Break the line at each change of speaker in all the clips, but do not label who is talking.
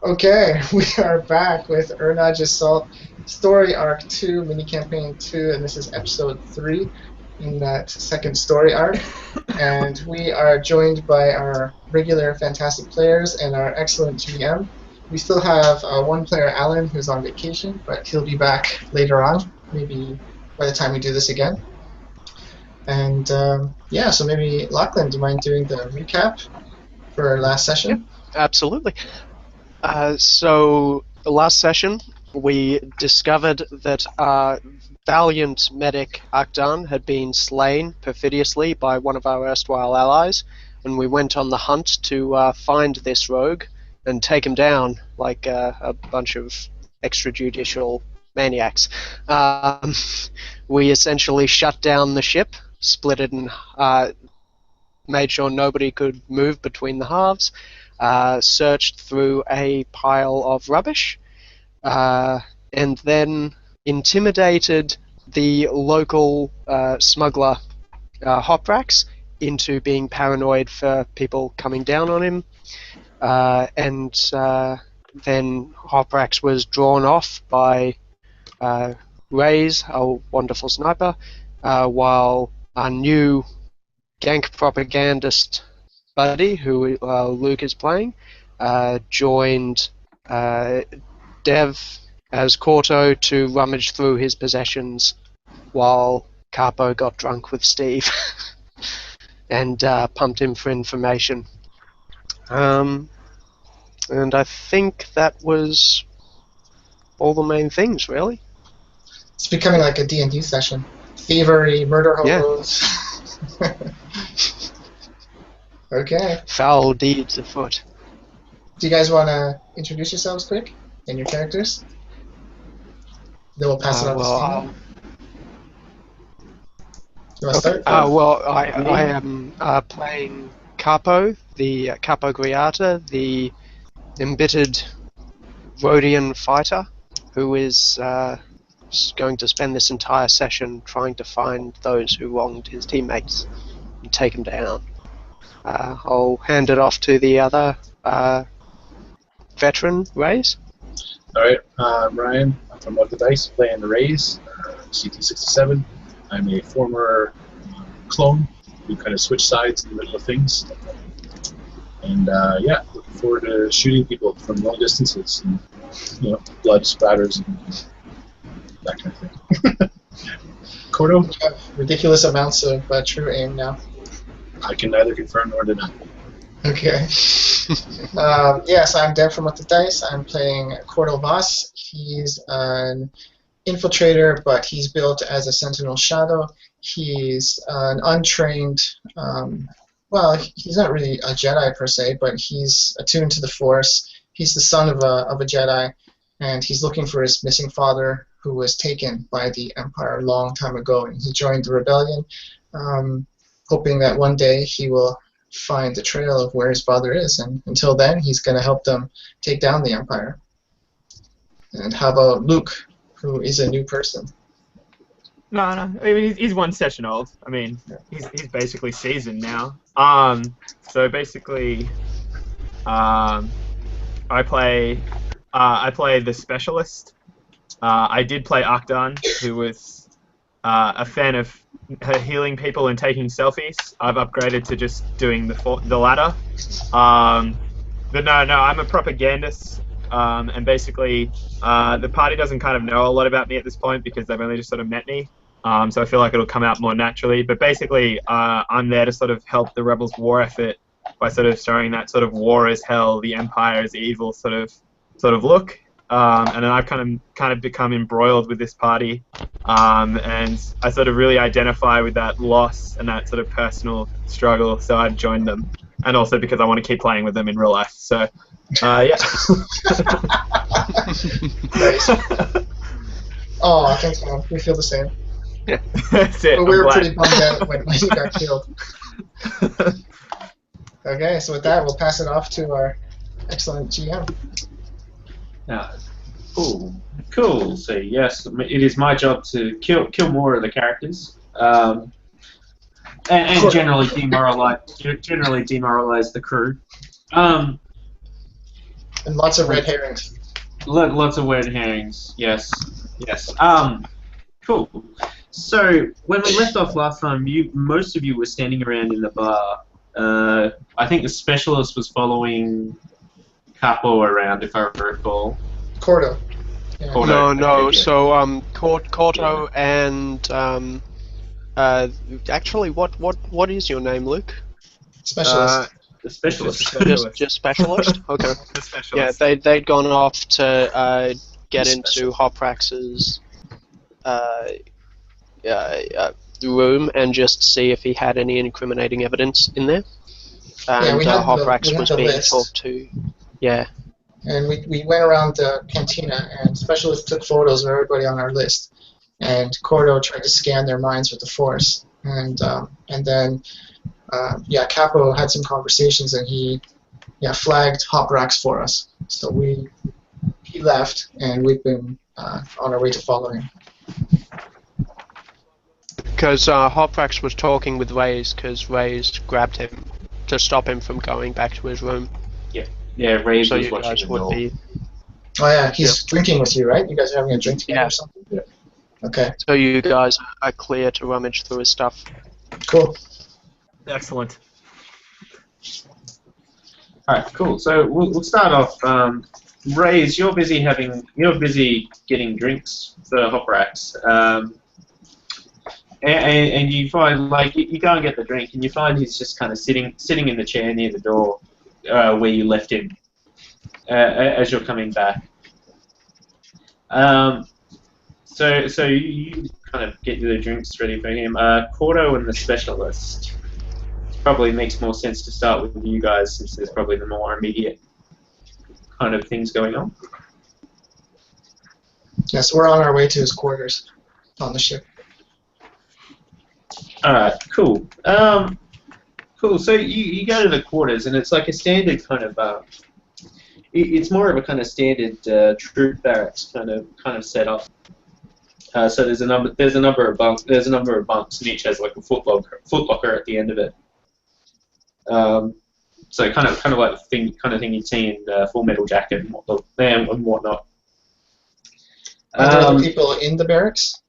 Okay, we are back with Irnaj Assault Story Arc 2, Mini Campaign 2, and this is episode 3 in that second story arc. And we are joined by our regular fantastic players and our excellent GM. We still have one player, Alan, who's on vacation, but he'll be back later on, maybe by the time we do this again. And yeah, so maybe Lachlan, do you mind doing the recap for our last session?
Yep, absolutely. So, the last session, we discovered that our valiant medic Akdan had been slain perfidiously by one of our erstwhile allies, and we went on the hunt to find this rogue and take him down like a bunch of extrajudicial maniacs. We essentially shut down the ship, split it and made sure nobody could move between the halves, searched through a pile of rubbish, and then intimidated the local smuggler Hoprax into being paranoid for people coming down on him, and then Hoprax was drawn off by Raaze, a wonderful sniper, while our new gank propagandist buddy, who Luke is playing, joined Dev as Korto to rummage through his possessions while Capo got drunk with Steve and pumped him for information. And I think that was all the main things, really.
It's becoming like a D&D session. Thievery, murder hobos.
Yeah.
Okay.
Foul deeds afoot.
Do you guys want to introduce yourselves quick and your characters? Then we'll pass it on to Steve. You want to start?
I am playing Capo, the Capo Greeata, the embittered Rhodian fighter, who is going to spend this entire session trying to find those who wronged his teammates and take them down. I'll hand it off to the other veteran, Raaze.
Alright, Ryan, I'm from What the Dice, playing Raaze, CT67. I'm a former clone who kind of switched sides in the middle of things. And yeah, looking forward to shooting people from long distances and, blood splatters and that kind of thing. Korto?
You have ridiculous amounts of true aim now.
I can neither confirm nor deny.
Okay. Yes, I'm Dev from What the Dice. I'm playing Korto Voss. He's an infiltrator, but he's built as a Sentinel Shadow. He's an untrained, well, he's not really a Jedi per se, but he's attuned to the Force. He's the son of a Jedi, and he's looking for his missing father, who was taken by the Empire a long time ago, and he joined the rebellion, hoping that one day he will find the trail of where his father is, and until then he's going to help them take down the Empire. And how about Luke, who is a new person?
No, I mean, he's one session old. I mean, he's basically seasoned now. So basically, I play the specialist. I did play Akdan, who was a fan of healing people and taking selfies. I've upgraded to just doing the latter. But no, I'm a propagandist, and basically the party doesn't kind of know a lot about me at this point because they've only just sort of met me. So I feel like it'll come out more naturally. But basically, I'm there to sort of help the rebels' war effort by sort of showing that sort of war is hell, the Empire is evil sort of look. And then I've kind of become embroiled with this party, and I sort of really identify with that loss and that sort of personal struggle. So I've joined them, and also because I want to keep playing with them in real life. So, yeah.
Oh, thanks, man. We feel the same.
Yeah, that's it.
But we were pretty bummed out when you got killed. Okay, so with that, we'll pass it off to our excellent GM.
Cool. So yes, it is my job to kill more of the characters, and generally demoralize the crew.
And lots of red herrings.
Lots of red herrings. Yes. Yes. Cool. So when we left off last time, most of you were standing around in the bar. I think the specialist was following Capo around, if I recall.
Korto. Yeah.
Korto.
No.
Okay,
So Korto and actually, what is your name, Luke?
Specialist.
The specialist.
Just specialist. Okay.
The specialist.
Yeah, they'd gone off to get into Hoprax's room and just see if he had any incriminating evidence in there. And
we had
Hoprax was
the
being
list.
talked to. Yeah.
And we went around the cantina, and Specialist took photos of everybody on our list. And Korto tried to scan their minds with the Force. And then Capo had some conversations, and he flagged Hoprax for us. So he left, and we've been on our way to follow him.
Because Hoprax was talking with Raaze, because Raaze grabbed him to stop him from going back to his room.
Yeah, Raaze
So
was
you
watching
guys
the
would
door.
be.
Oh yeah, he's drinking with you, right? You guys are having a drink together or something?
Yeah.
Okay,
So you guys are clear to rummage through his stuff.
cool.
Excellent.
Alright, cool. So we'll start off. Raaze, you're busy getting drinks for Hoprax. And you find, like, you go and get the drink, and you find he's just kind of sitting in the chair near the door where you left him as you're coming back. So you kind of get the drinks ready for him. Korto and the specialist. Probably makes more sense to start with you guys, since there's probably the more immediate kind of things going on.
Yes, we're on our way to his quarters on the ship.
Alright, cool. Cool, so you go to the quarters, and it's like a standard kind of, it's more of a kind of standard troop barracks kind of setup. So there's a number of bunks, and each has like a footlocker at the end of it. So kind of like the thing you'd see in Full Metal Jacket and whatnot.
Are there other people in the barracks?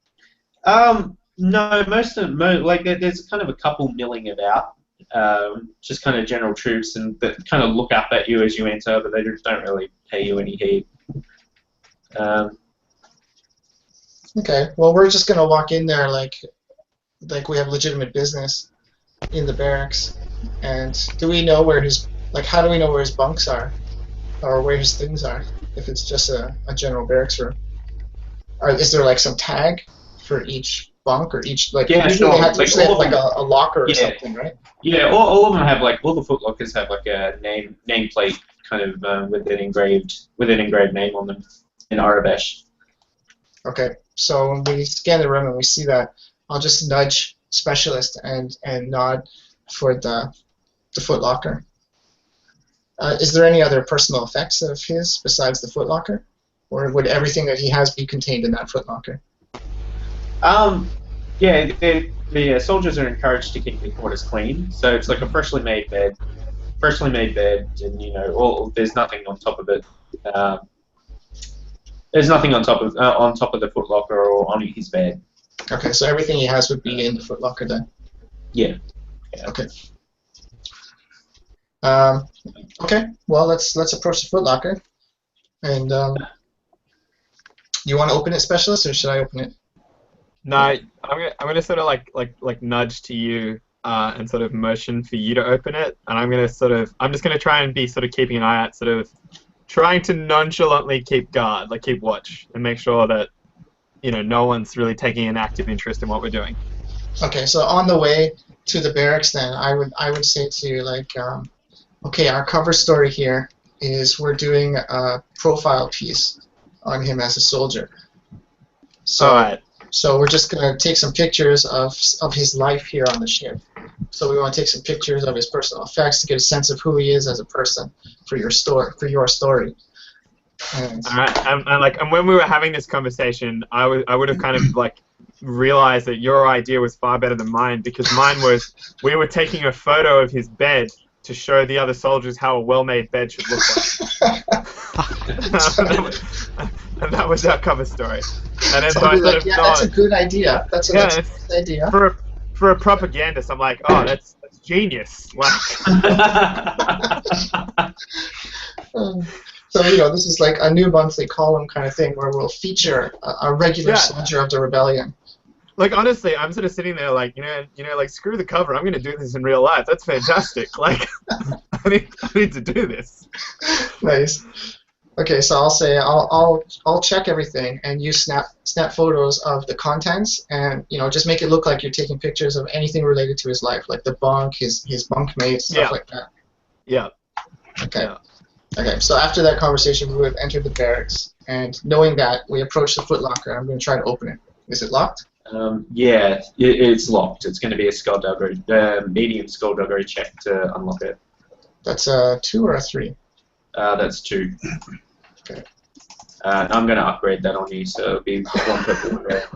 No, there's kind of a couple milling about, just kind of general troops, and that kind of look up at you as you enter, but they don't really pay you any heed.
Okay, well, we're just gonna walk in there like we have legitimate business in the barracks. And do we know where how do we know where his bunks are, or where his things are, if it's just a general barracks room? Or is there like some tag for each bunk, or each usually
sure.
they have
Like,
a locker or something, right?
Yeah, all of them have all the footlockers have like a nameplate kind of with an engraved name on them in Arabesh.
Okay, so when we scan the room and we see that, I'll just nudge Specialist and nod for the footlocker. Is there any other personal effects of his besides the footlocker, or would everything that he has be contained in that footlocker?
Yeah, the soldiers are encouraged to keep their quarters clean, so it's like a freshly made bed, and there's nothing on top of it. There's nothing on top of the footlocker or on his bed.
Okay, so everything he has would be in the footlocker then.
Yeah.
Okay. Okay. Well, let's approach the footlocker. And you want to open it, Specialist, or should I open it?
No, I'm gonna sort of like nudge to you and sort of motion for you to open it, and I'm just gonna try and be sort of keeping an eye out, sort of trying to nonchalantly keep guard, like keep watch, and make sure that no one's really taking an active interest in what we're doing.
Okay, so on the way to the barracks, then I would say to you okay, our cover story here is we're doing a profile piece on him as a soldier. So,
all right.
So we're just gonna take some pictures of his life here on the ship. So we want to take some pictures of his personal effects to get a sense of who he is as a person for your story. And,
all right, and when we were having this conversation, I would have kind of realized that your idea was far better than mine, because mine was we were taking a photo of his bed to show the other soldiers how a well-made bed should look like. And that was our cover story. And then
So
so
I'll
I
be
thought
like,
of
yeah,
no,
that's a good idea. That's a
yeah,
nice idea.
for a propagandist, I'm like, oh, that's genius. Like,
So, this is like a new monthly column kind of thing where we'll feature a regular
Yeah.
soldier of the rebellion.
like honestly, I'm sort of sitting there like, like screw the cover. I'm gonna do this in real life. That's fantastic. Like, I need to do this.
Nice. Okay, so I'll say I'll check everything, and you snap photos of the contents, and just make it look like you're taking pictures of anything related to his life, like the bunk, his bunkmates, stuff like that.
Yeah.
Okay.
Yeah.
Okay. So after that conversation, we would have entered the barracks, and knowing that, we approach the footlocker. I'm going to try to open it. Is it locked?
Yeah, it's locked. It's going to be a skullduggery, medium skullduggery check to unlock it.
That's a 2 or a 3?
That's 2.
Okay.
I'm going to upgrade that on you, so it'll be 1 purple, 1 red.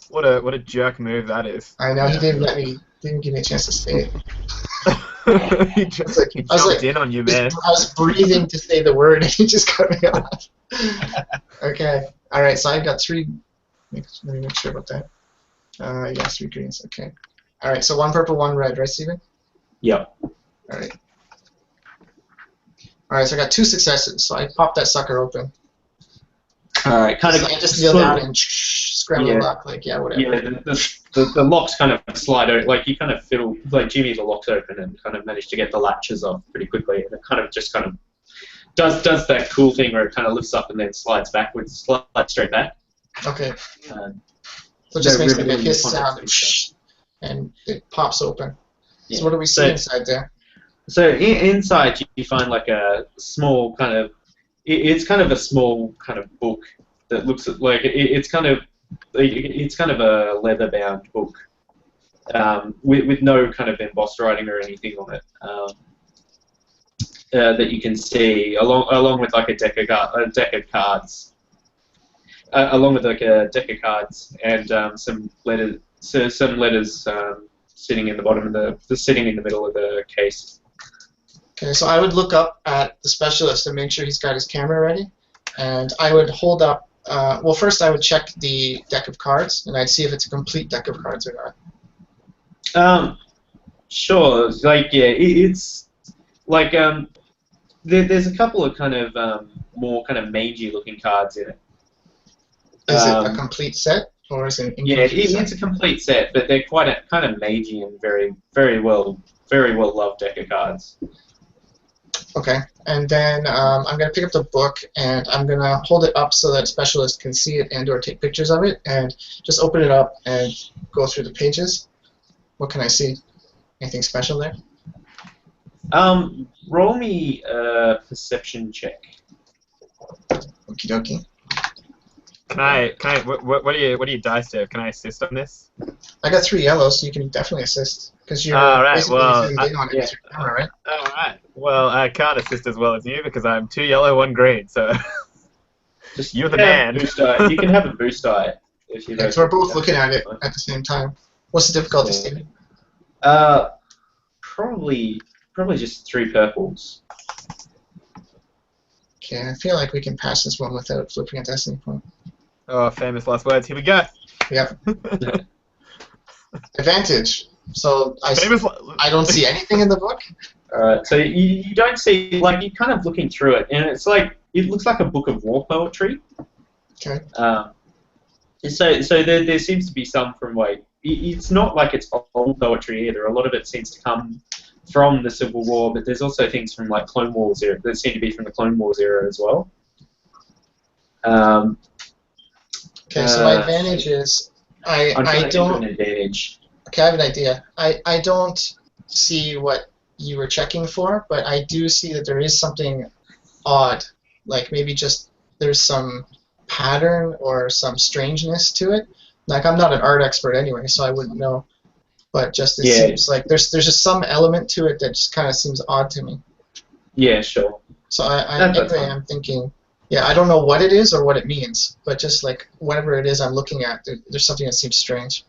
What a jerk move that is.
I know, he didn't give me a chance to say it.
he jumped in on you, man.
I was breathing to say the word, and he just cut me off. Okay. All right. So I've got 3. Let me make sure about that. Yeah, 3 greens. Okay. All right. So 1 purple, 1 red, right, Steven?
Yep.
All right. All right. So I got 2 successes. So I popped that sucker open.
All right. Kind of.
I just kneel down and scramble the lock, like whatever.
Yeah. The locks kind of slide out. Like you kind of feel like Jimmy, the lock's open, and kind of managed to get the latches off pretty quickly, and it kind of does that cool thing where it kind of lifts up and then slides backwards, slides straight back.
Okay. So it just makes like a hiss sound, and it pops open.
Yeah.
So what do we see inside there?
So inside you find like a small kind of, it's kind of a small kind of book that looks like it's kind of a leather-bound book with no kind of embossed writing or anything on it that you can see along with like a deck of cards. Along with like a deck of cards and some letters sitting in the bottom of sitting in the middle of the case.
Okay, so I would look up at the specialist and make sure he's got his camera ready, and I would hold up. Well, first I would check the deck of cards, and I'd see if it's a complete deck of cards or
not. Sure. Like it's like there's a couple of kind of more kind of mangy looking cards in it.
Is it a complete set, or is it an incomplete set?
It's a complete set, but they're quite a kind of mangy and very well loved deck of cards.
Okay, and then I'm going to pick up the book, and I'm going to hold it up so that a specialist can see it and or take pictures of it, and just open it up and go through the pages. What can I see? Anything special there?
Roll me a perception check.
Okie dokie.
Can I? What do you dice there? Can I assist on this?
I got 3 yellows, so you can definitely assist because you're basically zooming in on it with your camera, right?
All right. Well, I can't assist as well as you because I'm 2 yellow, 1 green. So
just
you're the man.
You can have a boost die if you.
Yeah, so we're both looking at it at the same time. What's the difficulty, Steven?
Probably just 3 purples.
Okay, I feel like we can pass this one without flipping a destiny point.
Oh, famous last words. Here we go.
Yep. Advantage. So I don't see anything in the book.
So you don't see, like, you're kind of looking through it, and it's like, it looks like a book of war poetry.
Okay.
So there seems to be some from, like, it's not like it's old poetry either. A lot of it seems to come from the Civil War, but there's also things from, like, Clone Wars era that seem to be from the Clone Wars era as well.
Okay, so my advantage is I don't.
An advantage.
Okay, I have an idea. I don't see what you were checking for, but I do see that there is something odd. Like maybe just there's some pattern or some strangeness to it. Like I'm not an art expert anyway, so I wouldn't know. But just it seems like there's just some element to it that just kind of seems odd to me.
Yeah, sure.
So I'm thinking. Yeah, I don't know what it is or what it means, but just like whatever it is I'm looking at, there's something that seems strange.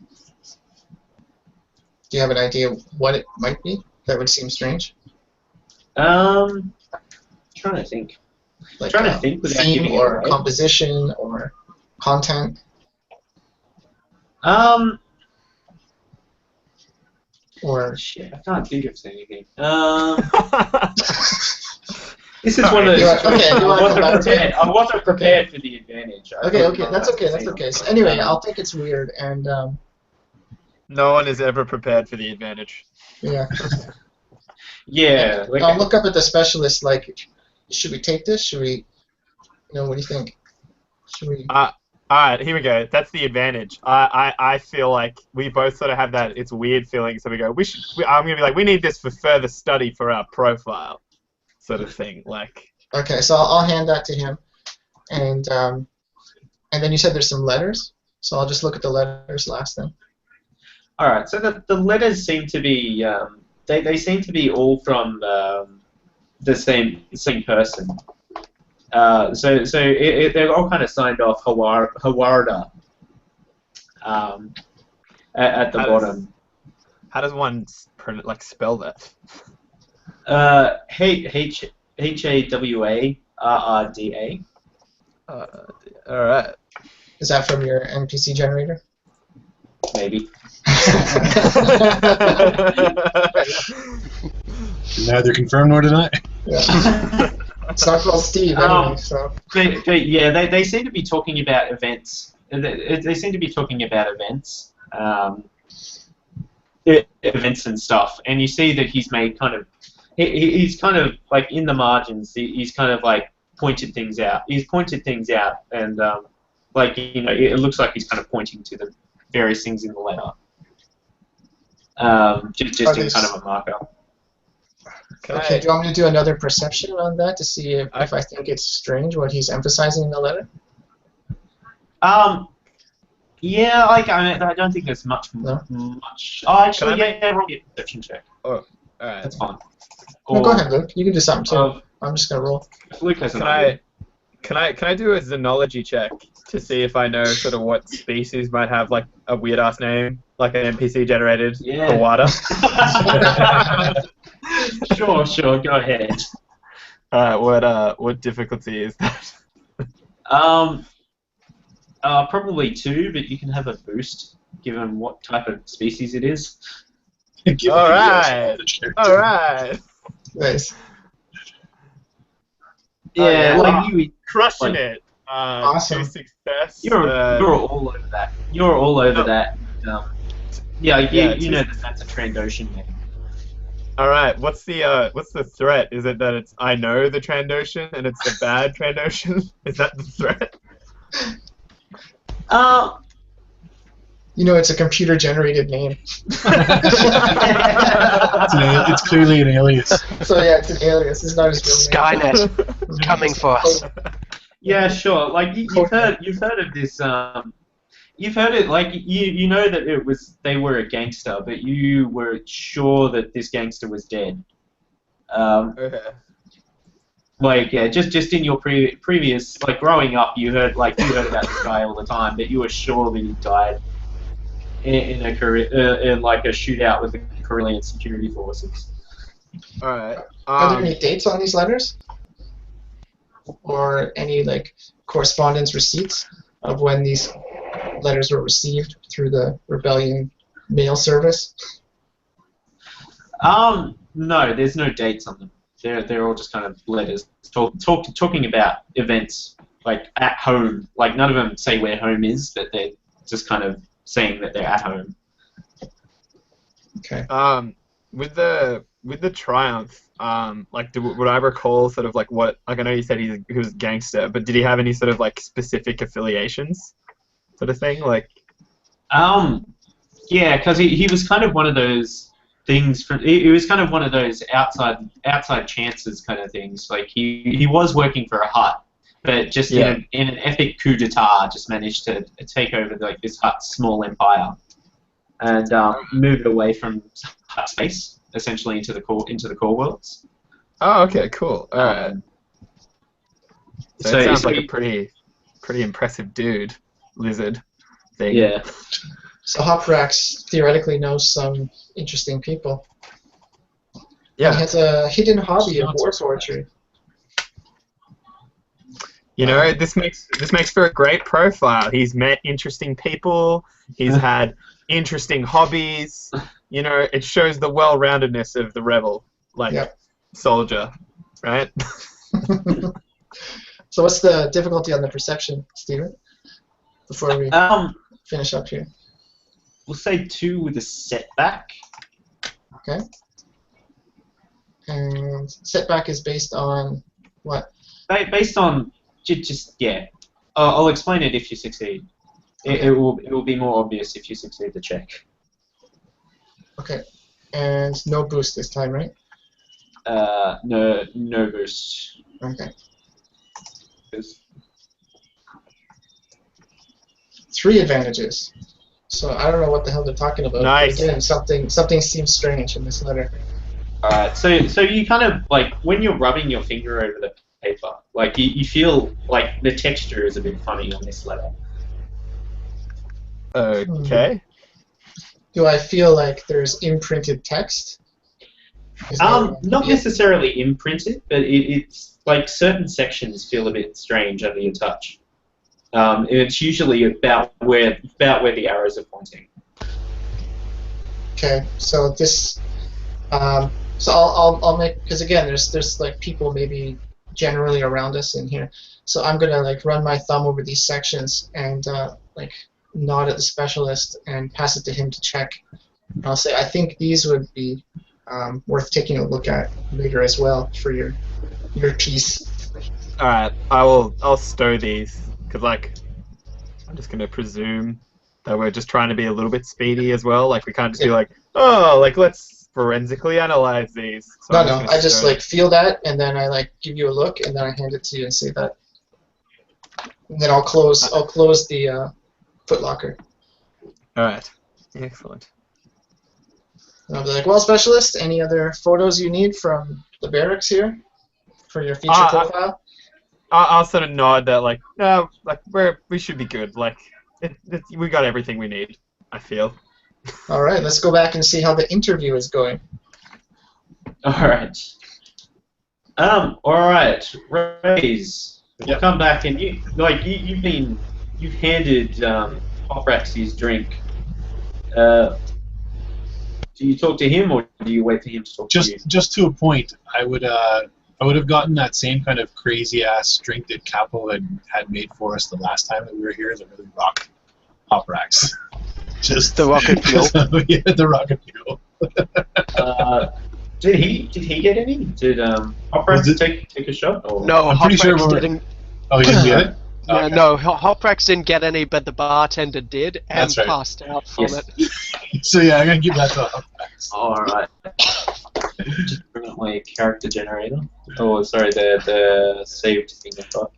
Do you have an idea what it might be that would seem strange?
Trying to think.
Like
trying to think without
theme
giving it
or
away.
composition or content or
Shit, I can't think of anything. This is one of
You
those.
want- okay, you wanna come back to it?
I wasn't prepared for the advantage. I
okay,
thought
okay,
you
that's
might
okay, that's
say
okay. So
something.
anyway, I'll think it's weird and
No one is ever prepared for the advantage.
yeah.
Yeah. Like,
I'll look up at the specialist. Like, should we take this? Should we? What do you think? Should we?
Alright, here we go. That's the advantage. I feel like we both sort of have that it's weird feeling, so we go, I'm gonna be like, we need this for further study for our profile, sort of thing. Like,
Okay, so I'll hand that to him, and then you said there's some letters, so I'll just look at the letters last then.
all right. So the letters seem to be they seem to be all from the same person. So they're all kind of signed off Hawarda at the bottom.
How does one spell that?
Hawarrda.
Alright.
Is that from your NPC generator?
Maybe.
Neither confirm nor deny.
Yeah. It's not called Steve anyway, so.
They seem to be talking about events. They seem to be talking about events, events and stuff. And you see that he's made he's kind of like in the margins. He's kind of like pointed things out. He's pointed things out, and it looks like he's kind of pointing to the various things in the letter. Just in kind of a marker.
Okay, do you want me to do another perception on that to see if I think it's strange what he's emphasizing in the letter?
Yeah, I don't think there's much.
No?
Much. Oh, actually, roll a perception check.
Oh, alright.
That's fine.
No, go ahead, Luke. You can do something too.
Of,
I'm just gonna roll.
Luke has an
Can
idea.
I do a xenology check to see if I know sort of what species might have like a weird ass name, like an NPC generated Greeata?
Sure, go ahead.
Alright, what difficulty is that?
Probably 2, but you can have a boost given what type of species it is.
Alright.
Nice.
Yeah, like you
crushing it.
Awesome.
2 success.
You're all over that. You're all over that. You know that that's a Trandoshan name.
Alright, what's the threat? Is it that it's I know the Trandoshan and it's the bad Trandoshan? Is that the threat?
It's a computer-generated name.
It's clearly an alias.
So yeah, it's an alias. It's not his real name.
Skynet coming for us.
Yeah, sure. Like you've heard of this. You've heard it. Like you know that they were a gangster, but you were sure that this gangster was dead.
Okay.
Like just in your previous growing up, you heard about this guy all the time, but you were sure that he died in a shootout with the Korean security forces.
All right.
Are there any dates on these letters, or any correspondence receipts of when these letters were received through the rebellion mail service?
No, there's no dates on them. They're all just kind of letters talking about events at home. None of them say where home is, but they're just kind of saying that they're at home.
Okay.
With the triumph, would I recall sort of what? I know you said he was a gangster, but did he have any sort of specific affiliations, sort of thing?
Yeah, because he was kind of one of those things. He was kind of one of those outside chances kind of things. He was working for a hut, but just in an epic coup d'état, just managed to take over this hut's small empire and move it away from hut space, essentially into the core worlds.
Oh, okay, cool. All right. So it sounds like a pretty impressive dude, lizard thing.
Yeah.
So Hoprax theoretically knows some interesting people.
Yeah.
He has a hidden hobby of war poetry.
You know, this makes for a great profile. He's met interesting people. He's had interesting hobbies. You know, it shows the well-roundedness of the rebel, soldier, right?
So what's the difficulty on the perception, Steven? Before we finish up here.
We'll say 2 with a setback.
Okay. And setback is based on what?
Based on I'll explain it if you succeed. It will be more obvious if you succeed the check.
Okay. And no boost this time, right?
No boost.
Okay. 3 advantages. So I don't know what the hell they're talking about.
Nice.
But again, something seems strange in this letter.
Alright, so you kind of, like, when you're rubbing your finger over the paper, like, you feel like the texture is a bit funny on this letter.
Okay.
Do I feel like there's imprinted text?
Not necessarily imprinted, but it's like certain sections feel a bit strange under your touch. And it's usually about where the arrows are pointing.
Okay, so this, so I'll make, because again, there's like people maybe generally around us in here, so I'm gonna like run my thumb over these sections and like nod at the specialist and pass it to him to check. And I'll say I think these would be worth taking a look at later as well for your piece.
All right, I'll stow these because like I'm just gonna presume that we're just trying to be a little bit speedy as well. Like we can't just be like, oh, like let's forensically analyze these. So
No, I just like feel that and then I like give you a look and then I hand it to you and say that. And then I'll close the footlocker.
All right, excellent.
And I'll be like, well, specialist, any other photos you need from the barracks here for your feature profile?
I'll sort of nod that like, no, like we should be good. Like we got everything we need, I feel.
All right, let's go back and see how the interview is going.
All right. All right, Raaze. We'll come back and you've handed Hoprax his drink. Do you talk to him, or do you wait for him to talk to you?
Just to a point, I would have gotten that same kind of crazy ass drink that Capo had made for us the last time that we were here. The really rock Hoprax. Just
the rocket fuel.
Yeah, the rocket fuel.
Did he get any? Did Hoprax take a shot? Or?
No,
I'm pretty sure
didn't.
Oh, he didn't get it.
Yeah,
Okay.
no, Hoprax didn't get any, but the bartender did, and
That's right.
passed out from it.
So yeah, I'm gonna give that to Hoprax.
All right. Just bring up my character generator. Oh, sorry, the saved thing I've got.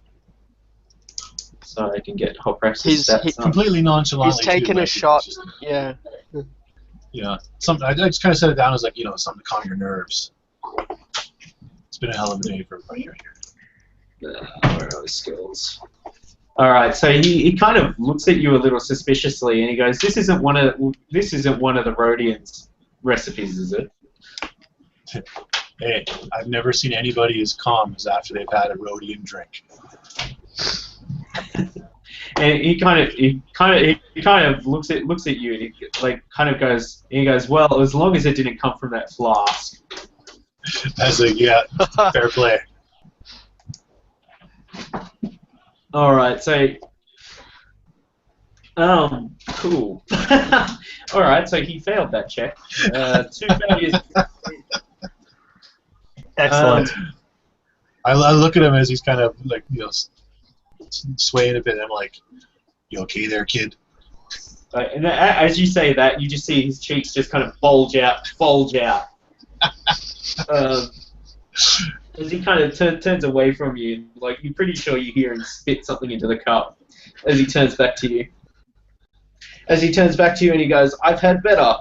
So I can get Hoprax's stats up.
Completely nonchalantly.
He's taken a shot. Yeah.
Yeah. I just kind of set it down as like, something to calm your nerves. It's been a hell of a day for everybody here.
Where are his skills? All right, so he kind of looks at you a little suspiciously, and he goes, "This isn't one of the Rhodians' recipes, is it?"
Hey, I've never seen anybody as calm as after they've had a Rhodian drink.
And he kind of looks at you, and he goes, "Well, as long as it didn't come from that flask."
That's like, yeah, fair play.
All right, so, cool. All right, so he failed that check. 2 failures.
Excellent.
I look at him as he's kind of like, swaying a bit. And I'm like, "You okay there, kid?"
And as you say that, you just see his cheeks just kind of bulge out. As he kind of turns away from you, like you're pretty sure you hear him spit something into the cup as he turns back to you. And he goes, "I've had better."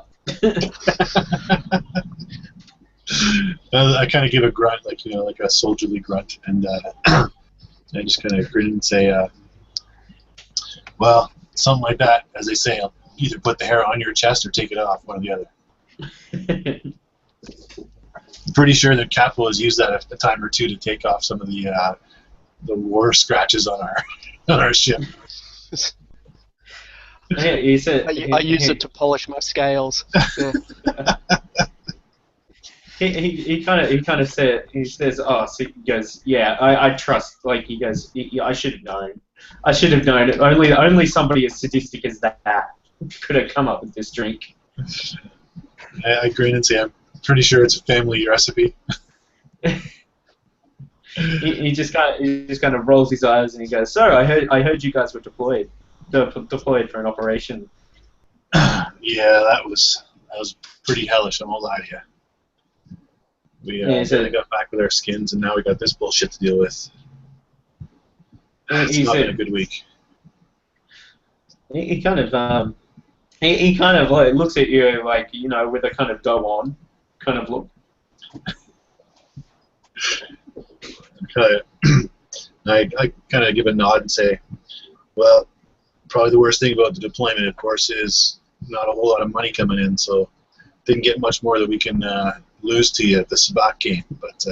I kind of give a grunt, like a soldierly grunt, and I just kind of grin and say, "Well, something like that, as they say. I'll either put the hair on your chest or take it off, one or the other." I'm pretty sure that Capo has used that a time or two to take off some of the the war scratches on our on our ship.
He said,
I use it to polish my scales. Yeah.
he kind of says, oh, so he goes, yeah, I trust, like, he goes, I should have known. I should have known. Only somebody as sadistic as that could have come up with this drink.
I grin and say, I'm pretty sure it's a family recipe.
he just kind of rolls his eyes and he goes, so I heard you guys were deployed for an operation.
Yeah, that was pretty hellish. I won't lie to you. We got back with our skins, and now we got this bullshit to deal with. It's not been a good week.
He kind of like looks at you like, you know, with a kind of go on kind of look.
I kind of give a nod and say, well, probably the worst thing about the deployment, of course, is not a whole lot of money coming in, so didn't get much more that we can lose to you at the Sabat game. But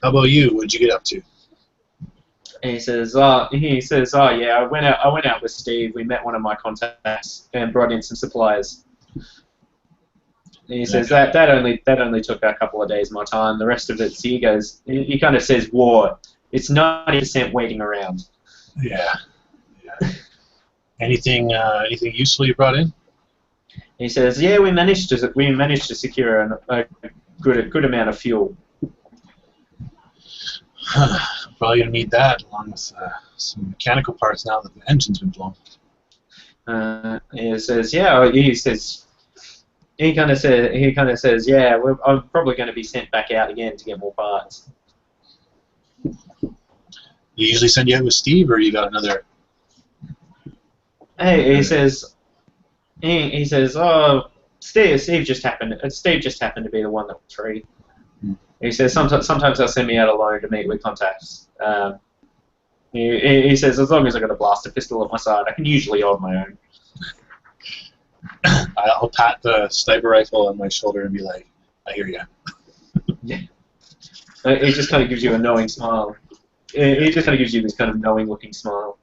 how about you? What did you get up to?
And he says, oh yeah, I went out with Steve. We met one of my contacts and brought in some supplies. And he says that only took a couple of days of my time. The rest of it, he kind of says, war. It's 90% waiting around.
Yeah. Anything useful you brought in?
He says, yeah, we managed to secure a good amount of fuel.
Probably gonna need that along with some mechanical parts now that the engine's been blown.
He says, yeah. He kind of says, yeah. I'm probably going to be sent back out again to get more parts.
You usually send you out with Steve, or you got another?
Hey, he says, oh, Steve just happened to be the one that was free. He says sometimes they'll send me out alone to meet with contacts. He says as long as I got a blaster pistol at my side, I can usually hold my own.
I'll pat the sniper rifle on my shoulder and be like, I hear you.
Yeah. He just kind of gives you a knowing smile. He just kind of gives you this kind of knowing-looking smile.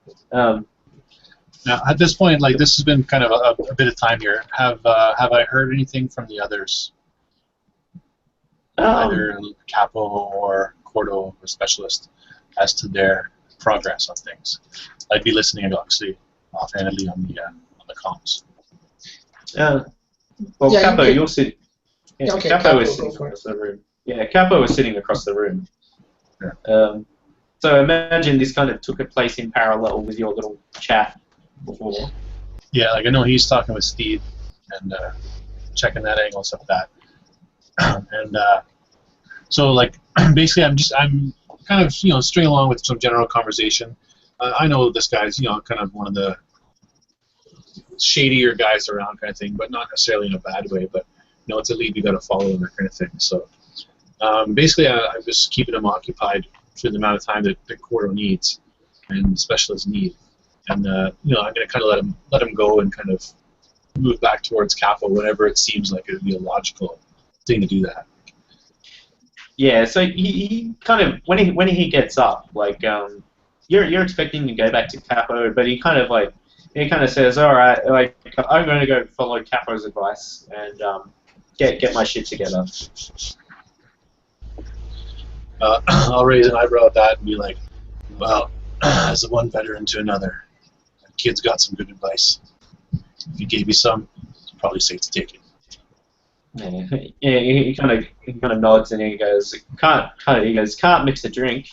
Now, at this point, like, this has been kind of a bit of time here. Have I heard anything from the others? Either Capo or Korto or Specialist as to their progress on things. I'd be listening, obviously, offhandedly on the comms.
Well,
Yeah,
Capo,
you-
you're sitting. Yeah,
okay,
Capo
Capo,
is
go
sitting
for it.
across the room. Yeah, Capo is sitting across the room.
Yeah.
So imagine this kind of took a place in parallel with your little chat before.
Yeah, like I know he's talking with Steve and checking that angle, stuff like that. And so, like, basically, I'm kind of stringing along with some general conversation. I know this guy's kind of one of the shadier guys around, kind of thing, but not necessarily in a bad way. But it's a lead you got to follow and that kind of thing. So basically, I'm just keeping him occupied for the amount of time that Korto needs and specialists need. And I'm going to kind of let him go and kind of move back towards Capo whenever it seems like it would be a logical thing to do that.
Yeah, so he kind of when he gets up, like you're expecting to go back to Capo, but he kind of says, all right, like I'm going to go follow Capo's advice and get my shit together.
I'll raise an eyebrow at that and be like, well, as one veteran to another, that kid's got some good advice. If he gave you some, it's probably safe to take it.
Yeah, he kind of nods and he goes, can't mix a drink,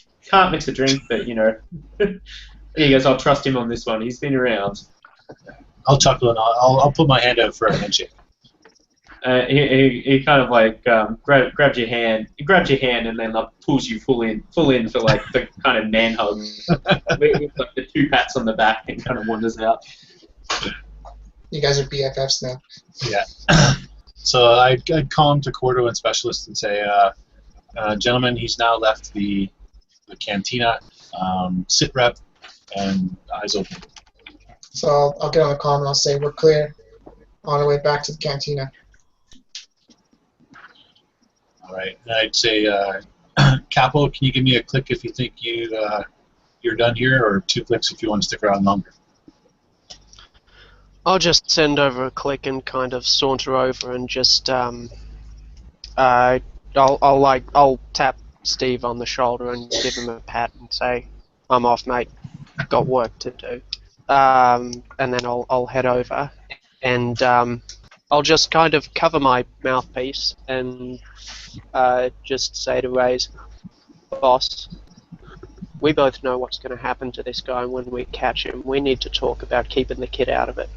but he goes, I'll trust him on this one. He's been around.
I'll chuckle and I'll put my hand out for a handshake.
He kind of like grabs your hand and then like pulls you full in for like the kind of man hug with like the 2 pats on the back and kind of wanders out.
You guys are BFFs now.
Yeah. So I'd call him to Korto and Specialist and say, gentlemen, he's now left the cantina, sit rep, and eyes open.
So I'll get on the comm and I'll say we're clear on our way back to the cantina.
All right. And I'd say, Capo, can you give me a click if you think you you're done here, or 2 clicks if you want to stick around longer?
I'll just send over a click and kind of saunter over and just I'll tap Steve on the shoulder and give him a pat and say, "I'm off, mate. Got work to do." And then I'll head over and I'll just kind of cover my mouthpiece and just say to Raaze, "Boss, we both know what's going to happen to this guy when we catch him. We need to talk about keeping the kid out of it."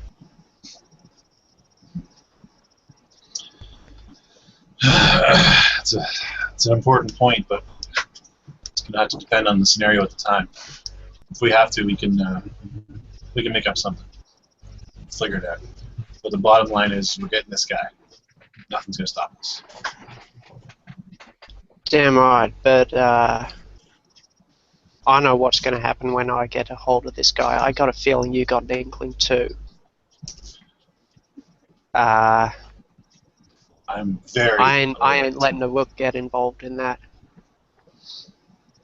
It's an important point, but it's going to have to depend on the scenario at the time. If we have to, we can make up something. Figure it out. But the bottom line is, we're getting this guy. Nothing's going to stop us.
Damn right, but I know what's going to happen when I get a hold of this guy. I got a feeling you got an inkling too.
I'm very...
I ain't letting the Rook get involved in that.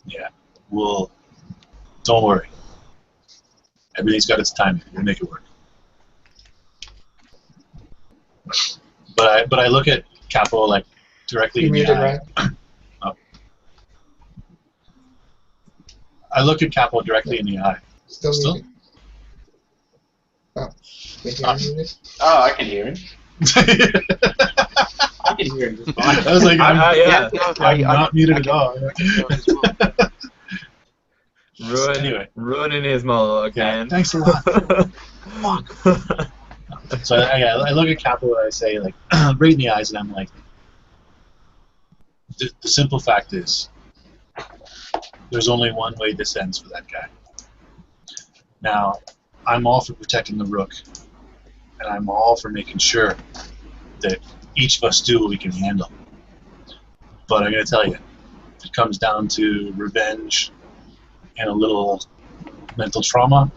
Yeah, well, don't worry. Everything's got its timing. We'll make it work. But I look at Capo like directly in the eye.
Right?
Oh. I look at Capo directly in the eye.
Still
Still?
muted. Oh, can you hear me?
Oh, I can hear him. I can hear him just fine.
I was like, I'm
I
not muted at all.
Ruining his monologue, man.
Thanks a lot. So I look at Capo and I say, like, right in the eyes, and I'm like, the simple fact is, there's only one way this ends for that guy. Now, I'm all for protecting the Rook, and I'm all for making sure that each of us do what we can handle. But I'm going to tell you, if it comes down to revenge and a little mental trauma,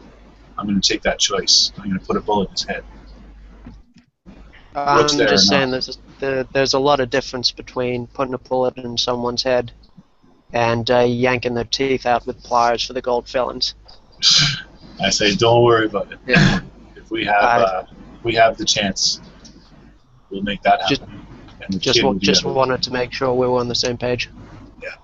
I'm going to take that choice. I'm going to put a bullet in his head.
I'm just saying there's a lot of difference between putting a bullet in someone's head and yanking their teeth out with pliers for the gold fillings.
I say, don't worry about it.
Yeah.
If we have the chance, we'll make that happen.
Just wanted to make sure we were on the same page.
Yeah.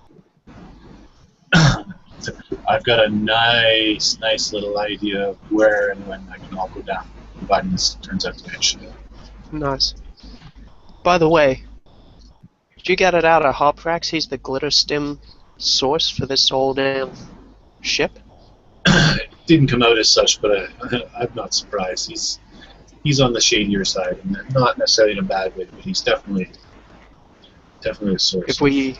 I've got a nice little idea of where and when that can all go down, providing this turns out to be a shit.
Nice. By the way, did you get it out of Hoprax? He's the glitter stem source for this whole damn ship?
It didn't come out as such, but I'm not surprised. He's on the shadier side, and not necessarily in a bad way, but he's definitely a source.
If we,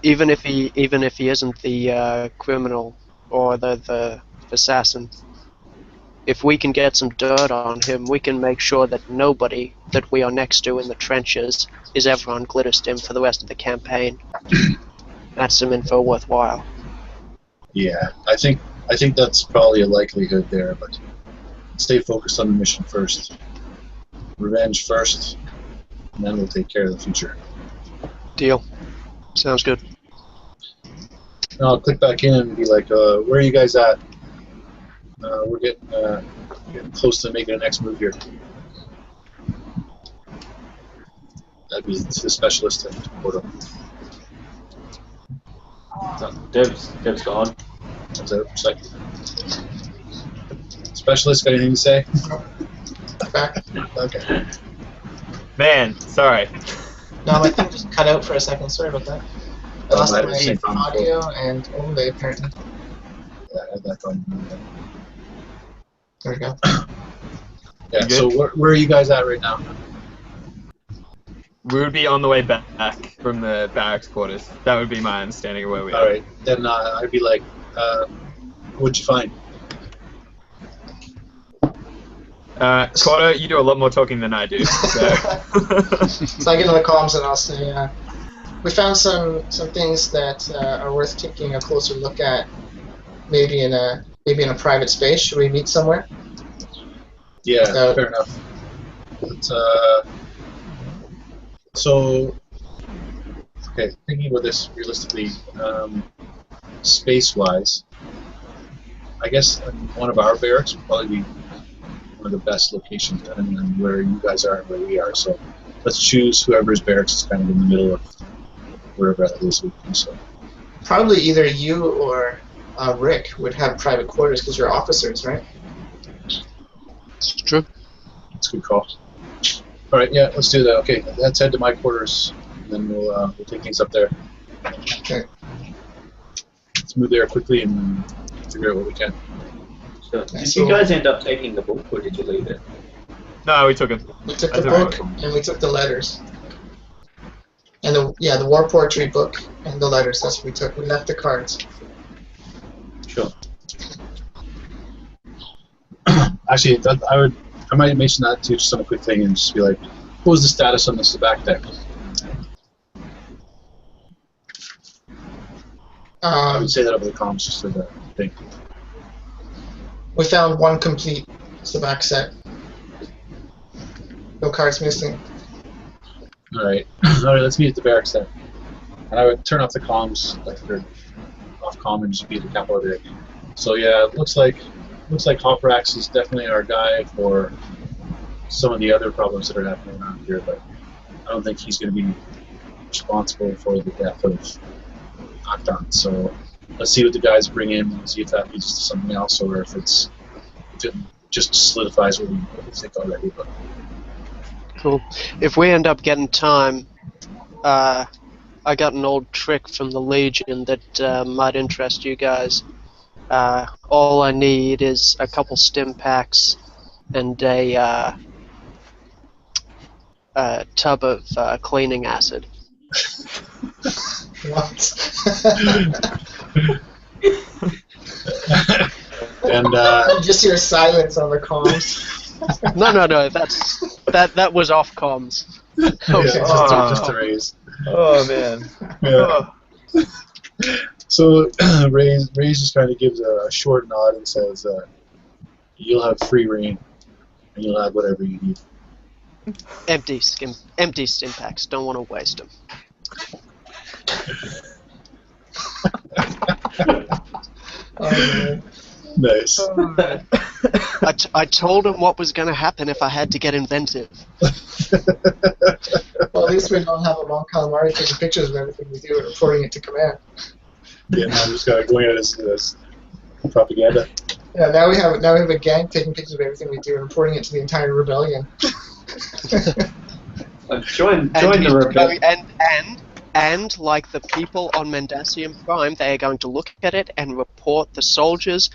even if he isn't the criminal or the assassin, if we can get some dirt on him, we can make sure that nobody that we are next to in the trenches is ever on Glitterstim for the rest of the campaign. That's some info worthwhile.
Yeah, I think that's probably a likelihood there, but stay focused on the mission first. Revenge first, and then we'll take care of the future.
Deal. Sounds good.
And I'll click back in and be like, where are you guys at? We're getting close to making a next move here. That'd be the specialist in Korto.
Dev's gone.
That's it. Specialist, got anything to say?
Back.
Okay.
Man, sorry.
No, my thing just cut out for a second. Sorry about that. I lost
I had
my
the same problem
audio and overlay apparently.
Yeah, I had that going.
There we go.
Yeah,
You
so
good?
where are you guys at right now?
We would be on the way back from the barracks quarters. That would be my understanding of where we are.
Alright, then I'd be like, what'd you find?
Korto, you do a lot more talking than I do. So,
So I get on the comms and I'll say, we found some things that are worth taking a closer look at. Maybe in a private space. Should we meet somewhere?
Yeah,
So-
fair enough. But, so, okay, thinking about this realistically, space-wise, I guess one of our barracks would probably be one of the best locations, depending on where you guys are and where we are. So let's choose whoever's barracks is kind of in the middle of wherever that is. So
Probably either you or Rick would have private quarters because you're officers, right?
It's true.
that's a good call. All right, yeah, let's do that. Okay, let's head to my quarters, and then we'll take things up there.
Okay.
Let's move there quickly and figure out what we can.
So, did you guys end up taking the book, or did you leave it?
No, we took it.
We took
I
the
took
book and we took the letters. And the war poetry book and the letters. That's what we took. We left the cards.
Sure.
Actually, I might mention that too, just on a quick thing, and just be like, what was the status on this back deck? I would say that over the comms just for the thing.
We found one complete Sabak set. No cards missing.
Alright. Alright, let's meet at the barracks then. And I would turn off the comms, like they're off comm, and just be the Capo there. So yeah, it looks like Hoprax is definitely our guy for some of the other problems that are happening around here, but I don't think he's going to be responsible for the death of Akdan. So let's see what the guys bring in and see if that leads to something else, or if it just solidifies what we think already. But
Cool. If we end up getting time, I got an old trick from the Legion that might interest you guys. All I need is a couple stim packs and a tub of cleaning acid.
What?
and
Just your silence on the comms.
No, that was off comms. Okay.
just a raise.
Oh man.
Yeah. So Raaze just kind of gives a short nod and says, "You'll have free reign, and you'll have whatever you need."
Empty stim packs. Don't want to waste them.
Oh, man.
Nice.
I told him what was going to happen if I had to get inventive.
Well, at least we don't have a long calamari taking pictures of everything we do and reporting it to command.
Yeah, I'm just kind of going at this propaganda.
Yeah, now we have a gang taking pictures of everything we do and reporting it to the entire rebellion.
Join the rebellion.
And like the people on Mendasium Prime, they are going to look at it and report the soldiers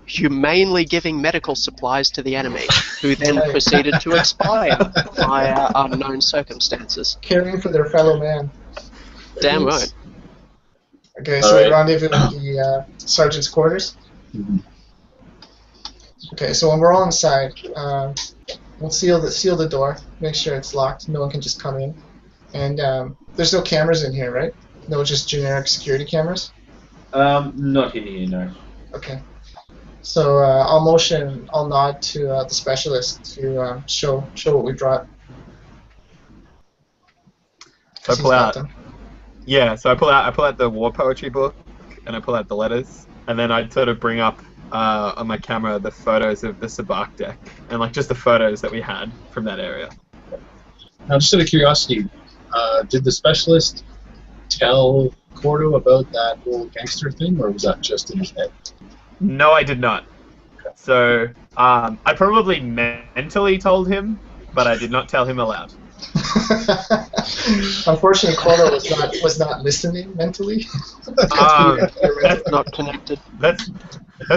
humanely giving medical supplies to the enemy, who then proceeded to expire via unknown circumstances.
Caring for their fellow man.
Damn right.
Okay, so we rendezvous at the sergeant's quarters.
Mm-hmm.
Okay, so when we're all inside, we'll seal the door, make sure it's locked, no one can just come in. And there's no cameras in here, right? No, just generic security cameras?
Not in here, no.
Okay. So I'll nod to the specialist to show what we brought.
So I pull out. Yeah, so I pull out the war poetry book, and I pull out the letters, and then I sort of bring up on my camera the photos of the Sabak deck, and like just the photos that we had from that area.
Now, just out of curiosity, did the specialist tell Korto about that whole gangster thing, or was that just in his head?
No, I did not. So I probably mentally told him, but I did not tell him aloud.
Unfortunately, Korto was not listening mentally.
That's not connected.
That's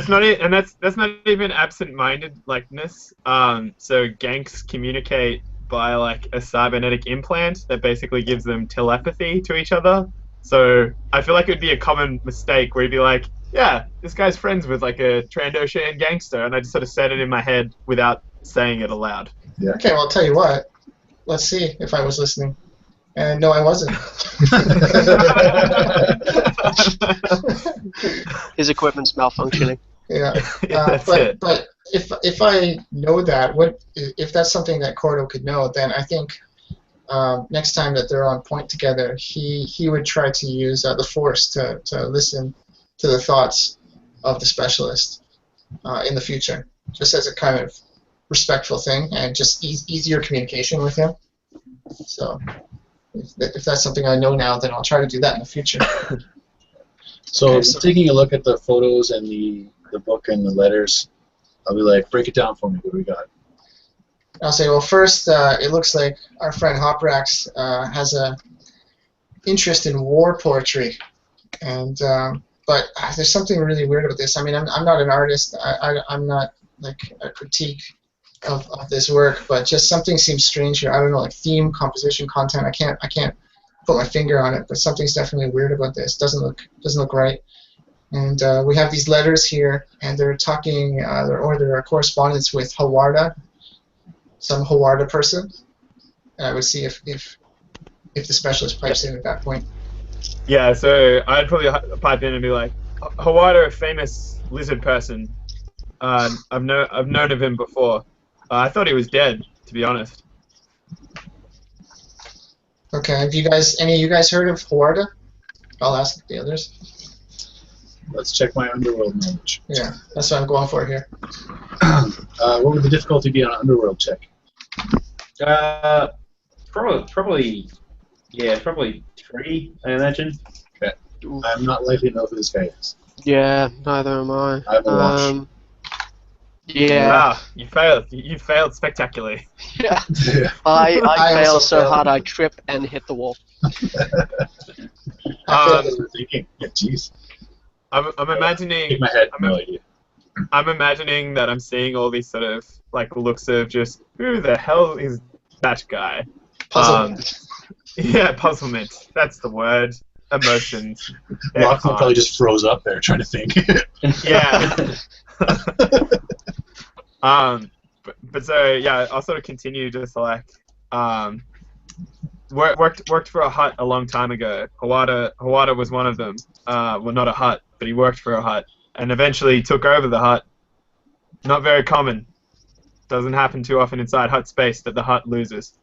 not it, and that's not even absent-mindedness. So ganks communicate by like a cybernetic implant that basically gives them telepathy to each other. So I feel like it would be a common mistake where you'd be like, yeah, this guy's friends with like a Trandoshan gangster, and I just sort of said it in my head without saying it aloud.
Yeah.
Okay, well, I'll tell you what. Let's see if I was listening. And no, I wasn't.
His equipment's malfunctioning.
Yeah.
That's
but
it.
but if I know that, if that's something that Korto could know, then I think next time that they're on point together, he would try to use the Force to listen to the thoughts of the specialist in the future, just as a kind of respectful thing and just easier communication with him. So if that's something I know now, then I'll try to do that in the future.
So,
Okay, so-
taking a look at the photos and the book and the letters, I'll be like, break it down for me. What do we got?
I'll say, well, first, it looks like our friend Hoprax has a interest in war poetry, and but there's something really weird about this. I mean, I'm not an artist. I'm not like a critique of this work, but just something seems strange here. I don't know, like theme, composition, content. I can't put my finger on it, but something's definitely weird about this. Doesn't look right. And we have these letters here, and they're talking, or they're a correspondence with Hawarda, some Hawarda person. And I would see if the specialist pipes in at that point.
Yeah, so I'd probably pipe in and be like, Hawarda, a famous lizard person. I've known of him before. I thought he was dead, to be honest.
Okay, have any of you guys heard of Hawarda? I'll ask the others.
Let's check my underworld knowledge.
Yeah, that's what I'm going for here.
What would the difficulty be on an underworld check?
Probably 3, I imagine.
Okay. I'm not likely to know who this guy is.
Yeah, neither am I.
I have a watch.
Yeah.
Wow, you failed. You failed spectacularly.
Yeah.
Yeah.
I
I
fail
also
so
failed.
hard I trip and hit the wall.
I
That's what we're thinking. Yeah, jeez.
I'm imagining.
Shake my head. No idea.
I'm imagining that I'm seeing all these sort of like looks of just who the hell is that guy?
Puzzlement.
Yeah, puzzlement. That's the word. Emotions. They're
Lachlan
hard.
probably just froze up there trying to think.
Yeah. But so yeah, I'll sort of continue just like worked for a hut a long time ago. Hawarda was one of them. Well, not a hut, but he worked for a hut and eventually took over the hut. Not very common. Doesn't happen too often inside hut space that the hut loses.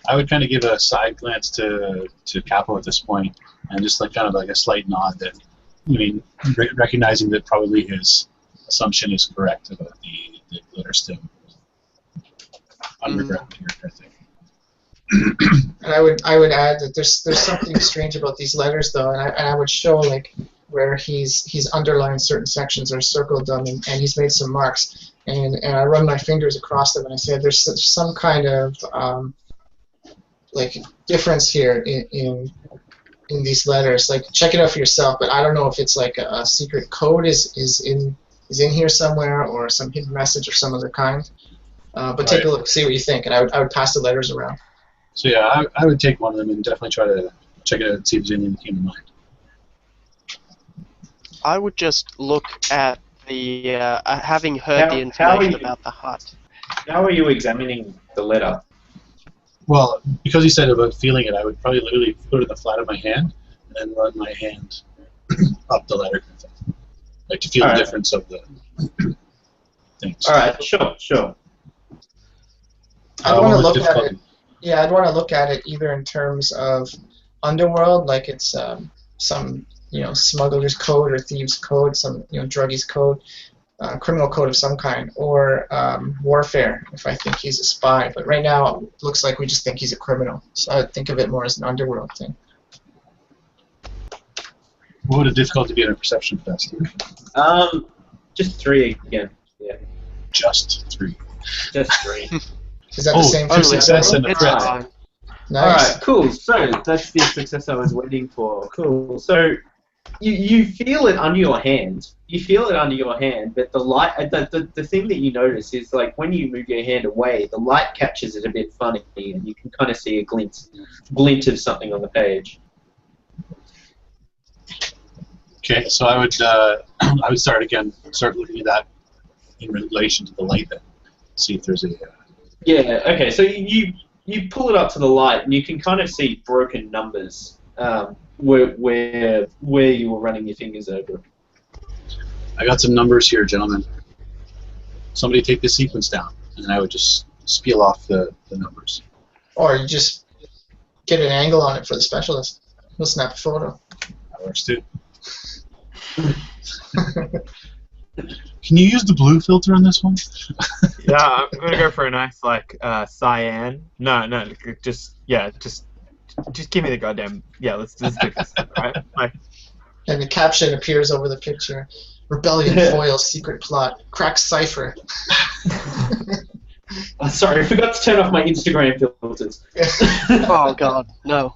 I would kind of give a side glance to Capo at this point, and just like kind of like a slight nod that, I mean, recognizing that probably his assumption is correct about the glitter stem underground here, I think.
And I would add that there's something strange about these letters though, and I would show like where he's underlined certain sections or circled them, and he's made some marks, and I run my fingers across them and I say there's some kind of like difference here in these letters. Like check it out for yourself, but I don't know if it's like a secret code is in here somewhere, or some hidden message of some other kind. But take a look, see what you think, and I would pass the letters around.
So yeah, I would take one of them and definitely try to check it out and see if there's anything that came to mind.
I would just look at the, having heard the
How are
information
you-
about the hut.
How are you examining the letter?
Well, because he said about feeling it, I would probably literally put it in the flat of my hand and then run my hand up the letter, like to feel the
Alright.
difference of the things.
All right, sure.
I'd
What
want to
was
look at
difficulty?
it. Yeah, I'd want to look at it either in terms of underworld, like it's some smuggler's code or thieves' code, some druggies' code, criminal code of some kind, or warfare if I think he's a spy. But right now it looks like we just think he's a criminal, so I'd think of it more as an underworld thing.
What would a difficulty be in a perception test?
Just 3 again. Yeah,
Just 3.
just 3.
Is that
Oh,
the same
oh,
for
success
success?
and a
It's
threat.
fine.
Nice.
Alright, cool. So that's the success I was waiting for. Cool. So you feel it under your hand. You feel it under your hand, but the light, the thing that you notice is like when you move your hand away, the light catches it a bit funny, and you can kind of see a glint of something on the page.
Okay, so I would start looking at that in relation to the light then. See if there's a
Yeah. Okay. So you pull it up to the light, and you can kind of see broken numbers where you were running your fingers over.
I got some numbers here, gentlemen. Somebody take the sequence down, and then I would just spiel off the numbers.
Or you just get an angle on it for the specialist. He'll snap a photo.
That works too. Can you use the blue filter on this one?
Yeah, I'm gonna go for a nice like cyan. No, just give me the goddamn let's do this, right? Like,
And the caption appears over the picture. Rebellion foils secret plot. Crack cipher.
I'm sorry, I forgot to turn off my Instagram filters.
Oh god, no.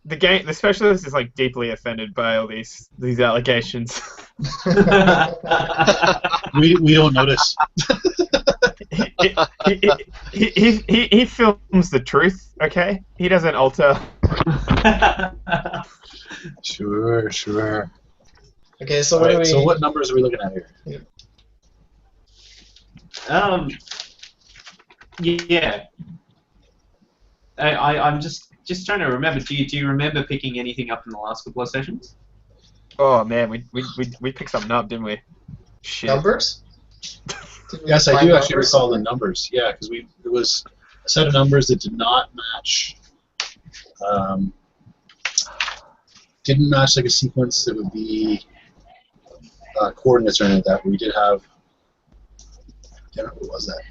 the specialist is like deeply offended by all these allegations.
We don't notice.
he films the truth, okay? He doesn't alter.
Sure.
Okay, so
All right, so what numbers are we looking at here?
Yeah. I'm just trying to remember. Do you remember picking anything up in the last couple of sessions?
Oh man, we picked something up, didn't we? Shit.
Numbers?
Yes, I do actually recall the numbers. Yeah, because it was a set of numbers that did not match. Didn't match like a sequence that would be coordinates or anything like that. But we did have. Damn it, what was that?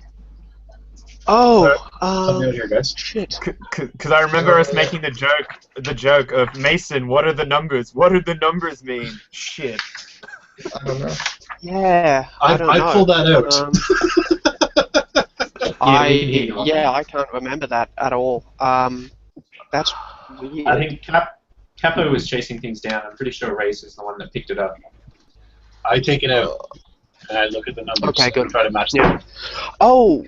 Oh,
Help me out here, guys.
shit.
Because I remember us making the joke of Mason. What are the numbers? What do the numbers mean? Shit.
I don't know.
Yeah, I don't know.
I pulled that out.
I can't remember that at all. That's weird.
I think Capo was chasing things down. I'm pretty sure Raaze is the one that picked it up.
I take it out and I look at the numbers.
Okay, good.
And try to match
Yeah.
them.
Oh,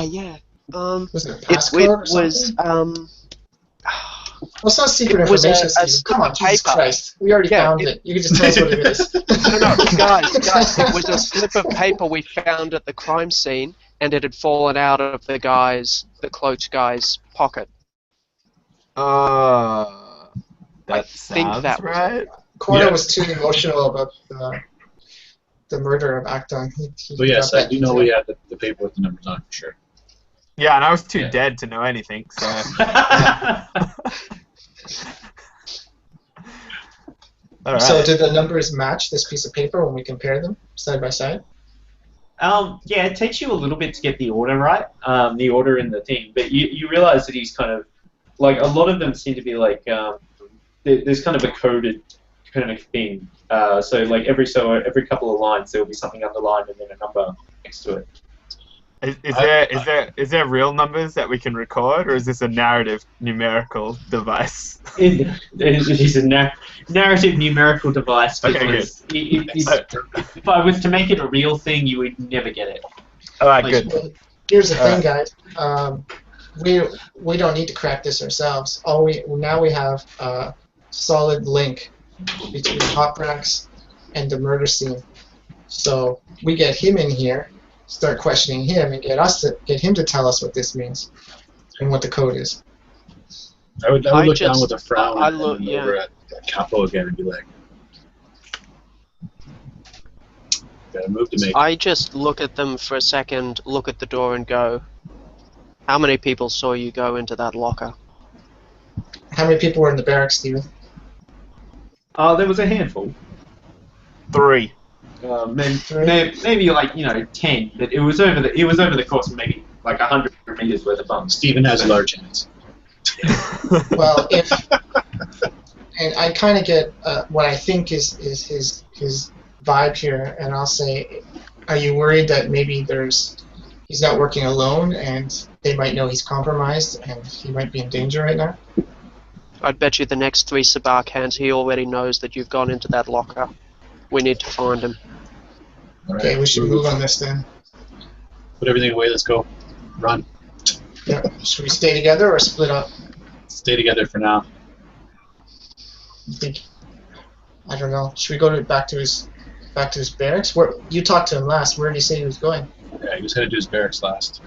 yeah.
Was it a
It
passcode or
was
something? Well, it's not secret
it was
information,
a
Steve.
slip
Come on,
of
Jesus
paper.
Christ. We already found it. You can just tell us what it is.
No, guys, it was a slip of paper we found at the crime scene, and it had fallen out of the cloaked guy's pocket.
That
I think
sounds
that was
right.
Korto was too emotional about the murder of Akdan.
So yes, I do know we had the paper with the numbers on it for sure.
Yeah, and I was too dead to know anything, so. Alright.
So did the numbers match this piece of paper when we compare them side by side?
Yeah, it takes you a little bit to get the order right, the order in the thing, but you realize that he's kind of, like, a lot of them seem to be like, there's kind of a coded kind of thing. So like every couple of lines there will be something underlined and then a number next to it.
Is there real numbers that we can record, or is this a narrative numerical device?
It is a narrative numerical device.
Okay,
Because if I was to make it a real thing, you would never get it.
Alright, good.
Well, here's the thing, guys. We don't need to crack this ourselves. Now we have a solid link between Hoprax and the murder scene. So we get him in here, start questioning him, and get him to tell us what this means and what the code is.
I would look down with a frown
I
and
look-
then over at Capo again and be like, got a move to make.
I just look at them for a second, look at the door, and go, how many people saw you go into that locker?
How many people were in the barracks, Steven?
There was a handful.
3.
Maybe like 10, but it was over the course of maybe like 100 meters worth of bumps.
Stephen has large hands.
Well, and I kind of get what I think is his vibe here, and I'll say, are you worried that maybe he's not working alone, and they might know he's compromised, and he might be in danger right now?
I'd bet you the next 3 Sabak hands he already knows that you've gone into that locker. We need to find him.
All right.
Okay, we should move on this then.
Put everything away. Let's go. Run.
Yeah. Should we stay together or split up?
Stay together for now.
You think? I don't know. Should we go back to his barracks? Where you talked to him last? Where did he say he was going?
Yeah, he was headed to his barracks last.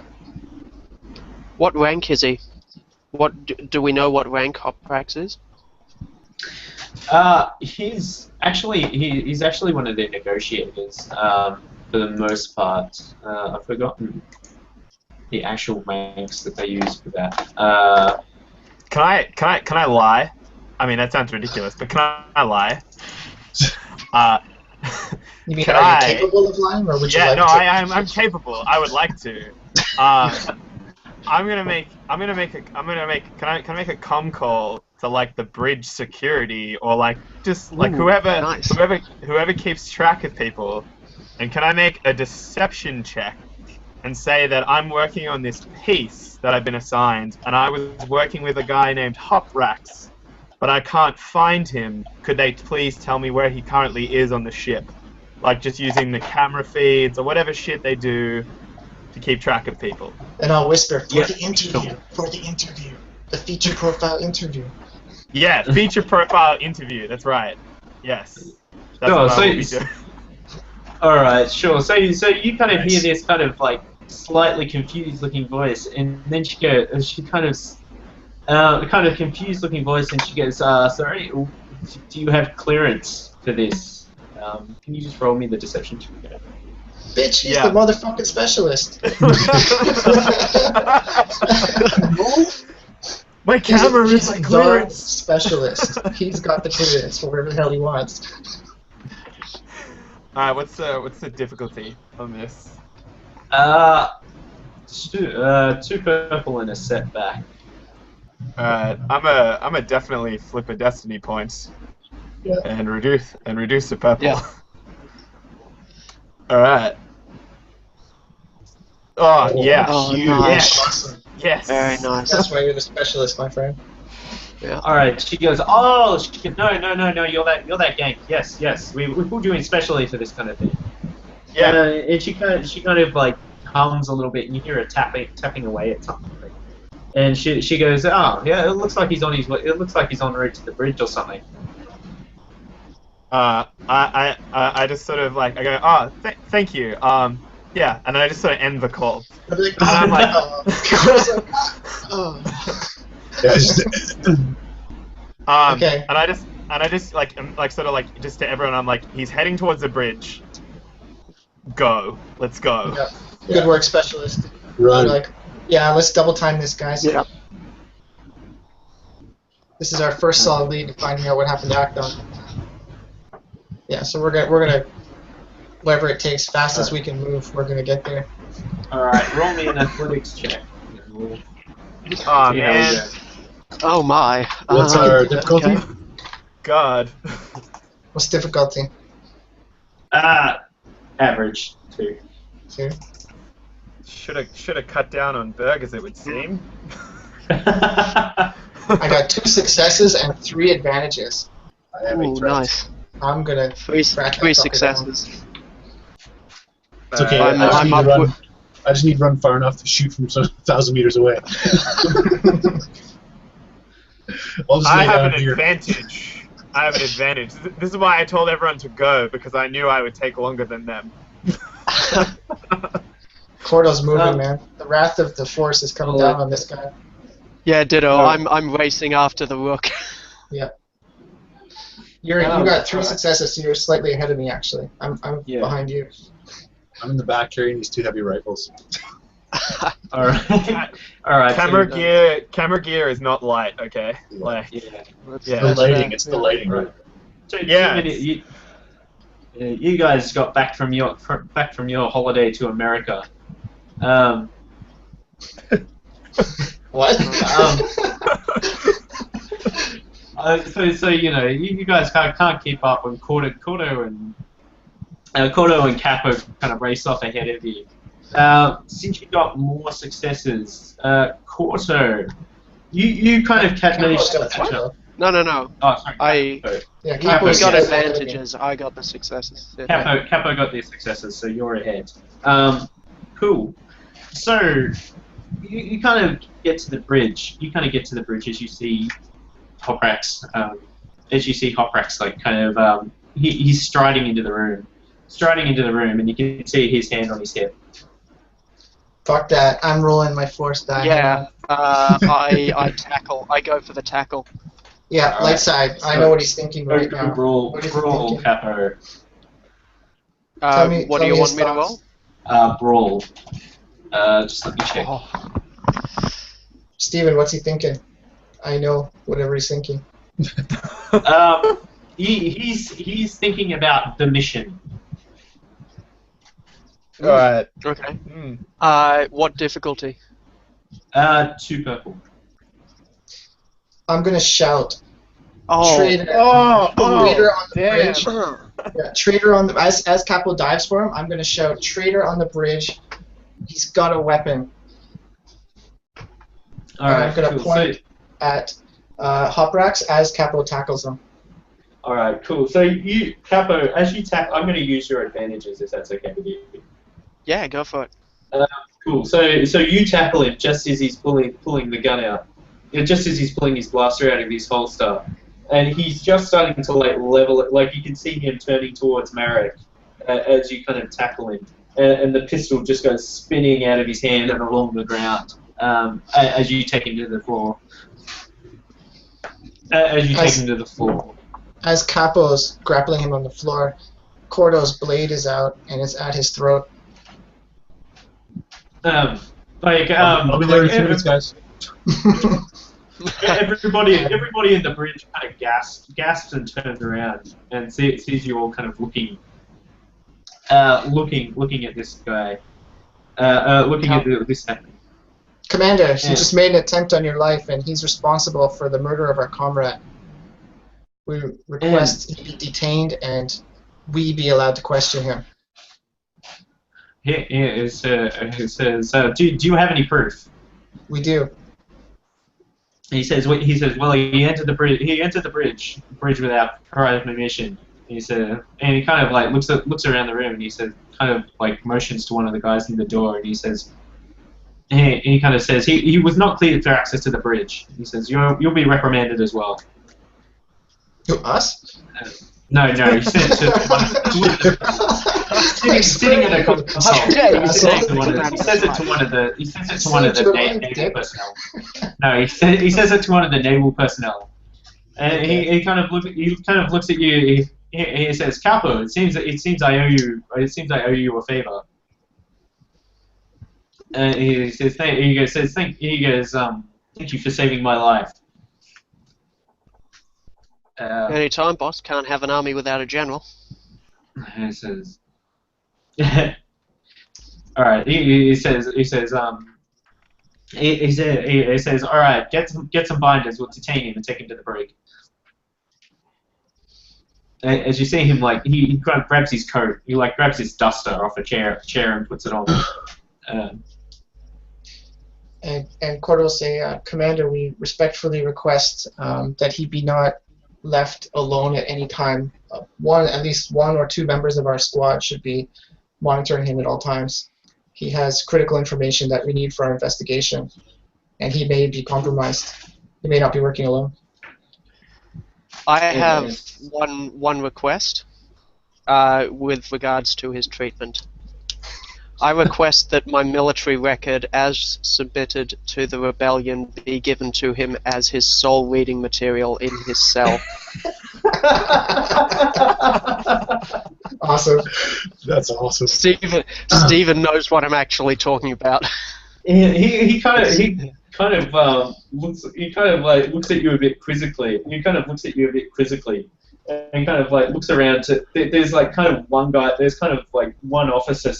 What rank is he? Do we know what rank Hoprax is?
He's actually one of their negotiators for the most part. I've forgotten the actual ranks that they use for that.
Can I lie? I mean, that sounds ridiculous, but can I lie?
You mean,
Can
are
I-
you capable of lying, or would you
Yeah,
like
no,
to?
I'm capable. I would like to. I'm gonna make can I make a comm call to like the bridge security or like just like
Ooh,
whoever
nice.
whoever keeps track of people, and can I make a deception check and say that I'm working on this piece that I've been assigned, and I was working with a guy named Hoprax, but I can't find him. Could they please tell me where he currently is on the ship? Like just using the camera feeds or whatever shit they do to keep track of people.
And I'll whisper for
Yeah,
the interview.
sure.
For the interview. The feature profile interview.
Yeah, feature profile interview. That's right. Yes, that's
No,
what
so
I will be
it's-
doing.
All right, sure. So you kind of hear this kind of like slightly confused-looking voice, and then she kind of confused-looking voice, and she goes, "Sorry, do you have clearance for this? Can you just roll me the deception check?"
Bitch, he's
Yeah.
the motherfucking specialist.
My camera
he's
is
the
clearance.
specialist. He's got the clearance for whatever the hell he wants.
Alright, what's the difficulty on this?
Two purple and a setback.
Alright, I'm a definitely flip a destiny points.
Yeah.
And reduce the purple.
Yeah.
Alright. Oh yeah.
Oh,
Huge.
nice.
Awesome.
Yes.
Very nice.
That's why you're the specialist, my friend.
All right, she goes, "Oh, no, you're that gank. Yes, we pulled you in specially for this kind of thing."
Yeah.
And she kind of like hums a little bit, and you hear her tapping away at something. And she goes, "Oh, yeah, it looks like he's on his way. It looks like he's on route to the bridge or something."
I just sort of like I go, oh, thank you. Yeah, and I just sort of end the call.
I'd be like,
And I'm like,
oh.
Yeah, it's just,
Okay.
And I just like am, like sort of like just to everyone, I'm like, he's heading towards the bridge. Go, let's go.
Yep. Good work, specialist.
run.
I'm like, yeah, let's double time this, guys.
Yeah.
This is our first solid lead to finding out what happened to Akdan. Yeah, so we're gonna whatever it takes, fast as we can move, we're gonna get there.
All right, roll me an athletics check.
Oh
See how we
man,
go.
Oh my.
What's our difficulty?
okay.
God.
What's difficulty?
Average 2.
Two.
Should have cut down on burgers, it would seem.
I got 2 successes and 3 advantages.
I have
Ooh,
8 threats.
nice.
I'm gonna
Three
crack that
three
fucker
successes.
It's okay.
I'm-
I, just
I'm
need
up
to run,
with-
I just need to run far enough to shoot from some 1,000 meters away. I'll just
I
lay
have
down
an
here.
advantage. I have an advantage. This is why I told everyone to go, because I knew I would take longer than them.
Korto's moving,
Um,
man. The wrath of the force is coming down on this guy.
Yeah, ditto.
No.
I'm racing after the rook.
You
Oh,
got 3
alright.
successes, so you're slightly ahead of me actually. I'm
Yeah.
behind you.
I'm in the back carrying these 2 heavy rifles.
All right. All right.
Camera gear is not light, okay? Like,
Yeah.
Yeah.
The
That's
lighting,
fair.
it's the lighting, right?
So
Yeah.
you guys got back from your holiday to America.
What?
So you guys can't keep up when Korto and Capo kind of race off ahead of you. Since you got more successes, Korto, you kind of managed to catch up.
No.
Oh, sorry.
Yeah,
Capo
Capo's
You got
slightly ahead of me.
advantages. I got the successes.
Capo got the successes, so you're ahead. Cool. So you kind of get to the bridge. You kind of get to the bridge as you see Hoprax. Like kind of he's striding into the room, and you can see his hand on his hip.
Fuck that. I'm rolling my force die.
Yeah. I tackle. I go for the tackle.
Yeah, light side. I know what he's thinking right now.
Brawl,
What is he thinking?
Capo.
Tell me-
What
tell
do you
me
want
his
me to
thoughts.
roll?
Brawl. Just let me check.
Oh,
Steven, what's he thinking? I know whatever he's thinking.
He's thinking about the mission.
Alright.
Okay.
Hmm.
What difficulty?
2 purple.
I'm gonna shout.
Oh.
Traitor.
Oh,
Traitor on the
damn.
bridge. Yeah, traitor on the as Capo dives for him, I'm gonna shout traitor on the bridge. He's got a weapon.
All
And
right,
I'm gonna
cool.
point at Hoprax as Capo tackles him.
All right, cool. So you, Capo, as you tackle, I'm going to use your advantages if that's okay with you.
Yeah, go for it.
Cool. So you tackle him just as he's pulling the gun out, just as he's pulling his blaster out of his holster, and he's just starting to like level it. Like you can see him turning towards Marek as you kind of tackle him, and the pistol just goes spinning out of his hand and along the ground as you take him to the floor. Take him to the floor.
As Capo's grappling him on the floor, Korto's blade is out and it's at his throat.
I'll be there in 2 minutes, guys.
Everybody in the bridge kind of gasps and turns around and sees you all kind of looking at this guy, looking at this happening.
Commander, he just made an attempt on your life and he's responsible for the murder of our comrade. We request he be detained and we be allowed to question him.
It says, do you have any proof?
We do.
He says, well, he entered the bridge without prior permission. He said, and he kind of like looks around the room and he says, kind of like motions to one of the guys in the door and he says, he kind of says, he was not cleared for access to the bridge. He says, you'll be reprimanded as well.
To us?
No, he said to sitting at a console. He says it to one of the naval personnel. No, he says it to one of the naval personnel. And he kind of looks at you. He says, Capo, it seems I owe you a favor. And he says, thank you for saving my life.
Anytime, boss. Can't have an army without a general.
He says, all right. He says, all right. Get some binders. We'll detain him and take him to the brig. As you see him, like he kind of grabs his coat. He like grabs his duster off a chair and puts it on.
And Korto say, Commander, we respectfully request that he be not left alone at any time. At least one or two members of our squad should be monitoring him at all times. He has critical information that we need for our investigation, and he may be compromised. He may not be working alone.
I have one request with regards to his treatment. I request that my military record as submitted to the rebellion be given to him as his sole reading material in his cell.
Awesome.
That's awesome.
Steven knows what I'm actually talking about.
He kind of looks at you a bit quizzically. And kind of like looks around to. There's like kind of one guy. There's kind of like one officer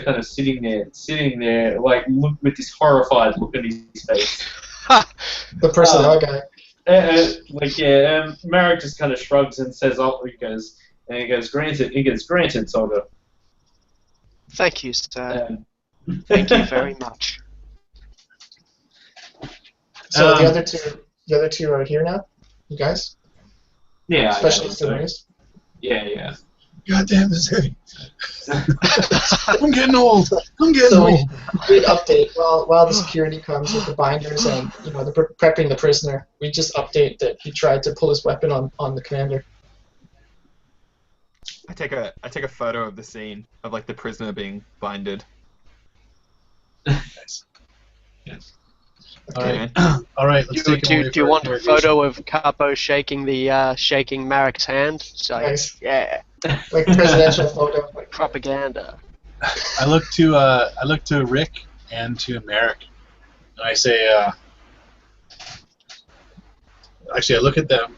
kind of sitting there, like with this horrified look on his face.
The personnel guy.
Marek just kind of shrugs and says, he goes, granted, soldier.
Thank you, sir. Thank you very much.
So the other two are here now, you guys?
Yeah.
Especially Raaze.
Yeah.
God damn, this is heavy. I'm getting old.
So we update while the security comes with the binders and the prepping the prisoner. We just update that he tried to pull his weapon on the commander.
I take a photo of the scene of like the prisoner being binded.
Nice.
Yes.
Okay.
All right. Let's take
Do you want a photo of Capo shaking Marek's hand? So,
Nice.
Yeah.
Like presidential photo. Like
Propaganda.
I look to Rick and to Marek, and I say, actually, I look at them,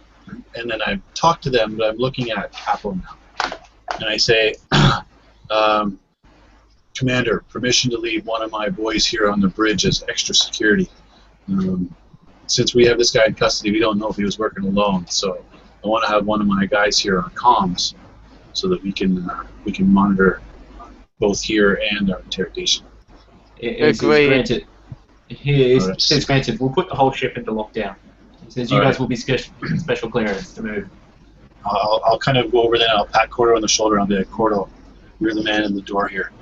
and then I talk to them, but I'm looking at Capo now. And I say, Commander, permission to leave one of my boys here on the bridge as extra security. Since we have this guy in custody, we don't know if he was working alone, so I want to have one of my guys here on comms so that we can monitor both here and our interrogation.
It says granted. It says granted. We'll put the whole ship into lockdown. It says you guys will be special clearance to move.
I'll kind of go over there and I'll pat Korto on the shoulder and I'll be like, Korto, you're the man in the door here.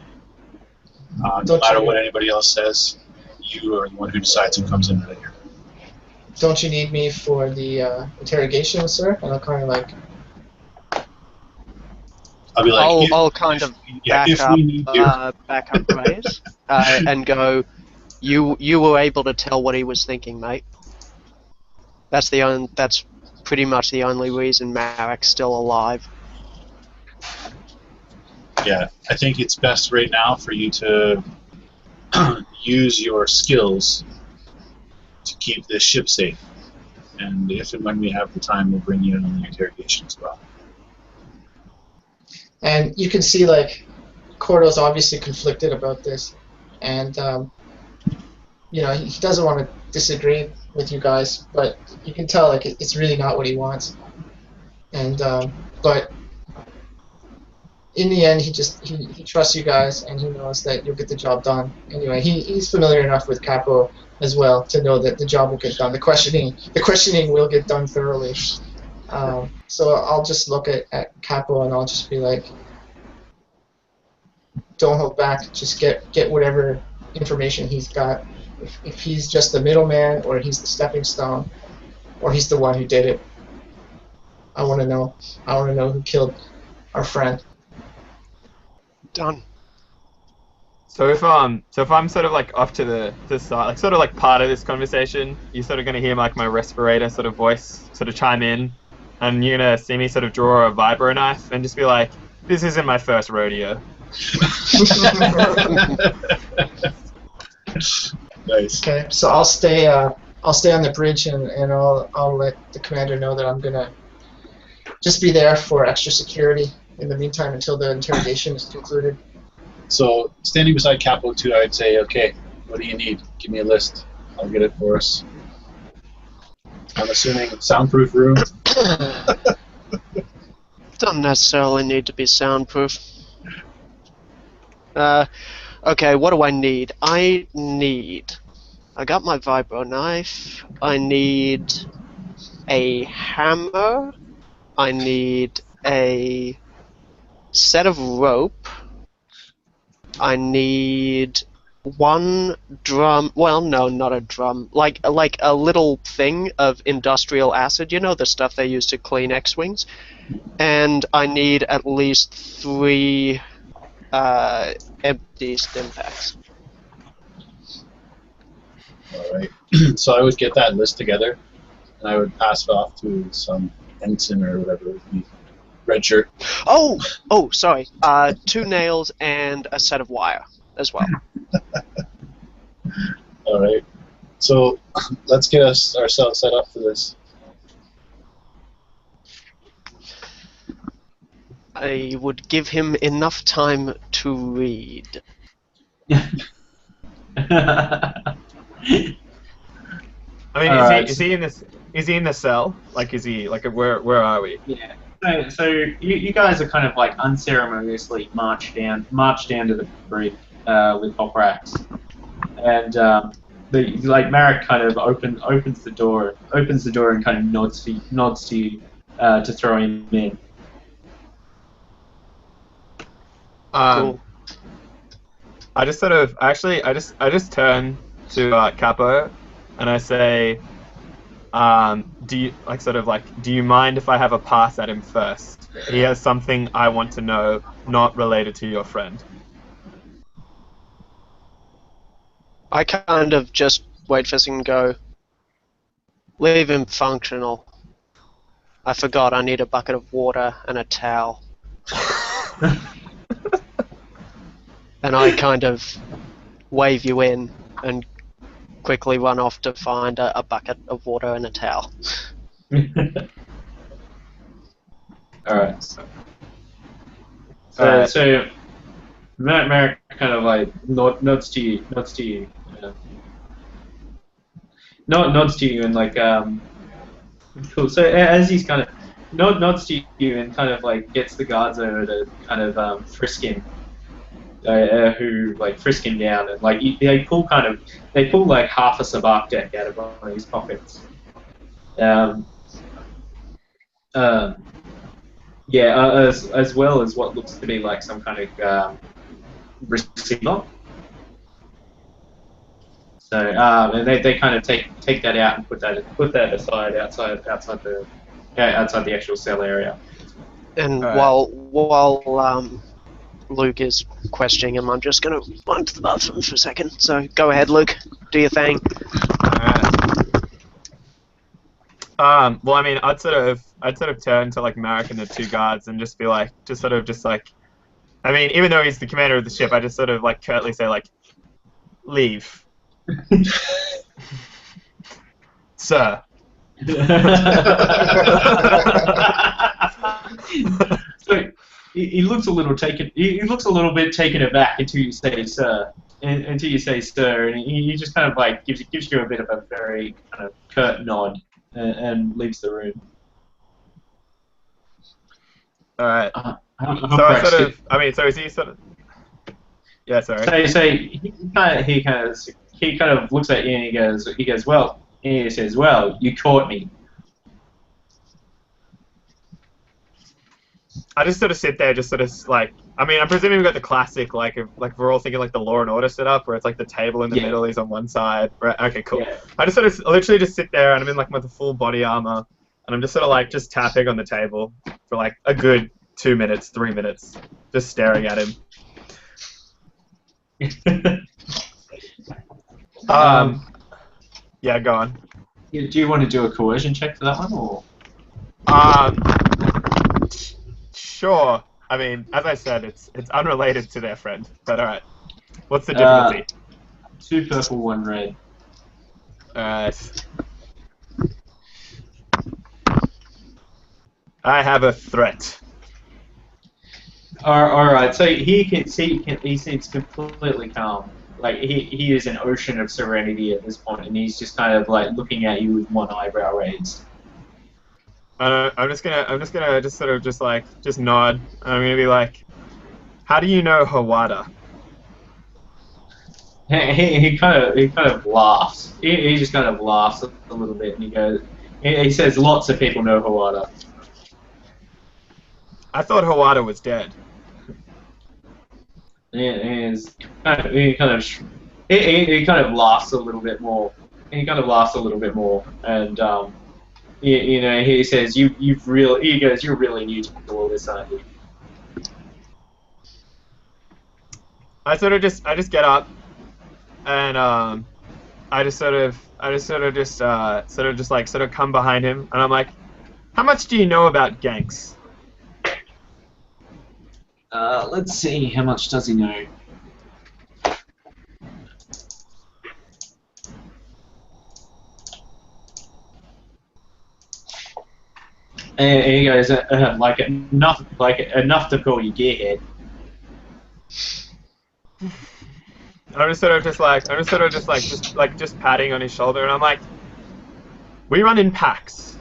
No matter what anybody else says, you are the one who decides who comes in here.
Don't you need me for the interrogation, sir? And I'll kind of like...
I'll be like...
I'll kind of back up Raize and go, you were able to tell what he was thinking, mate. That's pretty much the only reason Marek's still alive.
Yeah, I think it's best right now for you to use your skills to keep this ship safe. And if and when we have the time, we'll bring you in on the interrogation as well.
And you can see, like, Korto's obviously conflicted about this. And, you know, he doesn't want to disagree with you guys, but you can tell, like, it's really not what he wants. And, but in the end, he trusts you guys, and he knows that you'll get the job done. Anyway, he's familiar enough with Capo as well to know that the job will get done. The questioning will get done thoroughly. So I'll just look at Capo and I'll just be like, don't hold back. Just get whatever information he's got. If he's just the middleman, or he's the stepping stone, or he's the one who did it, I want to know. I want to know who killed our friend.
Done.
So if I'm sort of like off to the side, like sort of like part of this conversation, you're sort of gonna hear like my respirator sort of voice sort of chime in, and you're gonna see me sort of draw a vibro knife and just be like, "This isn't my first rodeo."
Nice.
Okay, so I'll stay on the bridge and I'll let the commander know that I'm gonna just be there for extra security in the meantime until the interrogation is concluded.
So, standing beside Capo too, I'd say, okay, what do you need? Give me a list. I'll get it for us. I'm assuming soundproof room.
Don't necessarily need to be soundproof. Okay, what do I need? I got my vibro knife. I need a hammer. I need a set of rope. I need one drum. Well, no, not a drum. Like a little thing of industrial acid. You know, the stuff they use to clean X-wings. And I need at least 3 empty stim packs.
Alright. So I would get that list together, and I would pass it off to some ensign or whatever it would be. Red shirt.
Oh, sorry. 2 nails and a set of wire as well.
Alright. So let's get ourselves set up for this.
I would give him enough time to read.
I mean, is he in this? Is he in the cell? Like, is he like where are we?
Yeah. So you guys are kind of like unceremoniously marched down to the bridge with hop racks, and like Marek kind of opens the door and kind of nods to you to throw him in.
Cool.
I just turn to Capo, and I say, do you mind if I have a pass at him first? He has something I want to know, not related to your friend.
I kind of just wait for him to go. Leave him functional. I forgot I need a bucket of water and a towel. And I kind of wave you in and quickly run off to find a bucket of water and a towel.
All right. So
Alright.
Merrick kind of like nods to you, nods to you, and like cool. So as he's kind of nods to you and kind of like gets the guards over to kind of frisk him, who like frisk him down, and like they pull like half a sabak deck out of one of his pockets. Yeah, as well as what looks to be like some kind of receiver. So and they kind of take that out and put that aside outside the actual cell area.
And
Alright.
while Luke is questioning him, I'm just gonna run to the bathroom for a second. So go ahead, Luke. Do your thing.
Alright. Well, I mean, I'd sort of turn to like Marek and the two guards and just be like, I mean, even though he's the commander of the ship, I just sort of like curtly say like, leave, sir.
So he looks a little taken. He looks a little bit taken aback until you say sir, and he just kind of like gives you a bit of a very kind of curt nod and leaves the room.
All right.
So
So is he sort of? Yeah, sorry.
So he kind of looks at you and he goes well. And he says, well, you caught me.
I just sort of sit there, just sort of like, I mean, I'm presuming we've got the classic, like we're all thinking like the Law and Order setup, where it's like the table in the middle, he's on one side. Right? Okay, cool.
Yeah.
I just sort of literally just sit there, and I'm in like my full body armor, and I'm just sort of like just tapping on the table for like a good 2 minutes, 3 minutes, just staring at him. Yeah, go on.
Do you want to do a coercion check for that one, or?
Sure. I mean, as I said, it's unrelated to their friend, but all right. What's the difficulty?
2 purple, 1 red.
Alright. I have a threat.
Alright, so he seems completely calm. Like he is an ocean of serenity at this point, and he's just kind of like looking at you with one eyebrow raised.
I'm just gonna just nod. I'm gonna be like, how do you know Hawada?
He kind of laughs. He just kind of laughs a little bit, and he goes. He says, "Lots of people know Hawada."
I thought Hawada was dead.
And he kind of laughs a little bit more. And you know, he says, "You're really new to all this, aren't you?"
I just get up, and I just come behind him, and I'm like, how much do you know about ganks?
Let's see, how much does he know? And he goes, enough to call you gearhead.
I'm just patting on his shoulder, and I'm like, we run in packs.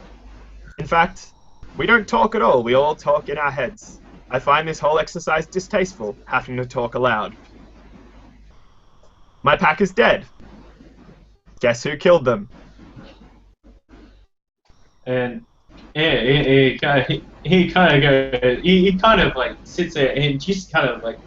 In fact, we don't talk at all. We all talk in our heads. I find this whole exercise distasteful, having to talk aloud. My pack is dead. Guess who killed them?
And he kind of like sits there and just kind of like,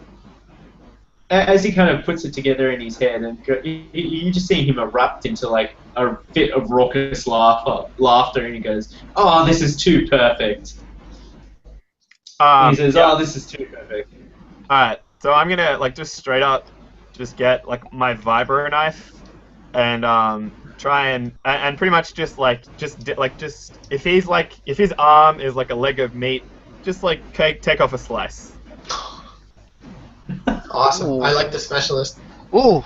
as he kind of puts it together in his head, and you just see him erupt into like a fit of raucous laughter, and he goes, "Oh, this is too perfect." He says,
yeah.
"Oh, this is too perfect."
Alright, so I'm gonna like just straight up just get like my vibro knife and try and pretty much just if his arm is like a leg of meat, just like take off a slice.
Awesome.
Ooh.
I like the specialist.
Ooh.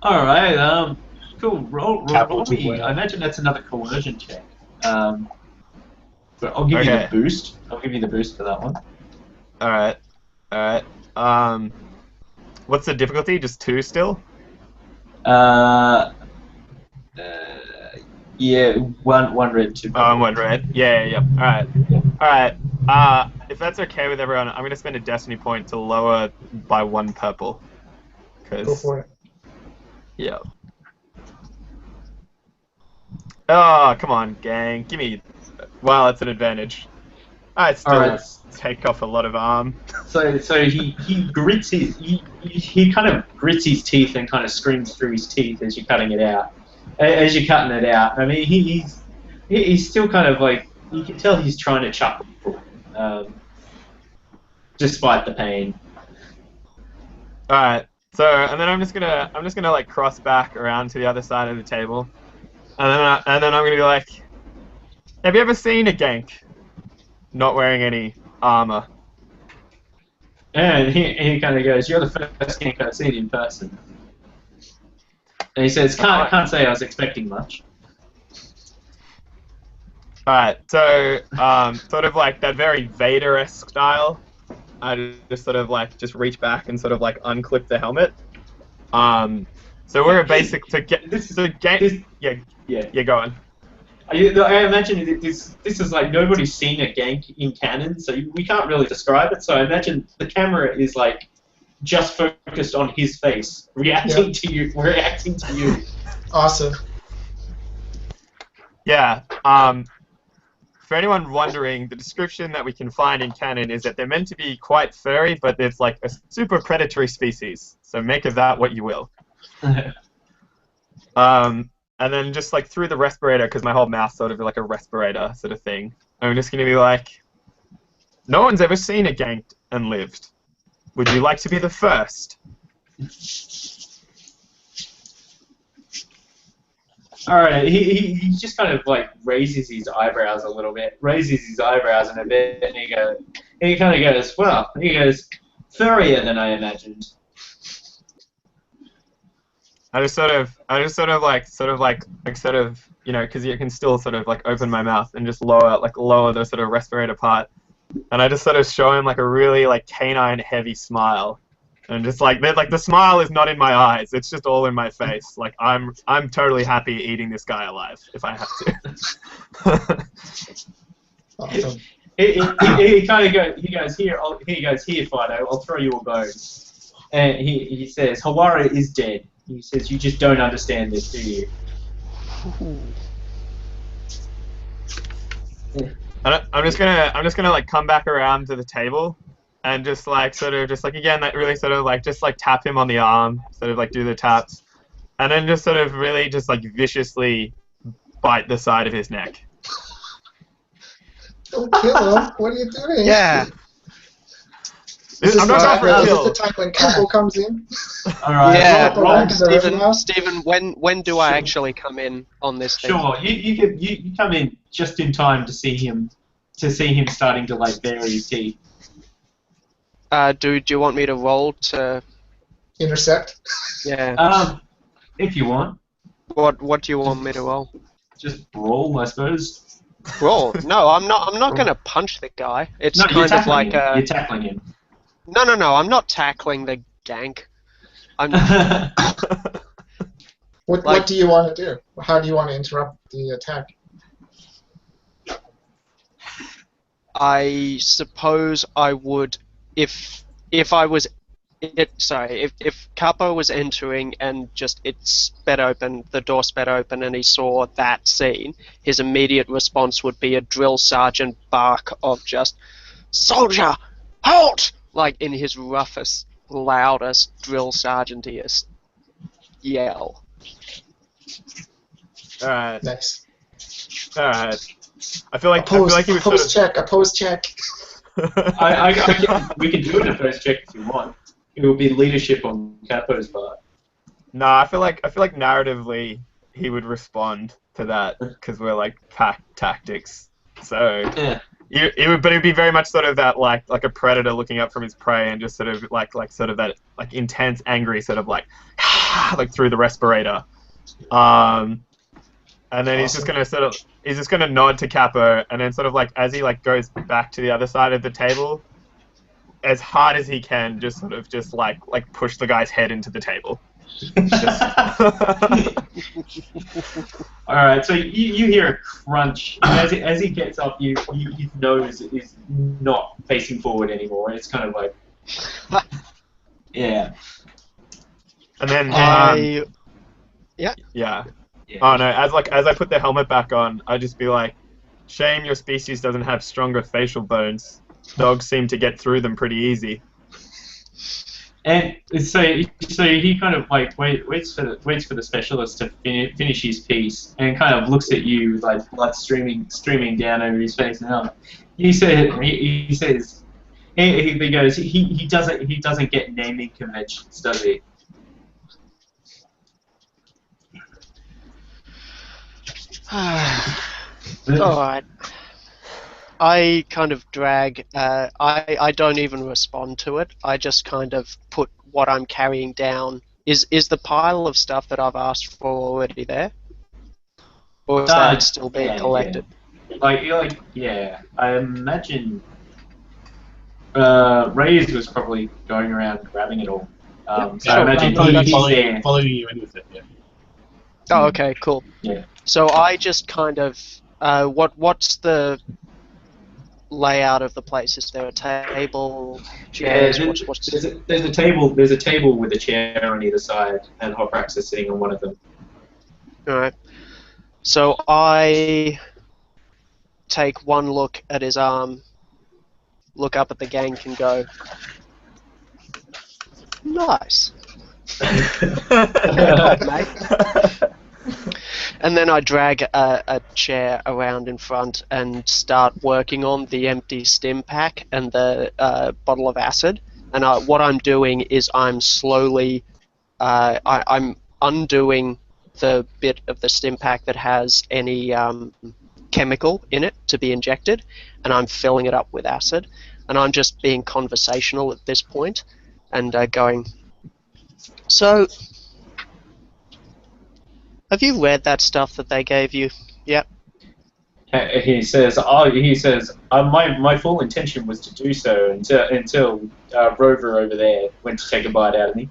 All right, Cool. Roll
Capo to
me.
win.
I imagine that's another coercion check. But I'll give you the
Okay.
boost. I'll give you the boost for that one.
Alright. Alright. What's the difficulty? Just 2 still?
Yeah, one red, two
Oh,
purple.
one red. Yeah. Alright. Alright. If that's okay with everyone, I'm gonna spend a destiny point to lower by 1 purple.
Go for it.
Yeah. Oh, come on, gang. Give me... Wow, that's an advantage. I still
Alright.
take off a lot of arm.
So he grits his he kind of grits his teeth and kind of screams through his teeth as you're cutting it out. As you're cutting it out, I mean he's still kind of like, you can tell he's trying to chuckle, despite the pain.
Alright. So, and then I'm just gonna like cross back around to the other side of the table, and then I'm gonna be like, have you ever seen a gank not wearing any armor?
And he kind of goes, "You're the first gank I've seen in person." And he says, "Can't say I was expecting much."
Alright, so sort of like that very Vader-esque style. I just sort of like just reach back and sort of like unclip the helmet. So we're a basic to get yeah, go on.
I imagine this is like, nobody's seen a gank in canon, so we can't really describe it. So I imagine the camera is like just focused on his face, reacting to you.
Awesome.
Yeah. For anyone wondering, the description that we can find in canon is that they're meant to be quite furry, but it's like a super predatory species. So make of that what you will. And then just like through the respirator, because my whole mouth's sort of like a respirator sort of thing, I'm just going to be like, no one's ever seen a gank and lived. Would you like to be the first?
Alright, he just kind of like raises his eyebrows a little bit, and he kind of goes, well, he goes, furrier than I imagined.
I just sort of you know, because you can still sort of like open my mouth and just lower the sort of respirator part, and I just sort of show him like a really like canine heavy smile, and just like the smile is not in my eyes, it's just all in my face. Like I'm totally happy eating this guy alive if I have to.
Awesome.
He kind of goes, here, Fido, I'll throw you a bone. And he says, Hawara is dead. He says, you just don't understand this, do you?
And I'm just gonna like come back around to the table, and just like again that really sort of like just like tap him on the arm, sort of like do the taps, and then just sort of really just like viciously bite the side of his neck.
Don't kill him. What are you doing?
Yeah.
I'm not going for a
Is
kill.
this the time when Capo comes in?
Alright,
Yeah,
roll for everything else.
Stephen, when do I actually come in on this thing?
sure. You come in just in time to see him starting to like bury his teeth.
Do you want me to roll to?
Intercept.
Yeah.
If you want,
What do you want me to roll?
just brawl, I suppose.
Roll? No, I'm not gonna punch the guy. It's
No, you're
kind of
tackling
like
him. You're tackling him.
No, I'm not tackling the gank. I'm
What do you want to do? How do you want to interrupt the attack?
I suppose I would if I was if Capo was entering and just the door sped open and he saw that scene, his immediate response would be a drill sergeant bark of just, soldier, halt! Like in his roughest, loudest drill sergeantiest yell.
Alright.
Nice.
Alright. I feel like he was
Opposed check. Opposed check.
We can do it in a first check if you want. It will be leadership on Capo's part.
No, I feel like narratively he would respond to that because we're like pack tactics. So
Yeah.
But it would be very much sort of that like a predator looking up from his prey and just sort of like sort of that like intense, angry sort of like through the respirator, And then he's just gonna nod to Capo, and then sort of like as he like goes back to the other side of the table, as hard as he can, just like push the guy's head into the table.
All right, so you hear a crunch, and as he gets up, his nose is not facing forward anymore. It's kind of like, yeah.
And then
Yeah.
yeah. Oh no! As I put the helmet back on, I just be like, "Shame your species doesn't have stronger facial bones. Dogs seem to get through them pretty easy."
And so he kind of like waits for the specialist to finish his piece, and kind of looks at you like blood streaming down over his face. And he goes, he doesn't get naming conventions, does he?
Alright. I kind of drag, I don't even respond to it. I just kind of put what I'm carrying down. Is the pile of stuff that I've asked for already there? Or is that still being collected?
Yeah. I imagine Raize was probably going around grabbing it all. So I imagine he's
following you in with it, yeah.
Oh, okay, cool.
Yeah.
So I just kind of, what's the layout of the place? Is there a table, chairs?
There's a table. There's a table with a chair on either side, and Hoprax is sitting on one of them.
All right. So I take one look at his arm, look up at the gank, and go, "Nice." Mate. And then I drag a chair around in front and start working on the empty stim pack and the bottle of acid. And what I'm doing is I'm slowly, I'm undoing the bit of the stim pack that has any chemical in it to be injected, and I'm filling it up with acid. And I'm just being conversational at this point and going, "So, have you read that stuff that they gave you yet?"
He says, my full intention was to do so until Rover over there went to take a bite out of me."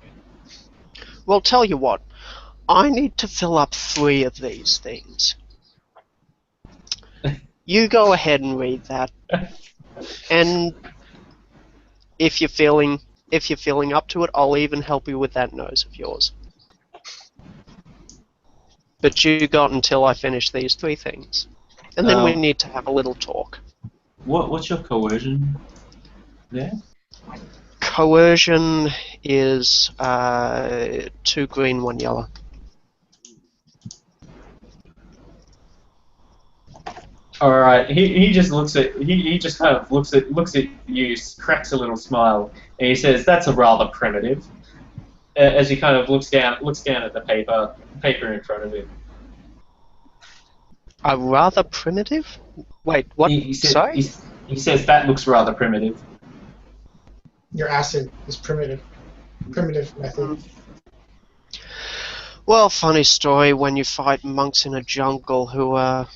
Well, tell you what, I need to fill up 3 of these things. You go ahead and read that, and if you're feeling up to it, I'll even help you with that nose of yours. But you got until I finish these 3 things. And then we need to have a little talk.
What's your coercion there?
Coercion is 2 green, 1 yellow.
All right. He just looks at he just kind of looks at you, cracks a little smile, and he says, "That's a rather primitive." As he kind of looks down at the paper in front of him.
A rather primitive? Wait, what? Sorry?
He says that looks rather primitive.
Your acid is primitive. Primitive method.
Well, funny story, when you fight monks in a jungle who are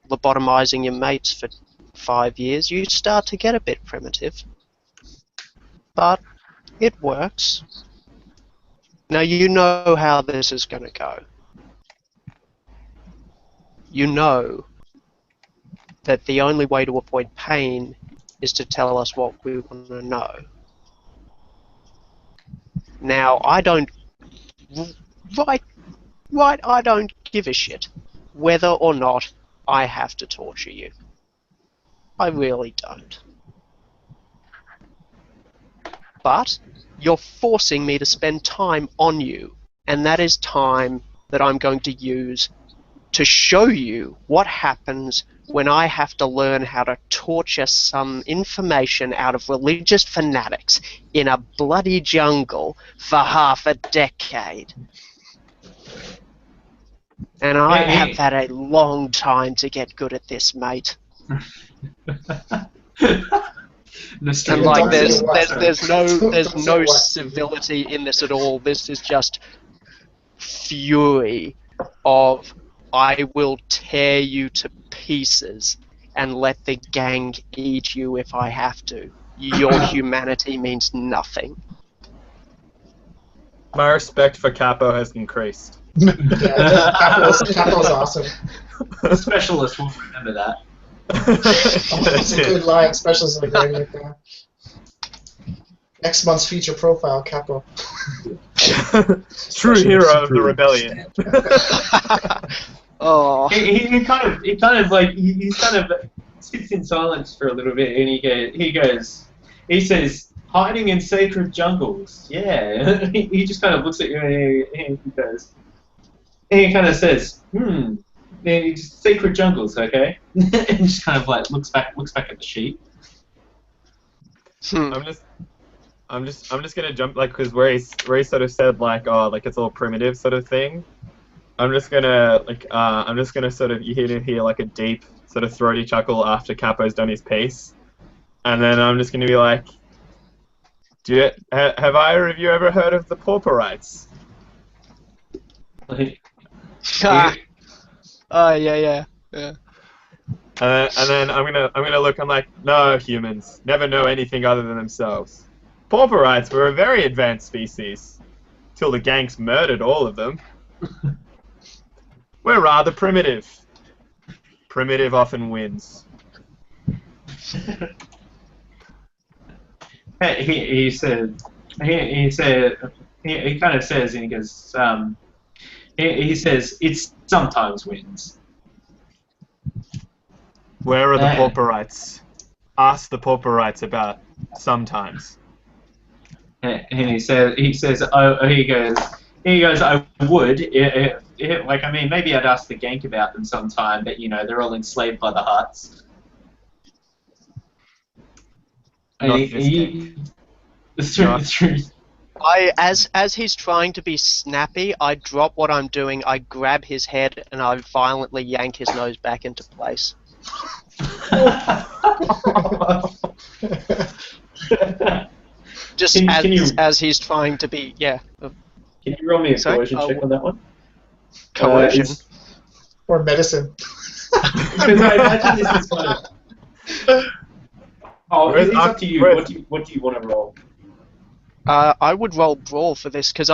lobotomizing your mates for 5 years, you start to get a bit primitive. But it works. Now you know how this is going to go. You know that the only way to avoid pain is to tell us what we want to know. Now, I don't... Right, I don't give a shit whether or not I have to torture you. I really don't. But you're forcing me to spend time on you, and that is time that I'm going to use to show you what happens when I have to learn how to torture some information out of religious fanatics in a bloody jungle for half a decade. And I have had a long time to get good at this, mate. And like, there's no civility in this at all. This is just fury of I will tear you to pieces and let the gang eat you if I have to. Your humanity means nothing.
My respect for Capo has increased.
Yeah, Capo's awesome.
Specialists will remember that.
That's a good line. Specialists are great right there. Next month's feature profile, Capo.
True hero of the rebellion.
Oh.
He kind of sits in silence for a little bit, and he says, hiding in sacred jungles. Yeah. He just kind of looks at you and he kind of says, sacred jungles, okay? And just kind of like looks back at the sheep.
I'm just gonna jump because where he sort of said like it's all primitive sort of thing. I'm just gonna sort of hear like a deep sort of throaty chuckle after Capo's done his piece, and then I'm just gonna be like, have either of you ever heard of the Pauperites?
Oh yeah.
And then I'm gonna look. I'm like, no, humans never know anything other than themselves. Pauperites were a very advanced species, till the gangs murdered all of them. We're rather primitive. Primitive often wins.
He kind of says, and he goes, he says, it sometimes wins.
Where are the Pauperites? Ask the Pauperites about sometimes.
And he goes, I would, maybe I'd ask the gank about them sometime, but they're all enslaved by the Huts. It's true.
As he's trying to be snappy, I drop what I'm doing, I grab his head, and I violently yank his nose back into place. Just as he's trying to be, yeah.
Can you roll me a coercion check on that one?
Coercion?
Or medicine.
Because I imagine this is kind of... Oh, it's up to you. What do you want to roll?
I would roll brawl for this because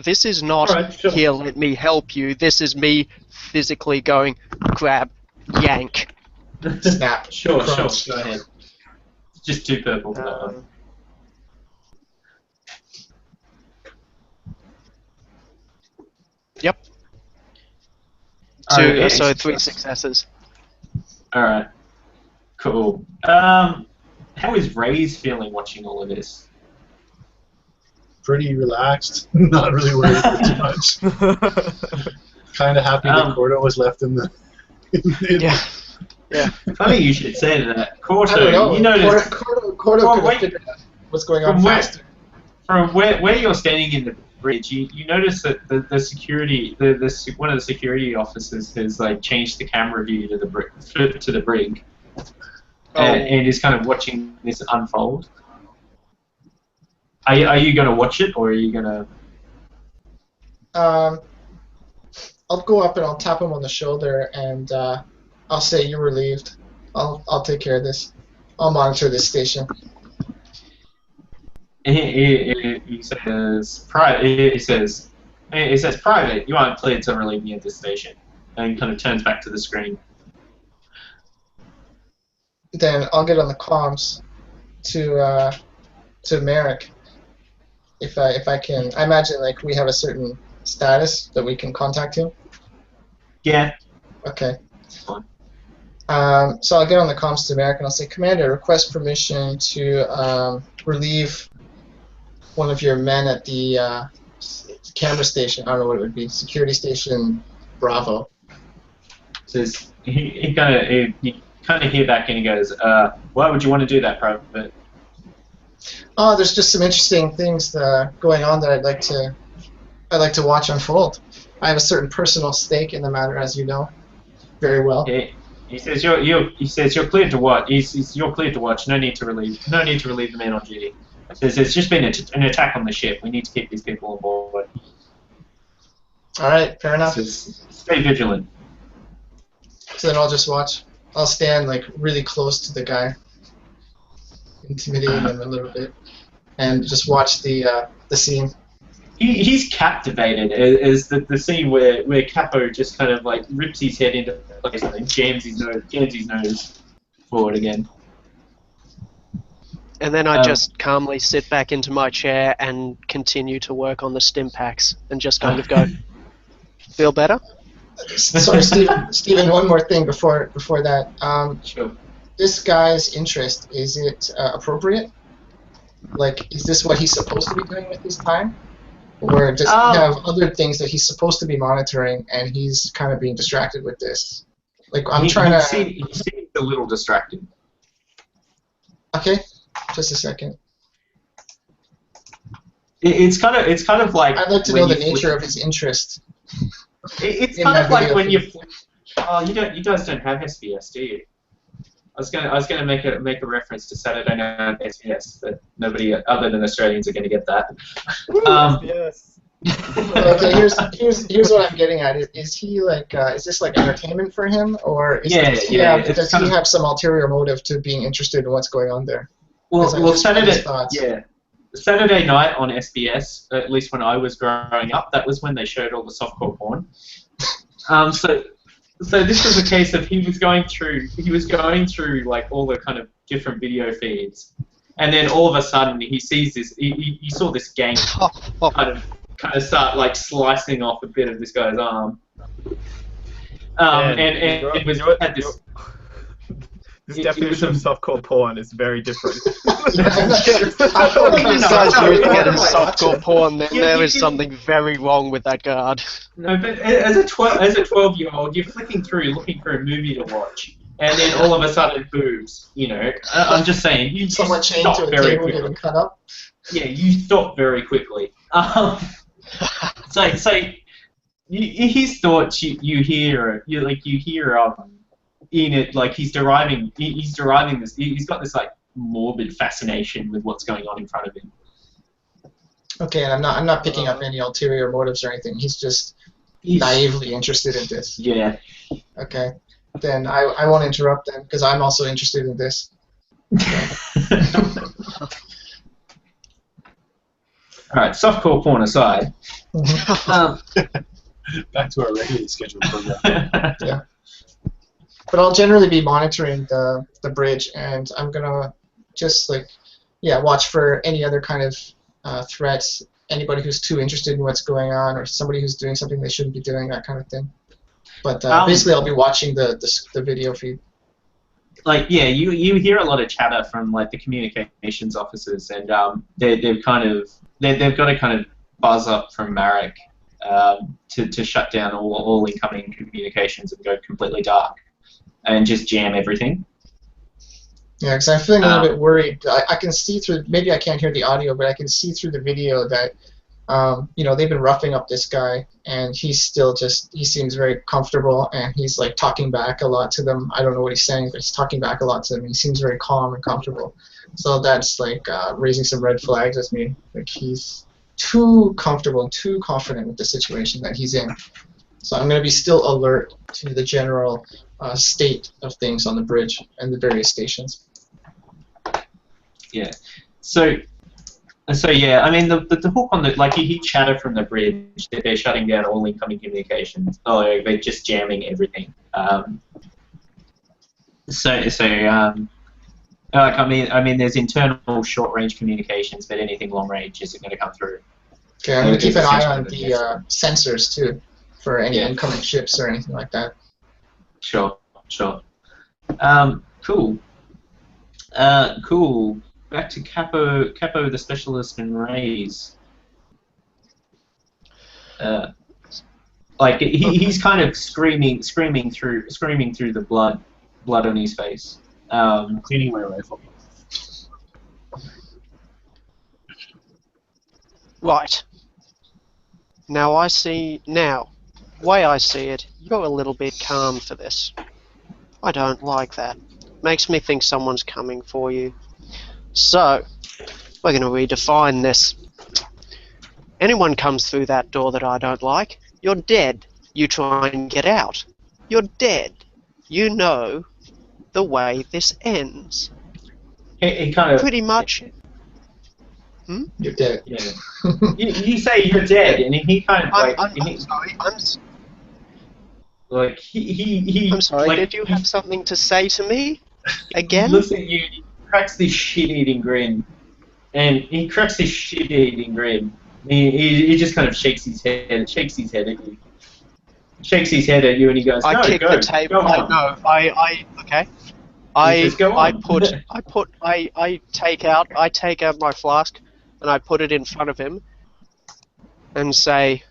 this is not
right, sure.
Here, let me help you. This is me physically going grab, yank.
Snap.
Sure.
Crunch.
Go ahead. Just 2 purple for that one.
Yep.
Alright,
So 3 successes.
Alright. Cool. How is Raize feeling watching all of this?
Pretty relaxed, not really worried for too much. Kind of happy that Korto was left in the...
Yeah.
Funny you should say that. Korto,
I don't know.
you noticed...
Korto could have figured out what's going on faster.
From where you're standing in the bridge, you notice that the security, one of the security officers has changed the camera view to the brig, and is kind of watching this unfold. Are you going to watch it, or are you going to...
I'll go up and I'll tap him on the shoulder, and I'll say, "You're relieved. I'll take care of this. I'll monitor this station."
He says, "Private, you aren't cleared to relieve me at this station," and he kind of turns back to the screen.
Then I'll get on the comms to Merrick. If I can, I imagine we have a certain status that we can contact him.
Yeah.
Okay.
Fine.
So I'll get on the comms to Merrick and I'll say, "Commander, request permission to relieve one of your men at the camera station." I don't know what it would be. Security station Bravo.
Says he kind of hear back and he goes, "Why would you want to do that, Private?"
Oh, there's just some interesting things going on that I'd like to watch unfold. I have a certain personal stake in the matter, as you know very well.
He says you're cleared to watch. You're cleared to watch. No need to relieve the man on duty. He says it's just been an attack on the ship. We need to keep these people on board.
All right, fair enough.
Just stay vigilant.
So then I'll just watch. I'll stand like really close to the guy, intimidate him a little bit, and just watch the scene.
He's captivated. Is the scene where Capo just kind of like rips his head into place and then jams his nose forward again.
And then I just calmly sit back into my chair and continue to work on the stim packs and just kind of go, feel better?
Sorry, Stephen. One more thing before that.
Sure.
This guy's interest, is it appropriate? Like, is this what he's supposed to be doing with his time? Or does he have other things that he's supposed to be monitoring and he's kind of being distracted with this? Like,
He seems a little distracted.
Okay, just a second.
It's kind of like.
I'd like to know the nature of his interest.
It's
in
kind of
that
like
video
when
feed.
you guys don't have SBS, do you? I was gonna make a reference to Saturday Night SBS, but nobody other than Australians are gonna get that.
Yes.
Okay, here's what I'm getting at. Is he like is this like entertainment for him, or does he have some ulterior motive to being interested in what's going on there?
Well, Saturday night on SBS, at least when I was growing up, that was when they showed all the softcore porn. So this was a case of he was going through like all the kind of different video feeds, and then all of a sudden he sees this. He saw this gang kind of start like slicing off a bit of this guy's arm. It was had this.
This definition of softcore porn is very different.
If you guys are looking at softcore porn, then there is something very wrong with that guard.
No, but as a 12-year-old, you're flicking through, looking for a movie to watch, and then all of a sudden, boobs. You know, I'm just saying, you
Someone chained
stop
to a
very
table
quickly.
getting cut up.
Yeah, you stop very quickly. So his thoughts you hear in it, like he's deriving this. He's got this like morbid fascination with what's going on in front of him.
Okay, and I'm not picking up any ulterior motives or anything. He's just naively interested in this.
Yeah.
Okay, then I won't interrupt then because I'm also interested in this.
All right, softcore porn aside.
Back to our regularly scheduled program.
Yeah. But I'll generally be monitoring the bridge, and I'm gonna just watch for any other kind of threats. Anybody who's too interested in what's going on, or somebody who's doing something they shouldn't be doing, that kind of thing. But basically, I'll be watching the video feed.
Like, yeah, you hear a lot of chatter from like the communications officers, and they've got to kind of buzz up from Marek to shut down all incoming communications and go completely dark. And just jam everything.
Yeah, because I'm feeling a little bit worried. I can see through. Maybe I can't hear the audio, but I can see through the video that they've been roughing up this guy, and he's still he seems very comfortable, and he's like talking back a lot to them. I don't know what he's saying, but he's talking back a lot to them. He seems very calm and comfortable. So that's like raising some red flags with me. Like he's too comfortable and too confident with the situation that he's in. So I'm going to be still alert to the general state of things on the bridge and the various stations.
Yeah. So yeah, I mean the hook on you hear chatter from the bridge that they're shutting down all incoming communications. Oh, they're just jamming everything. I mean there's internal short range communications, but anything long range isn't going to come through.
Okay, I'm going to keep an eye on the sensors too, for any incoming ships or anything like that.
Sure. Cool. Cool. Back to Capo the specialist in Raaze. He's kind of screaming through the blood on his face.
I'm cleaning my rifle.
Right. Way I see it, you're a little bit calm for this. I don't like that. Makes me think someone's coming for you. So, we're going to redefine this. Anyone comes through that door that I don't like, You're dead. You try and get out. You're dead. You know the way this ends.
He kind of.
Pretty much.
You're dead.
Yeah. You say you're dead, and he kind of like.
I'm sorry.
Like he.
I'm sorry.
Like,
Did you have something to say to me?
He
Again?
looks at you, he cracks this shit-eating grin. And he cracks this shit-eating grin. He just kind of shakes his head at you. Shakes his head at you and he goes,
I
no,
kick
go,
the table.
go on.
Okay.
He says, go on.
I take out my flask and I put it in front of him and say,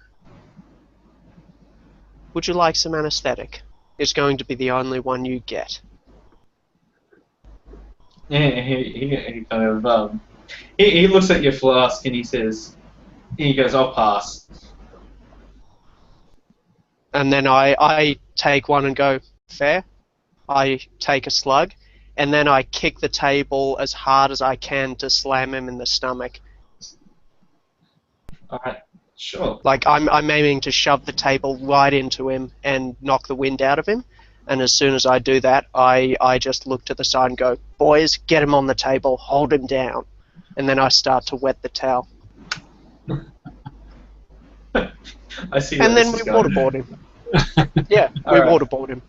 would you like some anesthetic? It's going to be the only one you get.
Yeah, he kind of, he looks at your flask and he goes, I'll pass.
And then I take one and go, fair. I take a slug, and then I kick the table as hard as I can to slam him in the stomach.
Alright, sure.
Like, I'm aiming to shove the table right into him and knock the wind out of him. And as soon as I do that, I just look to the side and go, boys, get him on the table, hold him down. And then I start to wet the towel.
I see.
And then we waterboard him. Yeah, we waterboard him.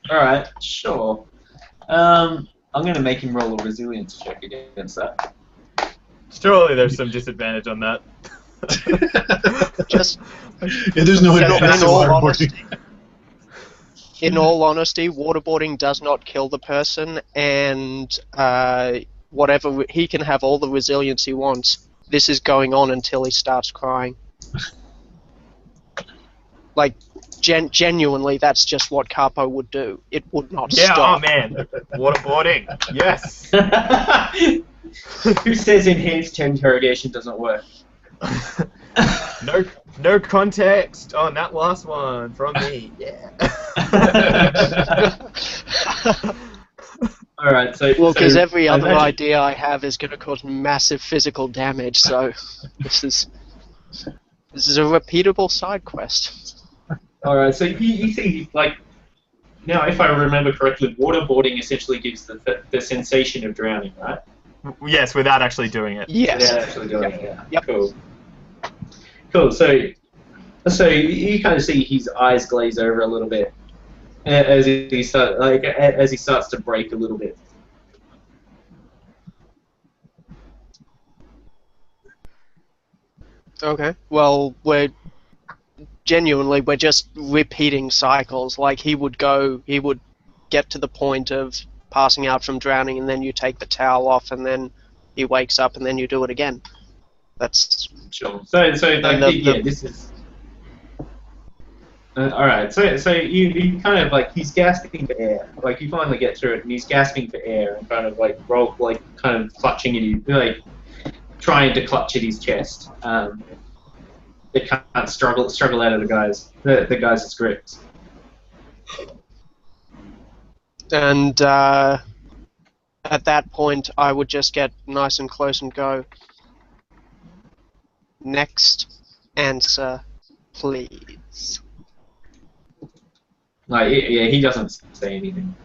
Alright, sure. I'm going to make him roll a resilience check against that.
Surely there's some disadvantage on that.
Just
there's no advantage to
all
waterboarding.
In all honesty, waterboarding does not kill the person, and whatever he can have all the resilience he wants. This is going on until he starts crying. Like, genuinely, that's just what Capo would do. It would not
Yeah,
stop.
oh man. Waterboarding. Yes.
Who says enhanced interrogation doesn't work?
No context on that last one from me. Yeah.
Alright, so...
Well, because every
I
other
imagine-
idea I have is going to cause massive physical damage, so this is a repeatable side quest.
Alright, so you see, like... Now, if I remember correctly, waterboarding essentially gives the sensation of drowning, right?
Yes, without actually doing it.
Yes.
Without actually doing it, yeah.
Yep.
Cool. Cool, so you kind of see his eyes glaze over a little bit as he starts to break a little bit.
Okay. Well, we're just repeating cycles. Like, he would get to the point of passing out from drowning, and then you take the towel off, and then he wakes up, and then you do it again. That's
Sure. So like, this is. All right. So you kind of like he's gasping for air. Like you finally get through it, and he's gasping for air and kind of like kind of clutching at you, like trying to clutch at his chest. They can't struggle out of the guy's grip.
And at that point, I would just get nice and close and go, next answer, please.
Like, yeah, he doesn't say anything.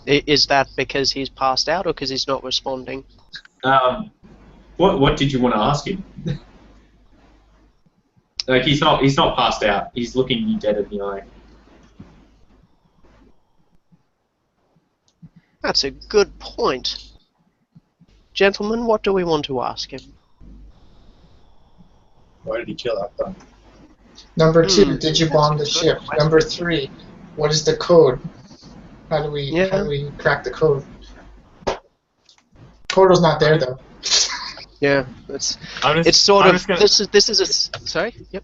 Is that because he's passed out or because he's not responding?
What did you want to ask him? Like, he's not passed out. He's looking you dead in the eye.
That's a good point. Gentlemen, what do we want to ask him?
Why did he kill Akdan?
Number 2, did you bomb the ship? Number 3, what is the code? How do we crack the code? Korto's not there though.
Yeah, it's sort of this is a sorry. Yep.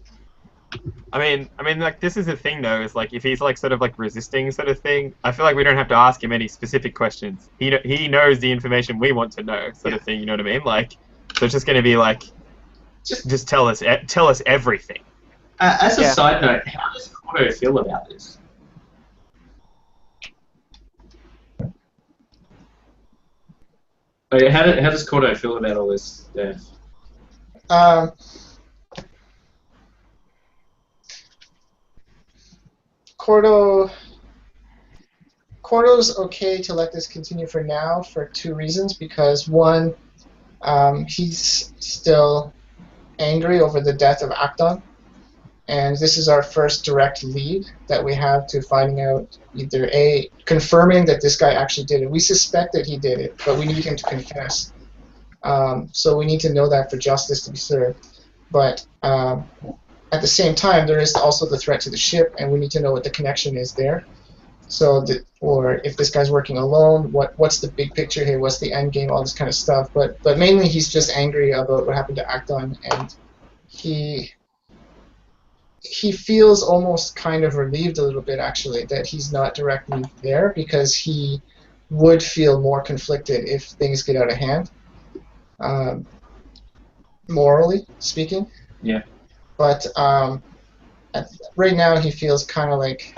I mean, like this is the thing though. Is like if he's like sort of like resisting sort of thing, I feel like we don't have to ask him any specific questions. He knows the information we want to know, sort of thing. You know what I mean? Like, so it's just going to be like, just tell us everything.
As a side note, how does Korto feel about this? How does Korto feel about all this death?
Korto's okay to let this continue for now for two reasons. Because one, he's still angry over the death of Akdan, and this is our first direct lead that we have to finding out either confirming that this guy actually did it. We suspect that he did it, but we need him to confess. So we need to know that for justice to be served. But at the same time, there is also the threat to the ship, and we need to know what the connection is there. So, or if this guy's working alone, what's the big picture here? What's the end game? All this kind of stuff. But mainly, he's just angry about what happened to Akdan, and he feels almost kind of relieved a little bit, actually, that he's not directly there, because he would feel more conflicted if things get out of hand, morally speaking.
Yeah.
But right now, he feels kind of like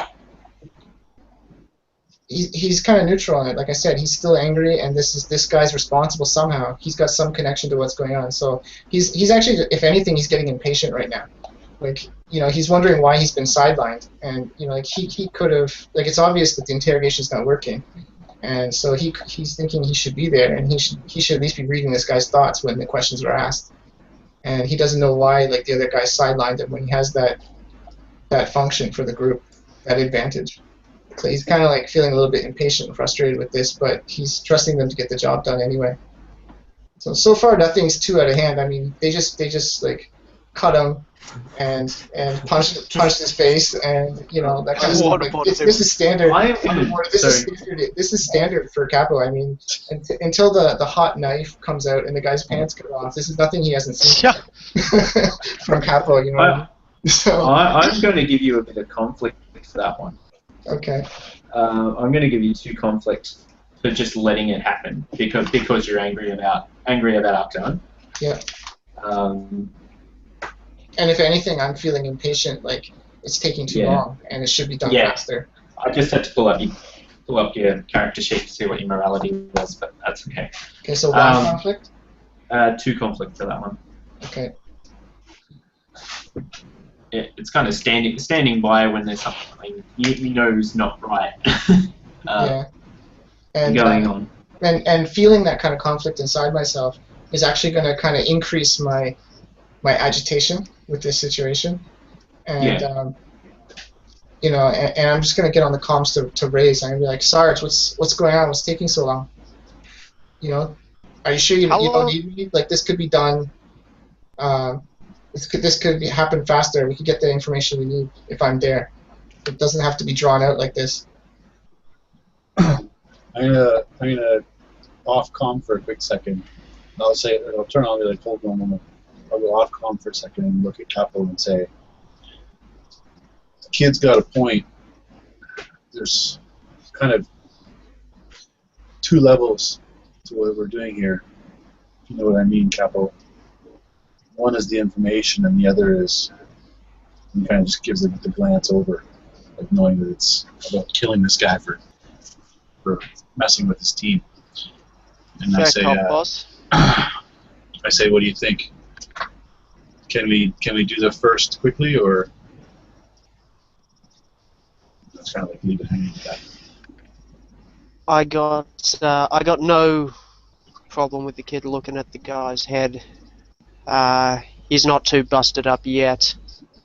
he's kind of neutral on it. Like I said, he's still angry, and this guy's responsible somehow. He's got some connection to what's going on. So he's actually, if anything, he's getting impatient right now. Like, he's wondering why he's been sidelined, and like he could have, like, it's obvious that the interrogation's not working, and so he's thinking he should be there, and he should at least be reading this guy's thoughts when the questions are asked, and he doesn't know why, like, the other guy sidelined him when he has that function for the group, that advantage. So he's kind of like feeling a little bit impatient and frustrated with this, but he's trusting them to get the job done anyway. So far nothing's too out of hand. I mean, they just like cut him and punched his face, and that kind of stuff. Like, this is standard. This is standard for Capo. I mean, until the hot knife comes out and the guy's pants cut off, this is nothing he hasn't seen from Capo. What I mean? So
I'm going to give you a bit of conflict for that one.
Okay.
I'm going to give you 2 conflicts for just letting it happen because you're angry about Akdan.
Yeah. And if anything, I'm feeling impatient. Like, it's taking too long, and it should be done faster.
I just had to pull up your character sheet to see what your morality was, but that's okay.
Okay, so 1 conflict.
2 conflict for that one.
Okay.
It's kind of standing by when there's something you know is not right.
And
going on.
And feeling that kind of conflict inside myself is actually going to kind of increase my agitation with this situation, and and I'm just going to get on the comms to Raaze. I'm going to be like, Sarge, what's going on? What's taking so long? Are you sure you don't need me? Like, this could be done. This could happen faster. We could get the information we need if I'm there. It doesn't have to be drawn out like this.
I'm gonna off comm for a quick second. I'll turn on the hold on a moment. I'll go off comm for a second and look at Capo and say, the kid's got a point. There's kind of 2 levels to what we're doing here. If you know what I mean, Capo. One is the information, and the other is, he kind of just gives the glance over, like knowing that it's about killing this guy for messing with his team. And I say, what do you think? Can we do the first quickly, or that's kind of like leave it hanging with that?
I got no problem with the kid looking at the guy's head. He's not too busted up yet,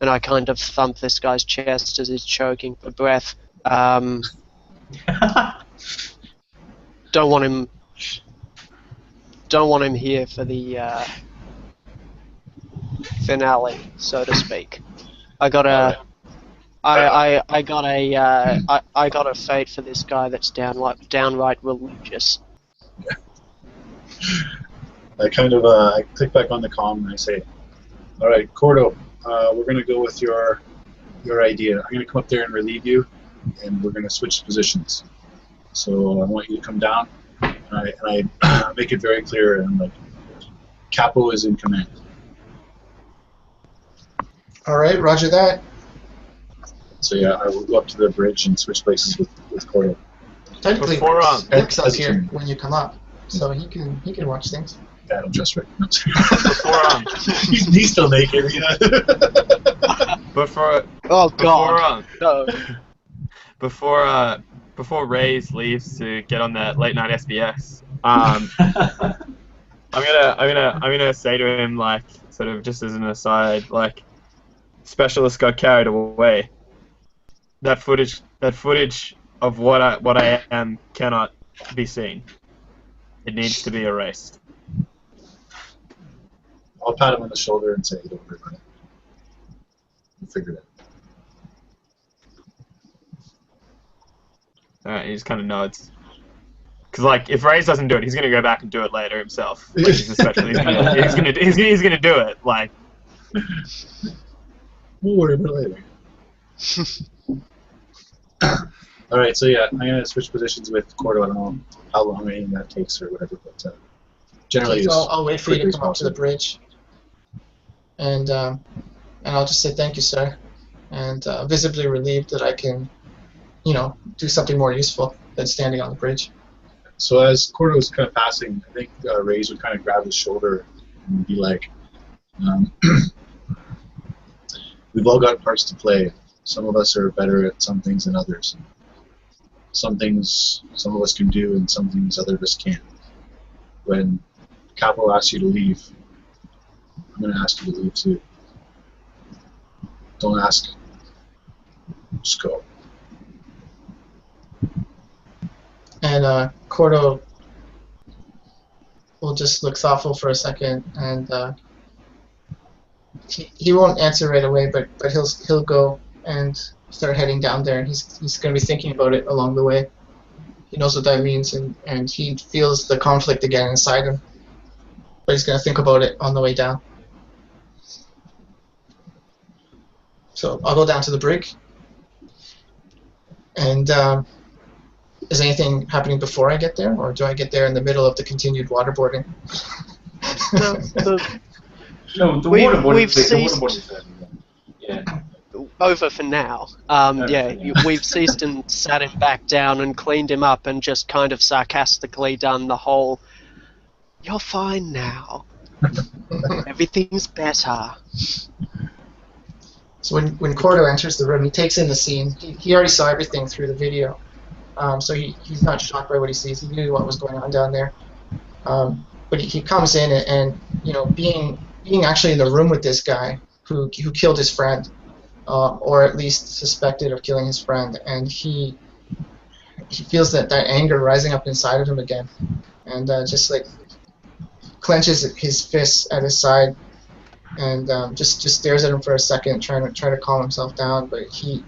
and I kind of thump this guy's chest as he's choking for breath. Don't want him here for the finale, so to speak. I got a fate for this guy that's downright religious.
I kind of I click back on the comm and I say, all right, Korto, we're going to go with your idea. I'm going to come up there and relieve you, and we're going to switch positions. So I want you to come down, and I make it very clear, and like, Capo is in command.
All right, roger that.
So yeah, I will go up to the bridge and switch places with Korto.
Technically, Rick's up here when you come up, so he can watch things.
Yeah, I'm just right. No, he's still naked. Yeah.
But for
oh god, no.
before Raize leaves to get on that late night SBS, I'm gonna say to him, like, sort of just as an aside, like, Specialist got carried away. That footage of what I am cannot be seen. It needs to be erased.
I'll pat him on the shoulder and say, "Don't worry about it. We'll figure it out."
Alright, he just kind of nods. Because, like, if Raize doesn't do it, he's gonna go back and do it later himself. Like, he's a specialist. He's gonna do it. Like,
we'll worry about it later. All right, so yeah, I'm gonna switch positions with Korto. I don't know how long or anything that takes or whatever, but generally,
So I'll wait for you to
quickly
come up to the
possible.
bridge, and I'll just say thank you, sir, and visibly relieved that I can, do something more useful than standing on the bridge.
So as Korto was kind of passing, I think Raize would kind of grab his shoulder and be like, "We've all got parts to play. Some of us are better at some things than others. Some things some of us can do, and some things other of us can't. When Capo asks you to leave, I'm going to ask you to leave too. Don't ask. Just go."
And Korto will just look thoughtful for a second, and he won't answer right away, but he'll go and start heading down there, and he's going to be thinking about it along the way. He knows what that means, and he feels the conflict again inside him, but he's going to think about it on the way down. So I'll go down to the brig, and is anything happening before I get there, or do I get there in the middle of the continued waterboarding?
No, the
We've
waterboarding
ceased-
is over. Yeah.
Over for now. We've ceased and sat him back down and cleaned him up and just kind of sarcastically done the whole, "You're fine now. Everything's better."
So when Korto enters the room, he takes in the scene. He already saw everything through the video, so he's not shocked by what he sees. He knew what was going on down there. But he comes in and being actually in the room with this guy who killed his friend, or at least suspected of killing his friend, and he feels that anger rising up inside of him again, and just like clenches his fists at his side, and just stares at him for a second, trying to calm himself down. But he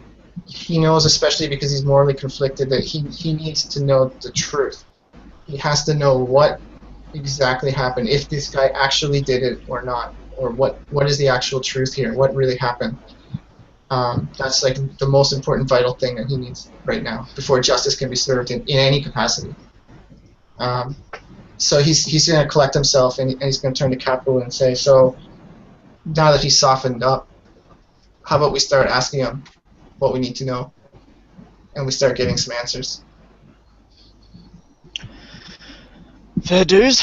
knows, especially because he's morally conflicted, that he needs to know the truth. He has to know what exactly happened, if this guy actually did it or not, or what is the actual truth here, what really happened. That's like the most important, vital thing that he needs right now before justice can be served in any capacity. So he's going to collect himself, and he's going to turn to Capo and say, "So now that he's softened up, how about we start asking him what we need to know, and we start getting some answers?"
Fair dues.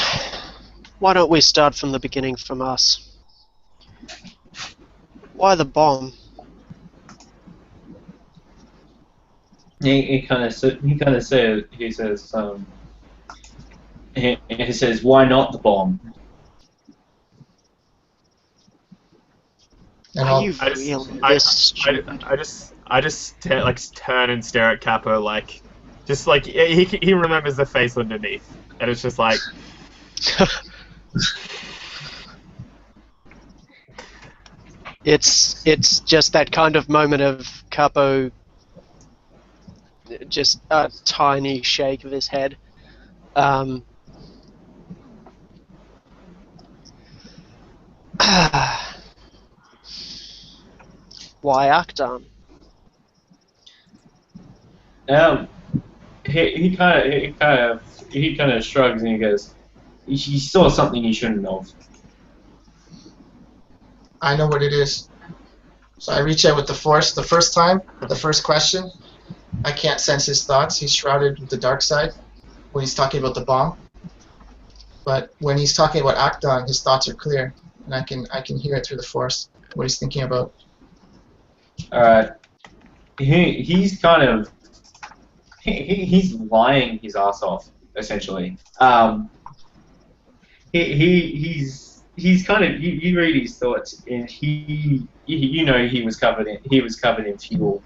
Why don't we start from the beginning from us? Why the bomb?
He says, "Why not the bomb?"
And
Are
I'll,
you
I just-
really
I-
this stupid?
I just turn and stare at Capo, like, just like he remembers the face underneath, and it's just like,
It's just that kind of moment of Capo, just a tiny shake of his head. Why Akdan?
He kind of shrugs and he goes, "He saw something he shouldn't have."
I know what it is. So I reach out with the force the first time, the first question. I can't sense his thoughts. He's shrouded with the dark side when he's talking about the bomb. But when he's talking about Akdan, his thoughts are clear, and I can hear it through the force what he's thinking about.
Alright. He's kind of he's lying his ass off, essentially. He's kind of you read his thoughts, and he was covered in fuel,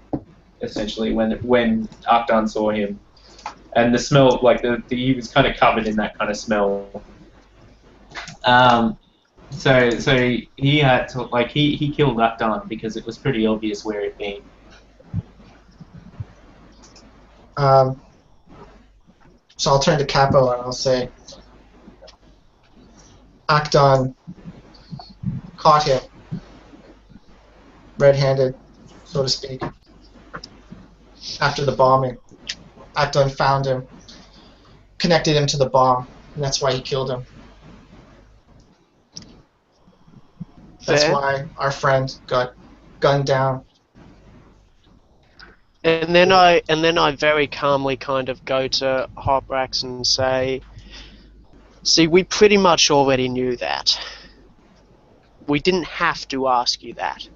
essentially, when Akdan saw him, and the smell, like he was kind of covered in that kind of smell. So he had to, like, he killed Akdan because it was pretty obvious where it'd been.
So I'll turn to Capo and I'll say, Akdan caught him, red-handed, so to speak, after the bombing. Akdan found him, connected him to the bomb, and that's why he killed him. That's
Fair.
why our friend got gunned down.
And then I very calmly kind of go to Hoprax and say, see, we pretty much already knew that. We didn't have to ask you that.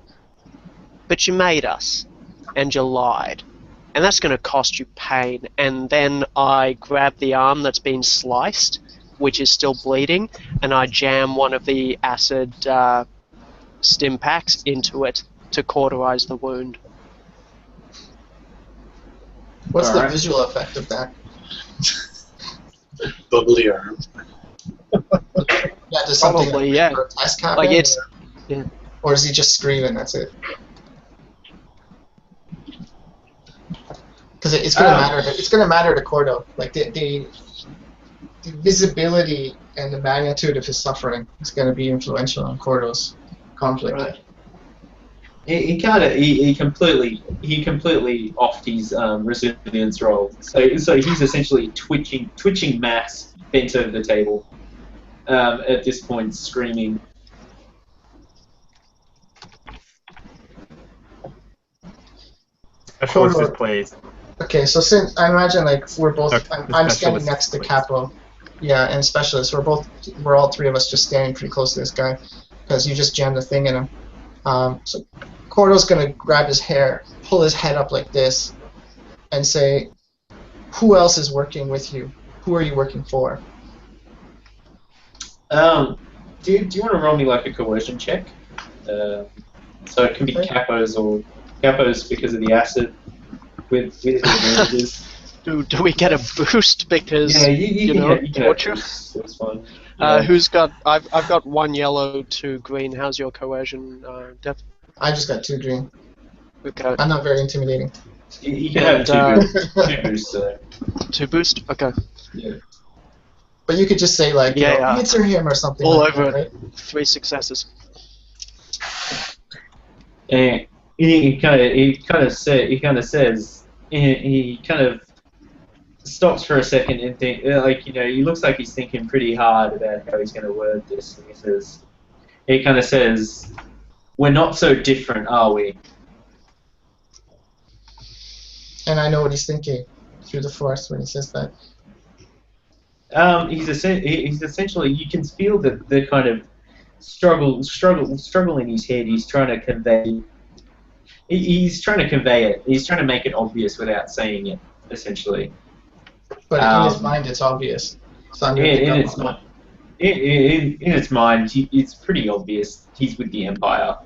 But you made us, and you lied. And that's going to cost you pain. And then I grab the arm that's been sliced, which is still bleeding, and I jam one of the acid stim packs into it to cauterize the wound.
What's the
Alright.
visual effect of that?
Bubbly arm.
Yeah, does something
Probably, yeah.
grotesque happen?
Like it's, yeah.
Or does he just scream and that's it? Because it's gonna matter. It's gonna matter to Korto. Like the visibility and the magnitude of his suffering is gonna be influential on Korto's conflict.
Right.
He completely offed his resilience roll. So he's essentially twitching mass bent over the table. At this point, screaming.
Specialist is pleased.
Okay, so since I imagine like we're both,
Okay,
I'm
the
standing
specialist,
next to
please.
Capo, yeah, and specialist. We're all three of us just standing pretty close to this guy because you just jammed the thing in him. So Korto's gonna grab his hair, pull his head up like this, and say, "Who else is working with you? Who are you working for?"
Do you want to roll me like a coercion check? So it can be
Okay.
Capo's because of the acid with advantages.
Do we get a boost because
Yeah, you
know,
can have
torture?
boosts, that's fine. Yeah.
Who's got? I've got 1 yellow, 2 green. How's your coercion, Dev?
I just got 2 green.
Okay,
I'm not very intimidating.
You can have
And,
two boosts.
2 boost. Okay,
Yeah.
But you could just say like,
Yeah,
you know,
yeah.
answer him or something.
All
like
over
that,
it.
right?
3 successes.
And he kind of stops for a second and think, he looks like he's thinking pretty hard about how he's going to word this. And he kind of says, "We're not so different, are we?"
And I know what he's thinking through the force when he says that.
He's essentially, you can feel the kind of struggle in his head. He's trying to convey. He's trying to convey it. He's trying to make it obvious without saying it. Essentially,
But in his mind, it's obvious. It's under the
in
gun.
its mind, it's pretty obvious. He's with the Empire.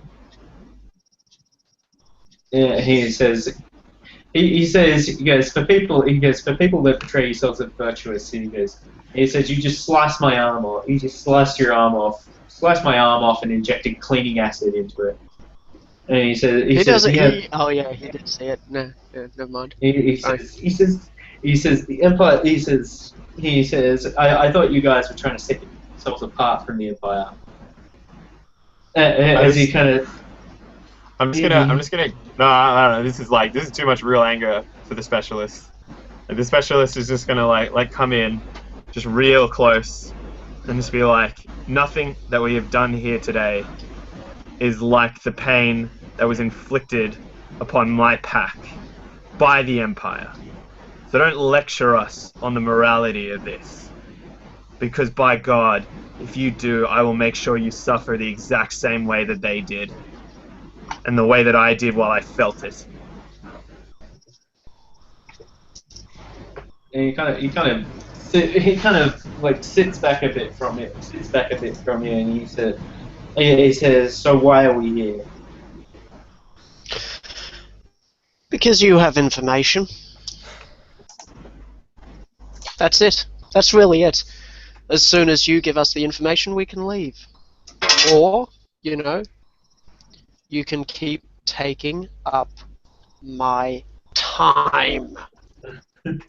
He goes, for people that portray yourselves as virtuous, he says, you just sliced my arm off. You just sliced my arm off and injected cleaning acid into it. And he says,
He doesn't.
"Yeah."
Oh yeah, he did say it. No, yeah, never mind.
He says the Empire. He says, I thought you guys were trying to set yourselves apart from the Empire. As he kind of.
I'm just gonna. No. This is too much real anger for the specialist. And the specialist is just gonna like come in, just real close, and just be like, nothing that we have done here today is like the pain that was inflicted upon my pack by the Empire. So don't lecture us on the morality of this. Because by God, if you do, I will make sure you suffer the exact same way that they did. And the way that I did while I felt it.
he kind of like sits back a bit from you, and he says, "So why are we here?"
Because you have information. That's it. That's really it. As soon as you give us the information, we can leave. Or, you know, you can keep taking up my time.
And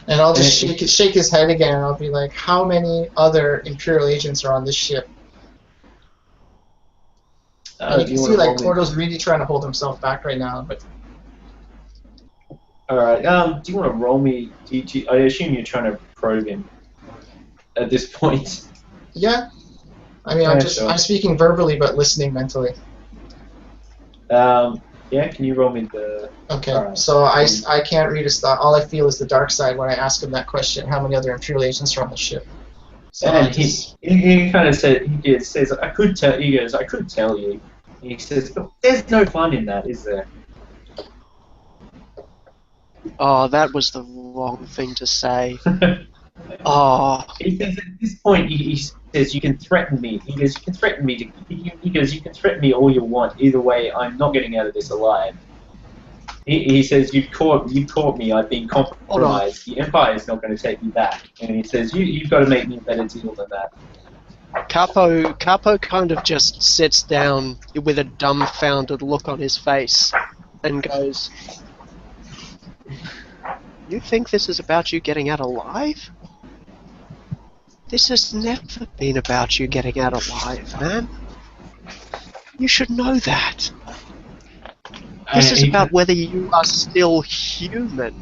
I'll just shake his head again, and I'll be like, how many other Imperial agents are on this ship? And you can see, like, Korto's really trying to hold himself back right now, but...
Alright, do you want to roll me... I assume you're trying to probe him at this point.
Yeah. I mean, I'm speaking verbally, but listening mentally.
Yeah, can you roll me the...
Okay, so I can't read his thought. All I feel is the dark side when I ask him that question, how many other Imperial agents are on the ship? So
and he kind of says, I could tell you. He says, but there's no fun in that, is there?
Oh, that was the wrong thing to say. Oh.
He says at this point, he says, you can threaten me. He goes, you can threaten me. He goes, you can threaten me all you want. Either way, I'm not getting out of this alive. He says, you've caught me. I've been compromised. The Empire is not going to take me back. And he says, you've got to make me a better deal than that.
Capo kind of just sits down with a dumbfounded look on his face and goes, "You think this is about you getting out alive? This has never been about you getting out alive, man. You should know that. This is about whether you are still human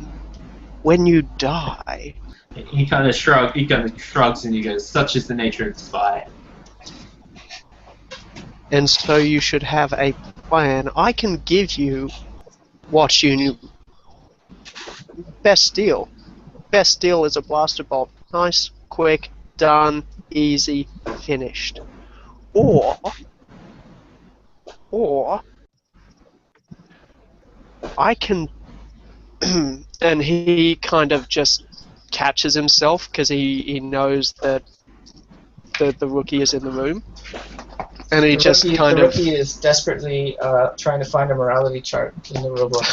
when you die."
He kind of shrugs and he goes, "Such is the nature of the spy."
And so you should have a plan. I can give you what you knew. Best deal. Best deal is a blaster bolt. Nice, quick, done, easy, finished. Or I can... and he kind of just catches himself because he knows that the rookie is in the room. And he
The rookie is desperately trying to find a morality chart in the rulebook.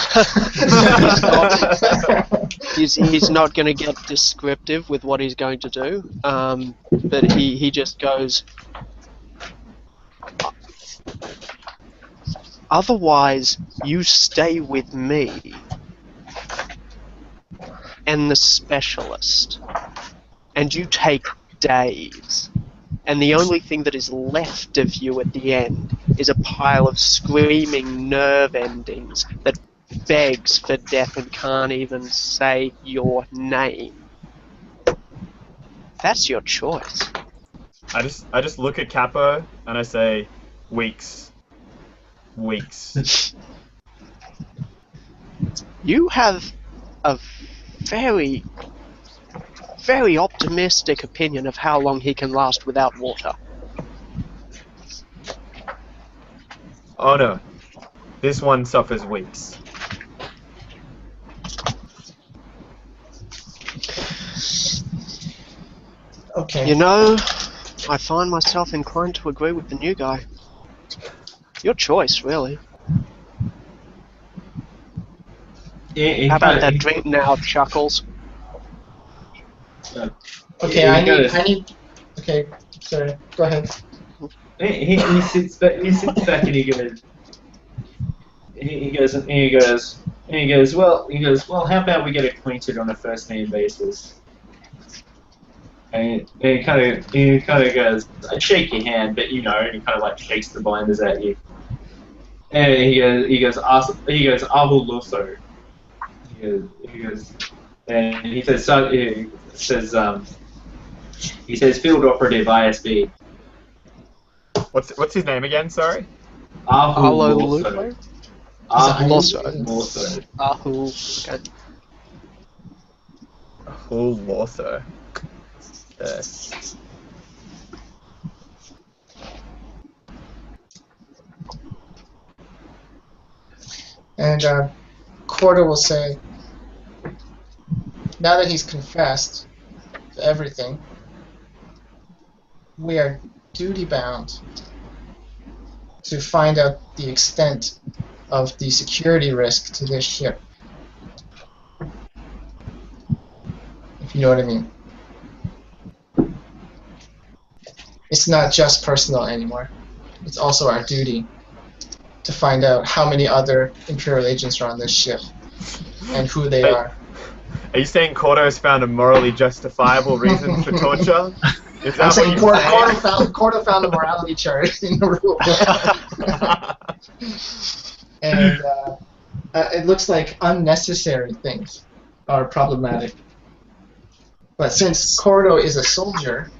he's not going to get descriptive with what he's going to do, but he just goes, "Otherwise, you stay with me and the specialist, and you take days. And the only thing that is left of you at the end is a pile of screaming nerve endings that begs for death and can't even say your name. That's your choice."
I just look at Capo and I say, weeks.
You have a very, very optimistic opinion of how long he can last without water.
Oh no, this one suffers weeks.
Okay.
You know, I find myself inclined to agree with the new guy. Your choice, really. How about that drink now, Chuckles?
Okay, I need. Okay, sorry. Go ahead.
He sits back and he goes, well, how about we get acquainted on a first name basis? And he kind of goes, "I'd shake your hand, but you know," and he kind of like shakes the blinders at you. And he goes, "Ahu Loso." And he says, "Field Operative ISB."
What's his name again? Sorry.
Ahu
Loso.
Loso.
Ahu. Okay.
Ahu Loso.
And Korto will say, now that he's confessed to everything, we are duty-bound to find out the extent of the security risk to this ship. If you know what I mean. It's not just personal anymore. It's also our duty to find out how many other Imperial agents are on this ship and who they are.
Are you saying Korto has found a morally justifiable reason for torture? Is that
I'm saying
what you're
Korto found a morality chart in the rule. And it looks like unnecessary things are problematic. But since Korto is a soldier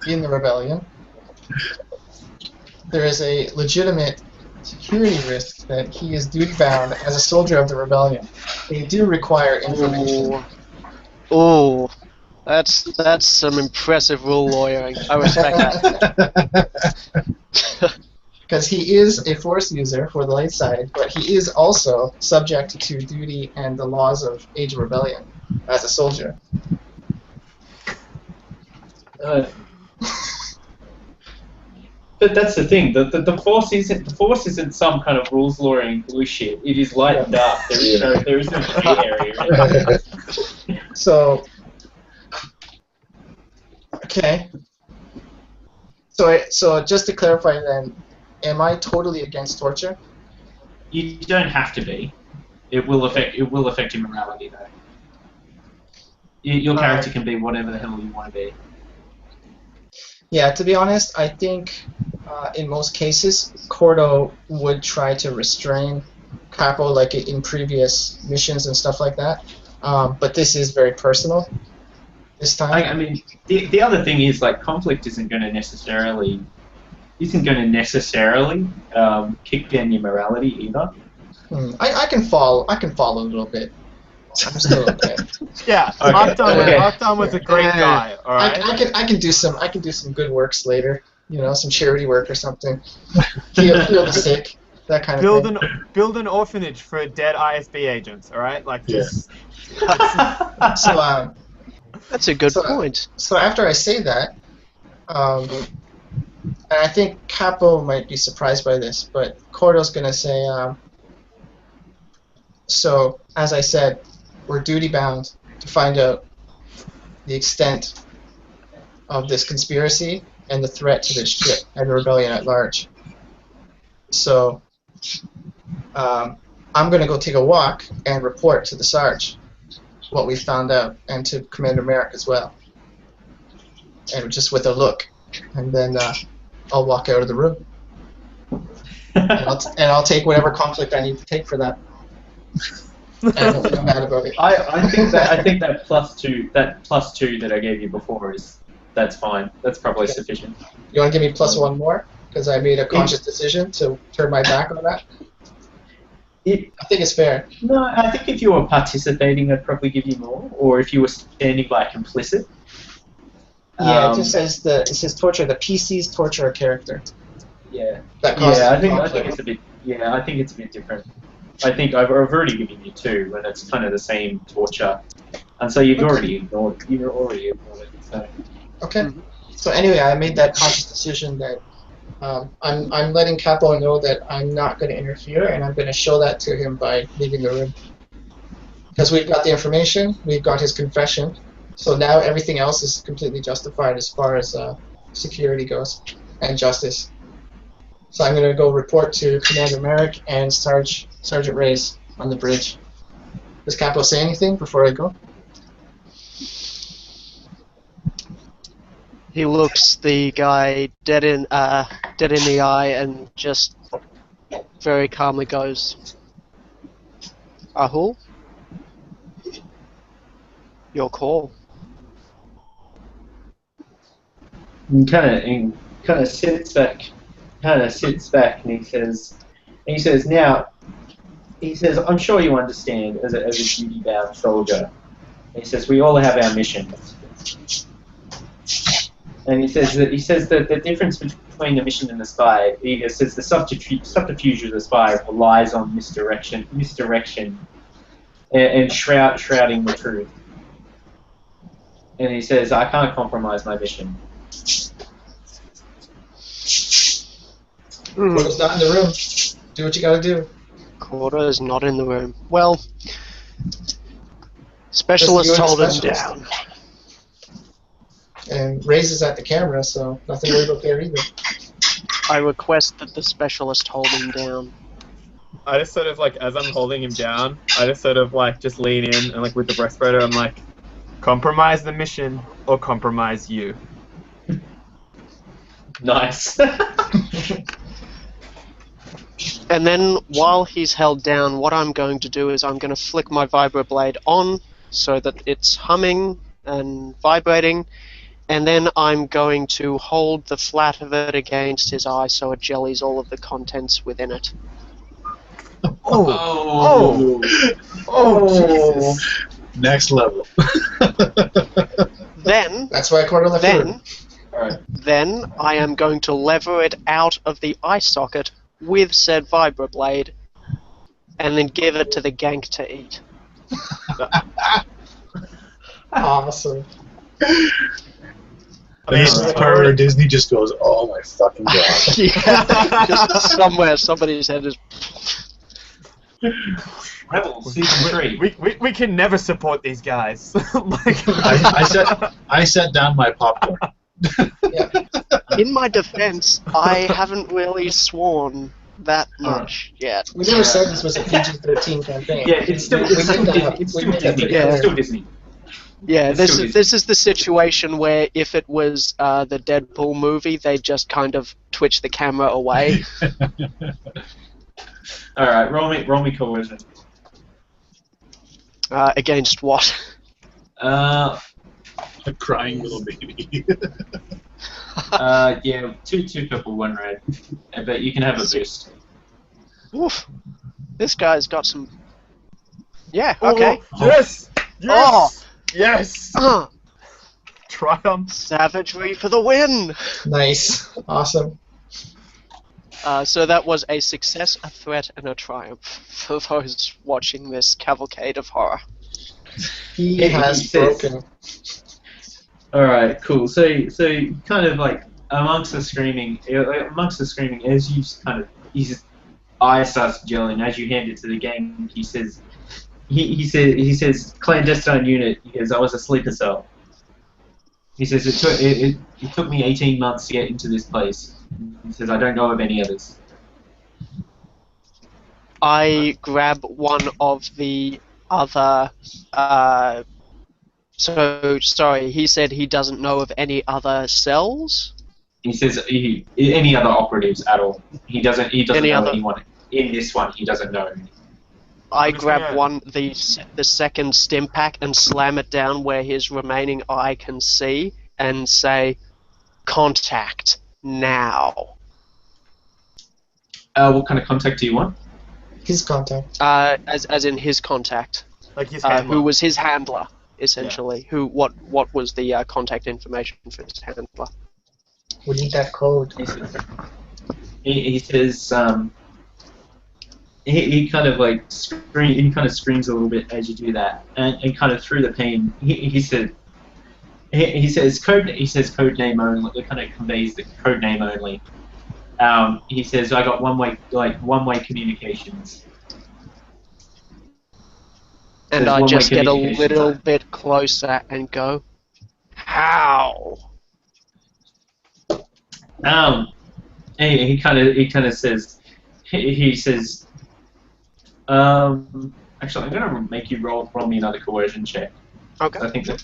in the rebellion, there is a legitimate security risk that he is duty-bound as a soldier of the rebellion. They do require information.
Oh, that's some impressive rule lawyering. I respect that.
Because he is a force user for the light side, but he is also subject to duty and the laws of Age of Rebellion as a soldier.
But that's the thing. The force isn't some kind of rules lawyering bullshit. It is light and dark. There is no gray area.
So, okay. So just to clarify then, am I totally against torture?
You don't have to be. It will affect your morality though. Your character can be whatever the hell you want to be.
Yeah, to be honest, I think in most cases, Korto would try to restrain Capo like in previous missions and stuff like that. But this is very personal this time.
I mean, the other thing is like conflict isn't going to necessarily kick down your morality either.
I can follow a little bit. I'm still okay.
Yeah,
Okay.
Akdan was a great guy. All right.
I can do some good works later. You know, some charity work or something. Heal the sick, that kind of thing.
Build an orphanage for dead ISB agents. All right, like just.
So
That's a good point.
So after I say that, and I think Capo might be surprised by this, but Korto's gonna say, so as I said, we're duty-bound to find out the extent of this conspiracy and the threat to this ship and the rebellion at large. So I'm going to go take a walk and report to the Sarge what we found out, and to Commander Merrick as well. And just with a look. And then I'll walk out of the room. And I'll take whatever conflict I need to take for that. And I don't feel mad about it.
I think that plus two that I gave you before that's fine. That's probably sufficient.
You want to give me plus one more? Because I made a conscious decision to turn my back on that. I think it's fair.
No, I think if you were participating, I'd probably give you more. Or if you were standing by complicit.
Yeah, it just says it says torture. The PCs torture a character.
Yeah.
That causes
I think
conflict.
it's a bit. Yeah, I think it's a bit different. I think I've already given you two, and it's kind of the same torture, and so you've already ignored it. So.
Okay. So anyway, I made that conscious decision that I'm letting Capo know that I'm not going to interfere, and I'm going to show that to him by leaving the room. Because we've got the information, we've got his confession, so now everything else is completely justified as far as security goes and justice. So I'm going to go report to Commander Merrick and Sergeant Raize on the bridge. Does Capo say anything before I go?
He looks the guy dead in the eye and just very calmly goes, "Ahul, your call."
And kind of sits back, and he says, "Now," he says, "I'm sure you understand as a duty-bound soldier." He says, "We all have our missions." And he says that the difference between the mission and the spy, he says the subterfuge of the spy relies on misdirection, and shrouding the truth. And he says, I can't compromise my mission.
Korto's not in the room. Do what you gotta do.
Korto is not in the room. Well, specialist
Just you and
told him
specialist.
down.
And Raize is at the camera, so nothing to worry about there either.
I request that the specialist hold him down.
I just sort of like, as I'm holding him down, I just sort of like just lean in and like with the breastbreaker, I'm like, compromise the mission or compromise you.
Nice.
And then, while he's held down, what I'm going to do is I'm going to flick my vibroblade on so that it's humming and vibrating, and then I'm going to hold the flat of it against his eye so it jellies all of the contents within it.
Oh, Jesus.
Next level.
Then,
That's why Korto left the room.
Alright.
then I am going to lever it out of the eye socket with said vibroblade, and then give it to the gank to eat.
Awesome.
This is the part where Disney just goes, oh my fucking god.
Yeah, just somewhere somebody's head is.
Rebel, season 3.
We can never support these guys. Like,
I set down my popcorn.
In my defense, I haven't really sworn that much yet.
We never said this was a PG-13 campaign.
Yeah, it's still Disney. It's still Disney.
Yeah,
It's still
this is the situation where if it was the Deadpool movie, they'd just kind of twitch the camera away.
Alright, roll me coercion.
Against what?
A crying little baby.
Yeah, two purple, 1 red. But you can have a boost.
Oof. This guy's got some. Yeah. Okay.
Oh, yes! Yes!
Oh.
Yes! Triumph.
Savagery for the win.
Nice. Awesome.
So that was a success, a threat, and a triumph for those watching this cavalcade of horror.
He
Yeah,
has
he says-
broken.
Alright, cool. So kind of like amongst the screaming, as you kind of his eye starts gelling as you hand it to the gang. He says, he says clandestine unit. He goes, I was a sleeper cell. He says it took me 18 months to get into this place. He says I don't know of any others.
I grab one of the other. So sorry, he said he doesn't know of any other cells.
He says any other operatives at all. He doesn't
Any
know
other-
anyone in this one. He doesn't know.
I
just
grab
gonna-
the second stim pack and slam it down where his remaining eye can see and say, "Contact now."
What kind of contact do you want?
His contact.
As in his contact,
Like his
who was his handler, essentially. What was the contact information for his handler?
We need that code.
He says he kind of like screams a little bit as you do that, and kind of through the pain he says code name only. It kind of conveys the code name only. He says I got one way communications.
And
There's
I
one-way
just get a
communications
little
line.
bit closer and go, "How?"
He kind of says he says actually I'm gonna make you roll me another coercion check.
Okay.
I think that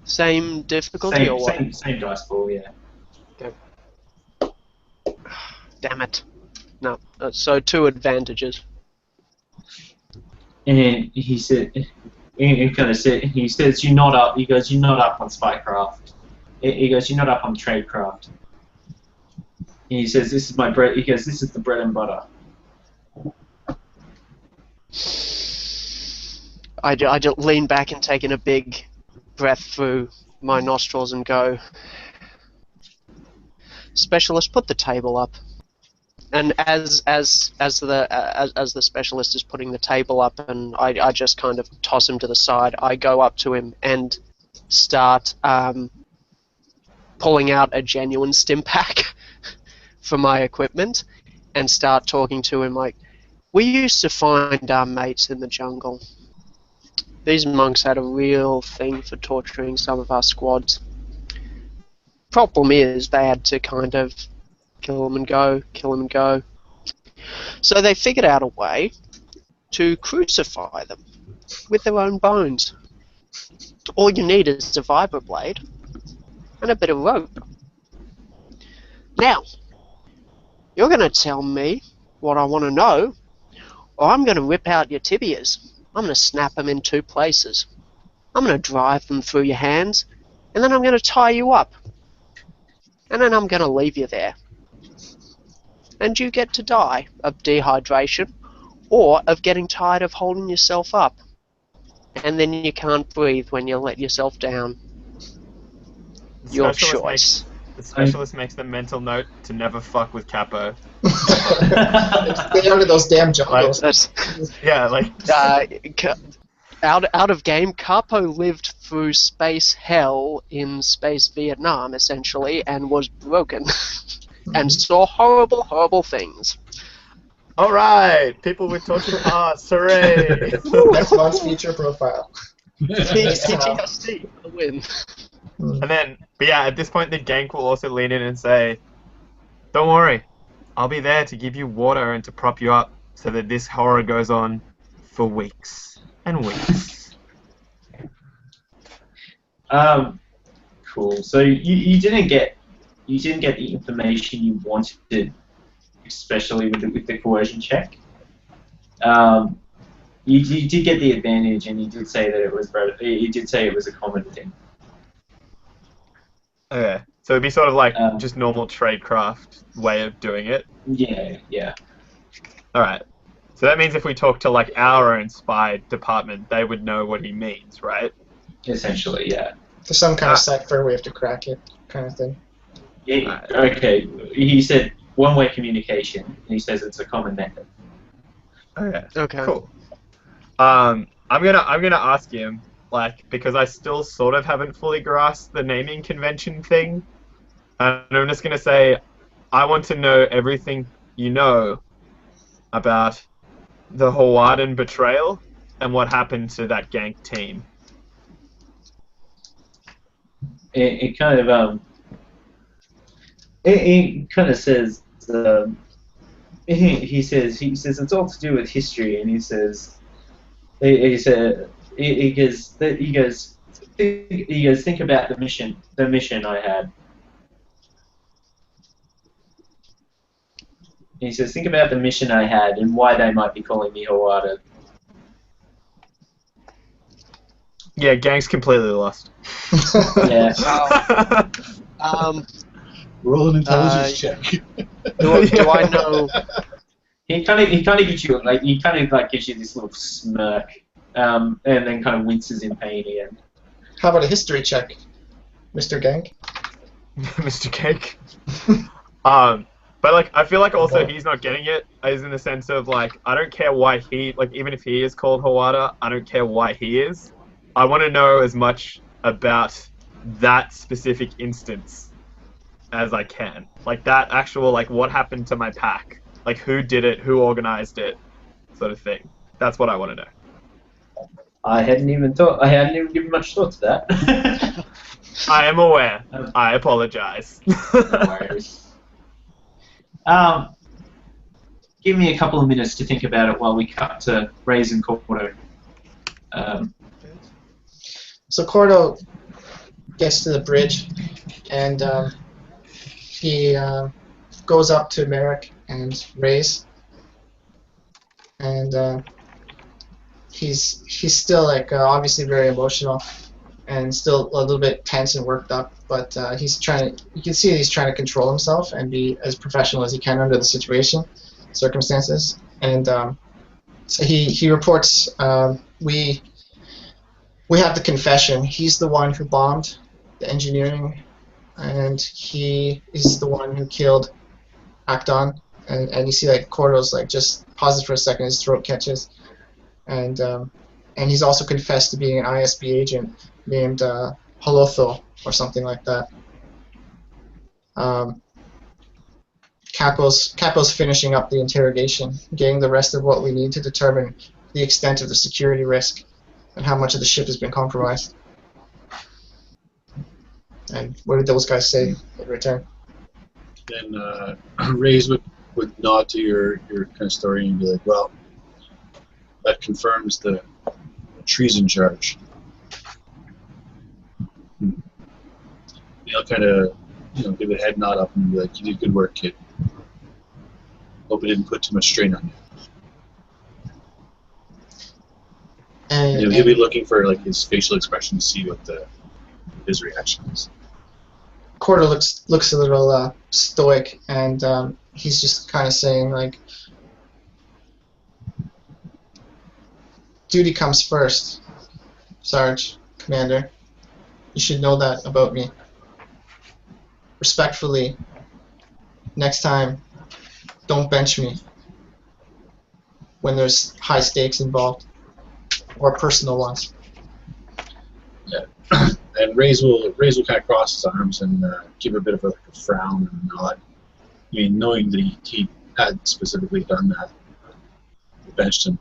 Same difficulty or what?
same dice pool, yeah.
Damn it. No. So 2 advantages.
And he said, he says you're not up. He goes, you're not up on spycraft. He goes, you're not up on tradecraft. And he says, this is my bread. He goes, this is the bread and butter.
I just lean back and take in a big breath through my nostrils and go, "Specialist, put the table up." And as the specialist is putting the table up, and I just kind of toss him to the side, I go up to him and start pulling out a genuine stim pack for my equipment and start talking to him like, we used to find our mates in the jungle. These monks had a real thing for torturing some of our squads. Problem is, they had to kind of kill them and go. So they figured out a way to crucify them with their own bones. All you need is a vibroblade and a bit of rope. Now, you're going to tell me what I want to know, or I'm going to rip out your tibias. I'm going to snap them in 2 places. I'm going to drive them through your hands, and then I'm going to tie you up. And then I'm going to leave you there. And you get to die of dehydration, or of getting tired of holding yourself up. And then you can't breathe when you let yourself down. Your choice.
The specialist makes the mental note to never fuck with Capo.
Stay out of those damn jungles.
Yeah, like...
out of game, Capo lived through space hell in space Vietnam, essentially, and was broken. And saw horrible, horrible things.
Alright! People with tortured hearts, hooray!
Next month's feature profile.
PTSD for the win.
And then, but yeah, at this point the gank will also lean in and say, don't worry, I'll be there to give you water and to prop you up so that this horror goes on for weeks and weeks.
Cool. So you didn't get the information you wanted, especially with the coercion check. You did get the advantage, and you did say that it was a common thing.
Okay, so it'd be sort of like just normal tradecraft way of doing it.
Yeah.
Alright. So that means if we talk to like our own spy department, they would know what he means, right?
Essentially, yeah.
There's some kind of cipher, we have to crack it, kind of thing.
Yeah, okay, he said one-way communication, and he says it's a common method.
Okay. Cool. I'm gonna ask him, like, because I still sort of haven't fully grasped the naming convention thing, and I'm just gonna say, I want to know everything you know about the Hawadan betrayal and what happened to that gank team.
It kind of says he says it's all to do with history, and he goes think about the mission I had. He says think about the mission I had and why they might be calling me Hawada.
Yeah, gang's completely lost.
Yeah.
Roll an intelligence check.
Do I know?
He kind of gives you gives you this little smirk, and then kind of winces in pain again.
How about a history check, Mr. Gank?
Mr. Cake. But like, I feel like also he's not getting it, as in the sense of like, I don't care why he, like, even if he is called Hawada, I don't care why he is. I want to know as much about that specific instance as I can. Like that actual, like, what happened to my pack? Like, who did it? Who organized it? Sort of thing. That's what I want to know.
I hadn't even given much thought to that.
I am aware. I apologize.
No worries. Give me a couple of minutes to think about it while we cut to Raize and Korto.
So Korto gets to the bridge, and he goes up to Merrick and Raize, and he's still like obviously very emotional and still a little bit tense and worked up, but you can see he's trying to control himself and be as professional as he can under the circumstances, and so he reports, we have the confession. He's the one who bombed the engineering, and he is the one who killed Akdan. And you see like Korto's like just pauses for a second, his throat catches, and he's also confessed to being an ISB agent named Holotho or something like that. Capo's finishing up the interrogation, getting the rest of what we need to determine the extent of the security risk and how much of the ship has been compromised. And what did those guys say in return?
Then Raize would nod to your kind of story and be like, well, that confirms the treason charge. He'll kind of, give a head nod up and be like, you did good work, kid. Hope it didn't put too much strain on you.
And
He'll be looking for like his facial expression to see what his reaction is.
Korto looks a little stoic, and he's just kind of saying, like, duty comes first, Sarge, Commander. You should know that about me. Respectfully, next time, don't bench me when there's high stakes involved, or personal ones.
Yeah. And Raize will kind of cross his arms and give a bit of a frown and a nod. I mean, knowing that he had specifically done that, benched him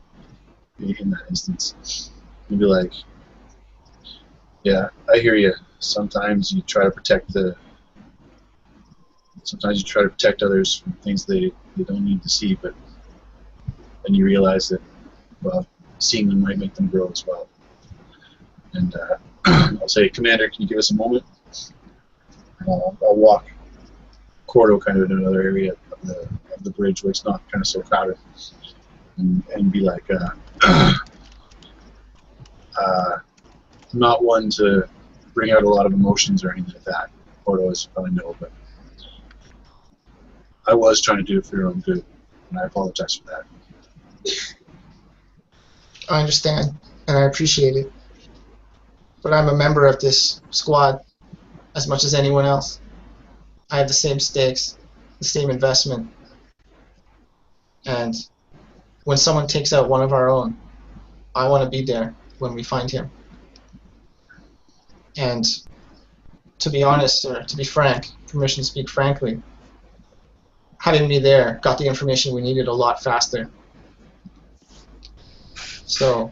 in that instance. He'd be like, yeah, I hear you. Sometimes you try to protect others from things they don't need to see, but then you realize that, well, seeing them might make them grow as well. And I'll say, Commander, can you give us a moment? And I'll walk Korto kind of in another area of the bridge where it's not kind of so crowded, and be like, I'm not one to bring out a lot of emotions or anything like that. Korto, as you probably know, but I was trying to do it for your own good, and I apologize for that.
I understand, and I appreciate it. But I'm a member of this squad as much as anyone else. I have the same stakes, the same investment. And when someone takes out one of our own, I want to be there when we find him. And to be honest, or to be frank, permission to speak frankly, having me there got the information we needed a lot faster. So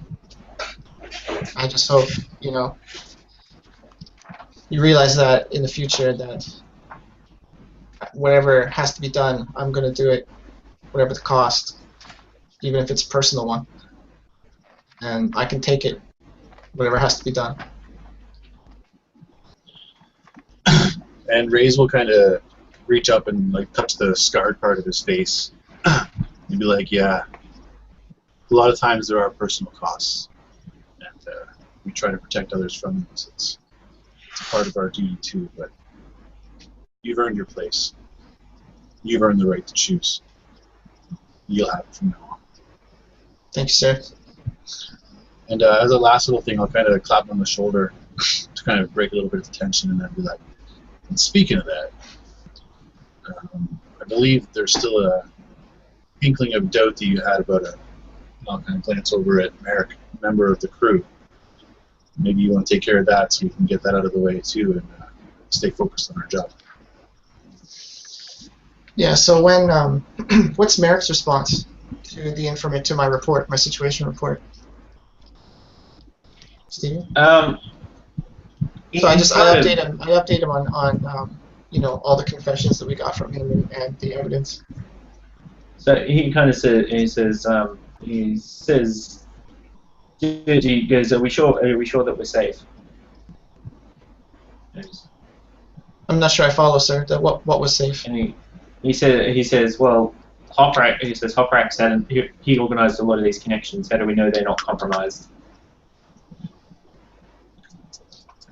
I just hope, you realize that in the future that whatever has to be done, I'm going to do it, whatever the cost, even if it's a personal one. And I can take it, whatever has to be done.
And Raize will kind of reach up and like touch the scarred part of his face and be like, yeah, a lot of times there are personal costs, and we try to protect others from them. So it's a part of our duty too, but you've earned your place. You've earned the right to choose. You'll have it from now on.
Thank you, sir.
And as a last little thing, I'll kind of clap him on the shoulder to kind of break a little bit of the tension, and then be like, and speaking of that, I believe there's still a inkling of doubt that you had about I'll kind of glance over at Merrick, member of the crew. Maybe you want to take care of that so we can get that out of the way too, and stay focused on our job.
Yeah, so when, what's Merrick's response to my report, my situation report? Steven? So I update him on all the confessions that we got from him and the evidence.
So he kind of says, he says, he goes, are we sure that we're safe?
I'm not sure I follow, sir. What was safe?
And he says, well, Hoprak said he organised a lot of these connections. How do we know they're not compromised?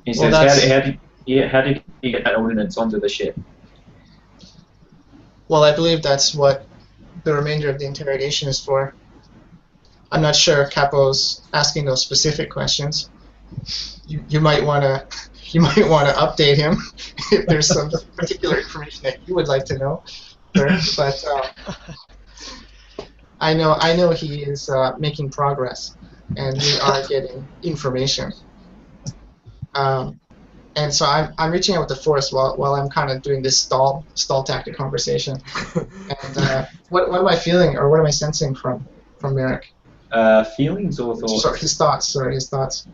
He says, how did you get that ordinance onto the ship?
Well, I believe that's what the remainder of the interrogation is for. I'm not sure Capo's asking those specific questions. You might want to update him if there's some particular information that you would like to know. But I know he is making progress, and we are getting information. And so I'm reaching out with the force while I'm kind of doing this stall tactic conversation. And what am I feeling or what am I sensing from Merrick?
Feelings or thoughts?
Sorry, his thoughts. Sorry, his thoughts.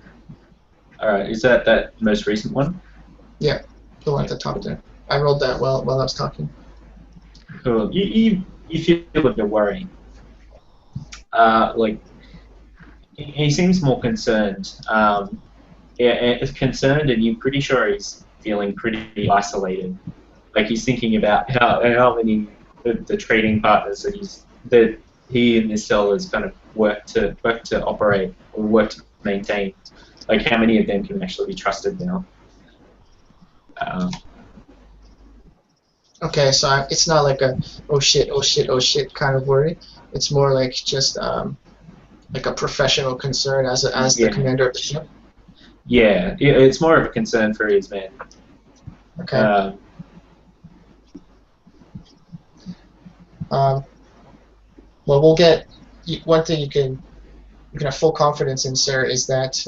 All right, is that most recent one?
Yeah, the one at the top there. I rolled that while I was talking.
Cool. You feel like you're worrying. Like he seems more concerned. It's concerned, and you're pretty sure he's feeling pretty isolated. Like he's thinking about how many of the trading partners that he and this cell has kind of worked to operate or work to maintain. Like how many of them can actually be trusted now.
Okay, so it's not like a oh shit kind of worry. It's more like just like a professional concern as the commander of the ship.
Yeah, it's more of a concern for his men.
Okay. Well, we'll get one thing you can have full confidence in, sir, is that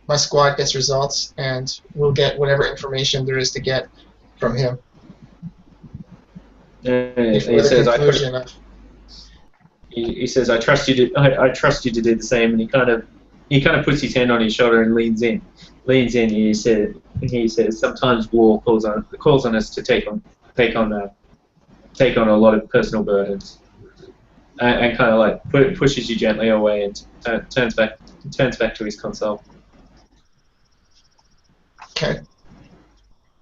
my squad gets results, and we'll get whatever information there is to get from him.
He says, "I trust you to. I trust you to do the same." And he kind of puts his hand on his shoulder and leans in. And he says, "Sometimes war calls on us to take on a lot of personal burdens." And kind of like pushes you gently away and turns back to his console.
Okay.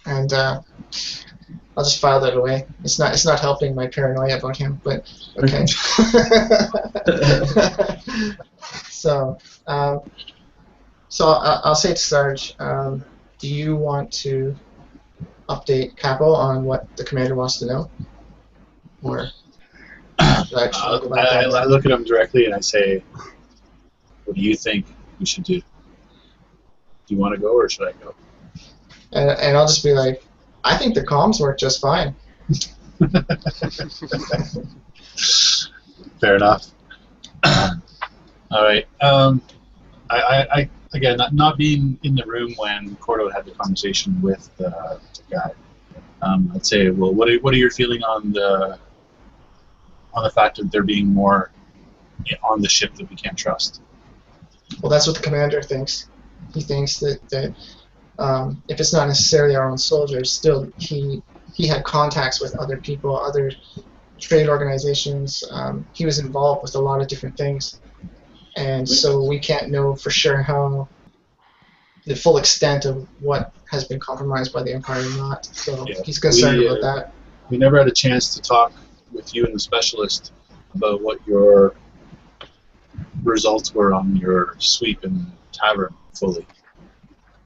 And I'll just file that away. It's not helping my paranoia about him, but okay. So I'll say to Sarge, do you want to update Capo on what the commander wants to know, or should I actually go back
I look at him directly and I say, "What do you think we should do? Do you want to go or should I go?"
And I'll just be like, I think the comms work just fine.
Fair enough. All right. I again, not being in the room when Korto had the conversation with the guy, I'd say, well, what are your feeling on the fact that there being more on the ship that we can't trust?
Well, that's what the commander thinks. He thinks that if it's not necessarily our own soldiers, still he had contacts with other people, other trade organizations. He was involved with a lot of different things, and so we can't know for sure how the full extent of what has been compromised by the Empire or not. So
Yeah.
he's concerned about that.
We never had a chance to talk with you and the specialist about what your results were on your sweep in the tavern fully.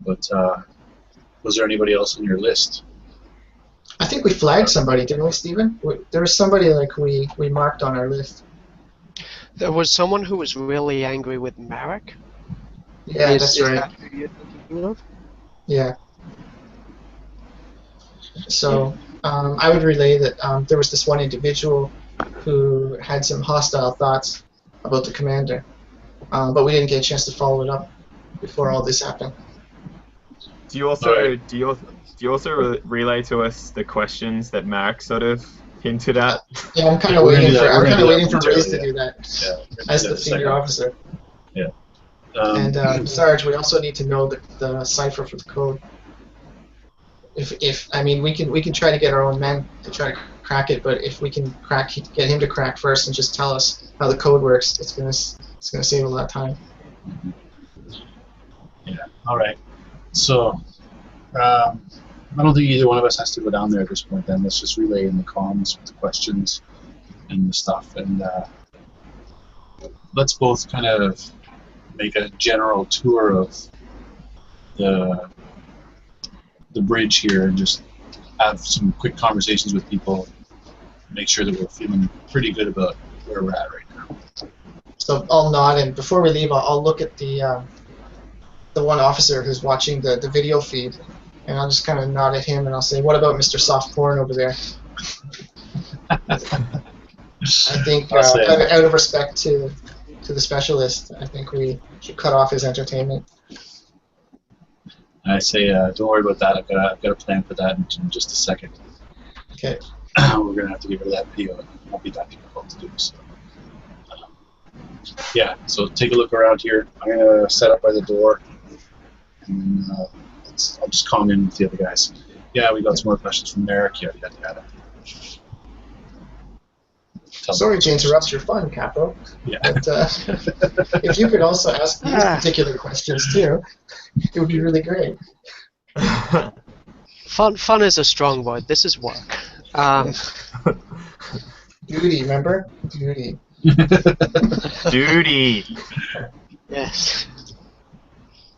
But was there anybody else on your list?
I think we flagged somebody, didn't we, Stephen? There was somebody like we marked on our list.
There was someone who was really angry with Marek.
Yeah, that's right.
That who you're thinking of?
Yeah. So I would relay that there was this one individual who had some hostile thoughts about the commander, but we didn't get a chance to follow it up before all this happened.
Do you also relay to us the questions that Marek sort of hinted at?
Yeah, I'm kind of waiting for Raaze to do that as the senior officer.
Yeah.
And Sarge, we also need to know the cipher for the code. If I mean, we can try to get our own men to try to crack it, but if we can get him to crack first and just tell us how the code works, it's gonna save a lot of time.
Yeah. All right. So, I don't think either one of us has to go down there at this point. Then let's just relay in the comms with the questions and the stuff, and let's both kind of make a general tour of the bridge here and just have some quick conversations with people. Make sure that we're feeling pretty good about where we're at right now.
So I'll nod, and before we leave, I'll look at the one officer who's watching the video feed, and I'll just kind of nod at him and I'll say, "What about Mr. Soft Porn over there?" I think out of respect to the specialist, I think we should cut off his entertainment.
I say, don't worry about that. I've got a plan for that in just a second.
Okay.
We're gonna have to get rid of that PO. It won't be that difficult to do. So, yeah. So take a look around here. I'm gonna set up by the door, and I'll just calm in with the other guys. Yeah, we got some more questions from Merrick. Yada yada yada.
Sorry to interrupt your fun, Capo.
Yeah.
But if you could also ask these particular questions too, it would be really great.
Fun is a strong word. This is work.
Duty, remember? Duty.
Duty.
Yes.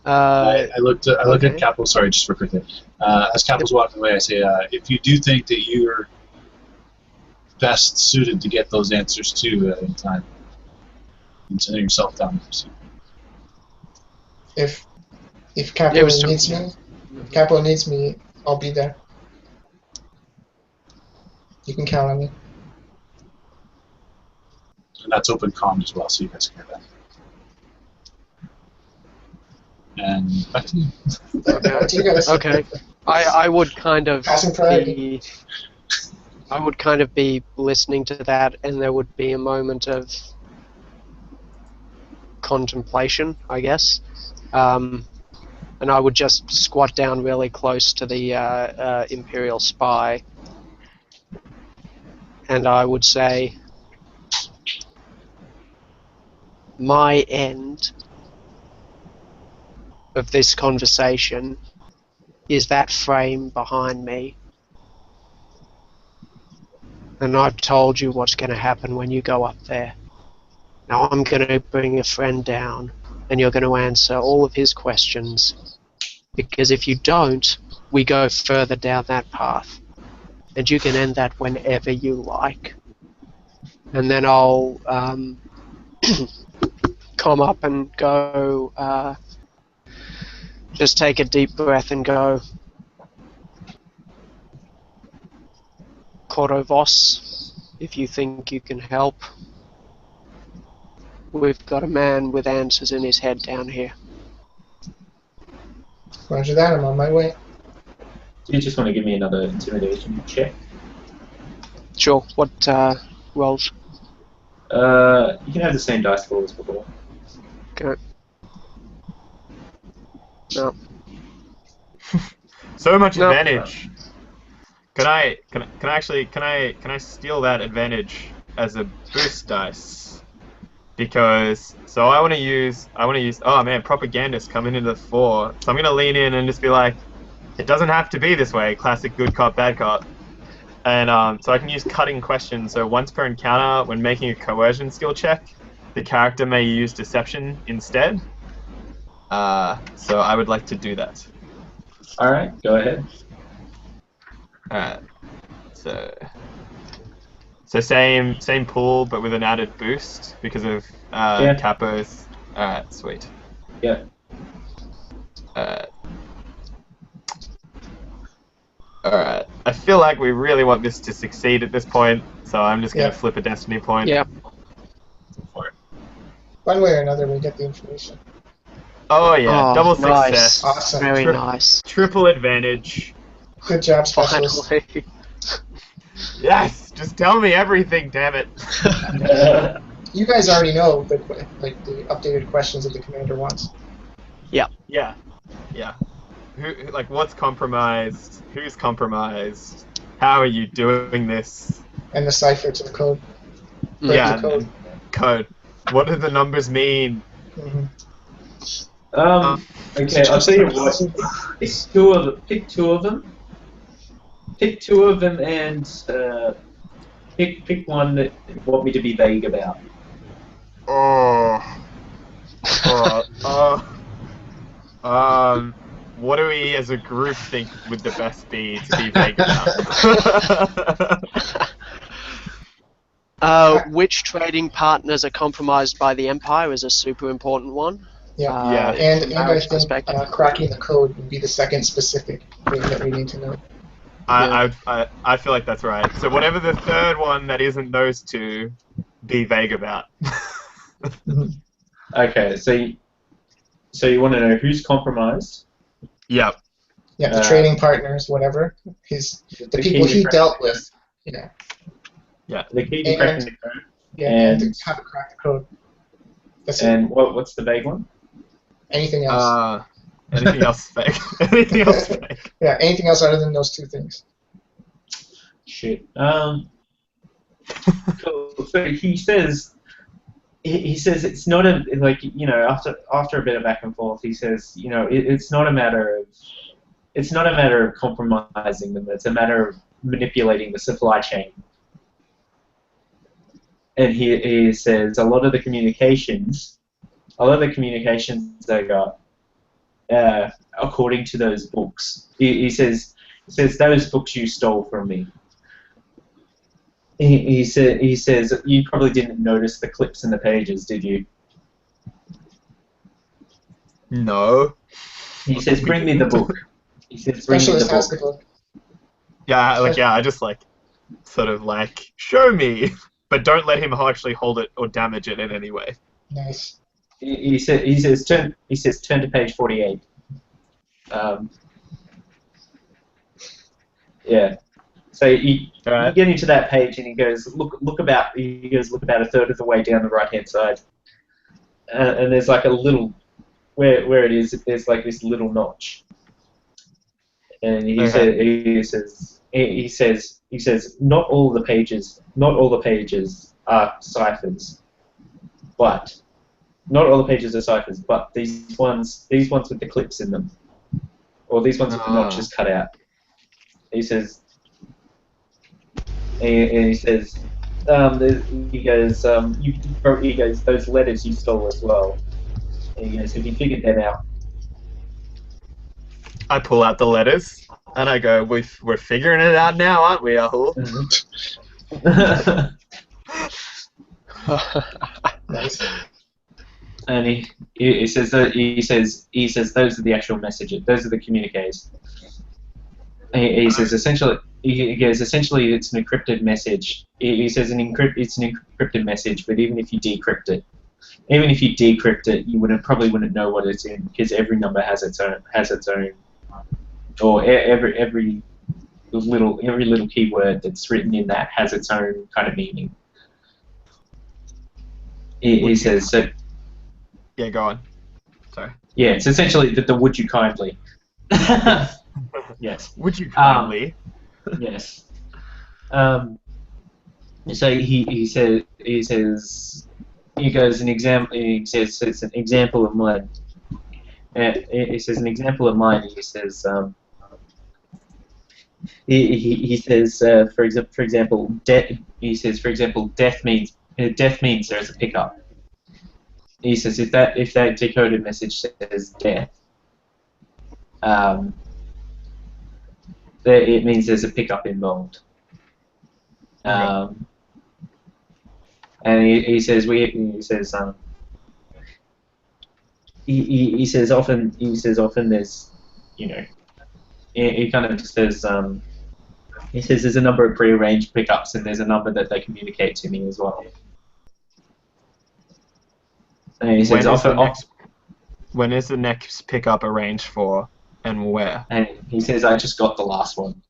I looked
okay.
at Capo. Sorry, just for a quick thing. As Capo's walking away, I say, if you do think that you're best suited to get those answers to at any time, consider yourself down.
If Capo needs me, I'll be there. You can count on me.
And that's open comm as well, so you guys can hear that. And back to you.
Back to you guys.
Okay. I would kind of
Passing priority.
I would kind of be listening to that, and there would be a moment of contemplation, I guess. And I would just squat down really close to the Imperial spy, and I would say, my end of this conversation is that frame behind me. And I've told you what's going to happen when you go up there. Now I'm going to bring a friend down, and you're going to answer all of his questions. Because if you don't, we go further down that path. And you can end that whenever you like. And then I'll come up and go, just take a deep breath and go, Korto Voss, if you think you can help. We've got a man with answers in his head down here.
Roger that, I'm on my way.
Do you just want to give me another intimidation check?
Sure, what rolls?
You can have the same dice roll as before.
Okay. No.
So much
No.
advantage. Can I steal that advantage as a boost dice? Because I want to use oh man, propagandist coming into the fore. So I'm gonna lean in and just be like, it doesn't have to be this way, classic good cop, bad cop. And so I can use cutting questions. So once per encounter, when making a coercion skill check, the character may use deception instead. So I would like to do that.
Alright, go ahead.
Alright. So same pool, but with an added boost because of
Yeah.
Capo's. Alright, sweet.
Yeah.
Alright. I feel like we really want this to succeed at this point, so I'm just gonna
Yeah.
flip a destiny point.
Yeah.
For it.
One way or another, we get the information.
Oh yeah,
Oh,
double
nice.
success.
Awesome.
Very
Trip-
nice.
Triple advantage.
Good job, specialist.
Finally.
Yes! Just tell me everything, damn it.
You guys already know the updated questions that the commander wants.
Yeah. Yeah. What's compromised? Who's compromised? How are you doing this?
And the cipher to the code.
Yeah,
The code.
and code. What do the numbers mean?
Mhm.
Okay, I'll tell you what. Pick two of them. Pick two of them and pick one that you want me to be vague about.
What do we as a group think would the best be to be vague about?
Which trading partners are compromised by the Empire is a super important one.
Yeah.
Yeah.
And I
Our
think
perspective.
cracking the code would be the second specific thing that we need to know.
I feel like that's right. So whatever the third one that isn't those two, be vague about.
Okay, so you want to know who's compromised,
Yep.
Yeah, the trading partners, whatever. The people he dealt with. Yeah.
The key to cracking the code.
Yeah, and to how to crack the code. That's it.
And what's the vague one?
Anything else?
Anything else fake? Anything else fake?
Yeah, anything else other than those two things.
Shit. Cool. So he says it's not a after a bit of back and forth he says it's not a matter of compromising them, it's a matter of manipulating the supply chain. And he says a lot of the communications they got according to those books. He says those books you stole from me. He says you probably didn't notice the clips in the pages, did you?
No.
He says, "Bring me the book." He says, "Bring me the book."
Yeah, I just sort of show me, but don't let him actually hold it or damage it in any way.
Nice.
He says turn to page 48. Yeah. So you get into that page and he goes look about a third of the way down the right hand side, and there's a little where it is there's this little notch, and he says not all the pages are ciphers, but these ones with the clips in them, or these ones with the notches cut out. He says. And he says, he goes, those letters you stole as well. And he goes, have you figured them out?
I pull out the letters, and I go, we're figuring it out now, aren't we, Ahul?
Nice.
And he says those are the actual messages, those are the communiques. He says essentially it's an encrypted message. He says it's an encrypted message, but even if you decrypt it, you probably wouldn't know what it's in, because every number has its own, or every little keyword that's written in that has its own kind of meaning. He says so.
Yeah, go on. Sorry.
Yeah, it's essentially the would you kindly. Yes.
Would you kindly?
Yes. So he says he goes an example. He says it's an example of mine. He says an example of mine. He says he says for example death. He says for example death means there's a pickup. He says if that decoded message says death, it means there's a pickup involved. And he says often there's he kind of says he says there's a number of prearranged pickups and there's a number that they communicate to me as well. And he says
when is the next pickup arranged for and where?
And he says I just got the last one.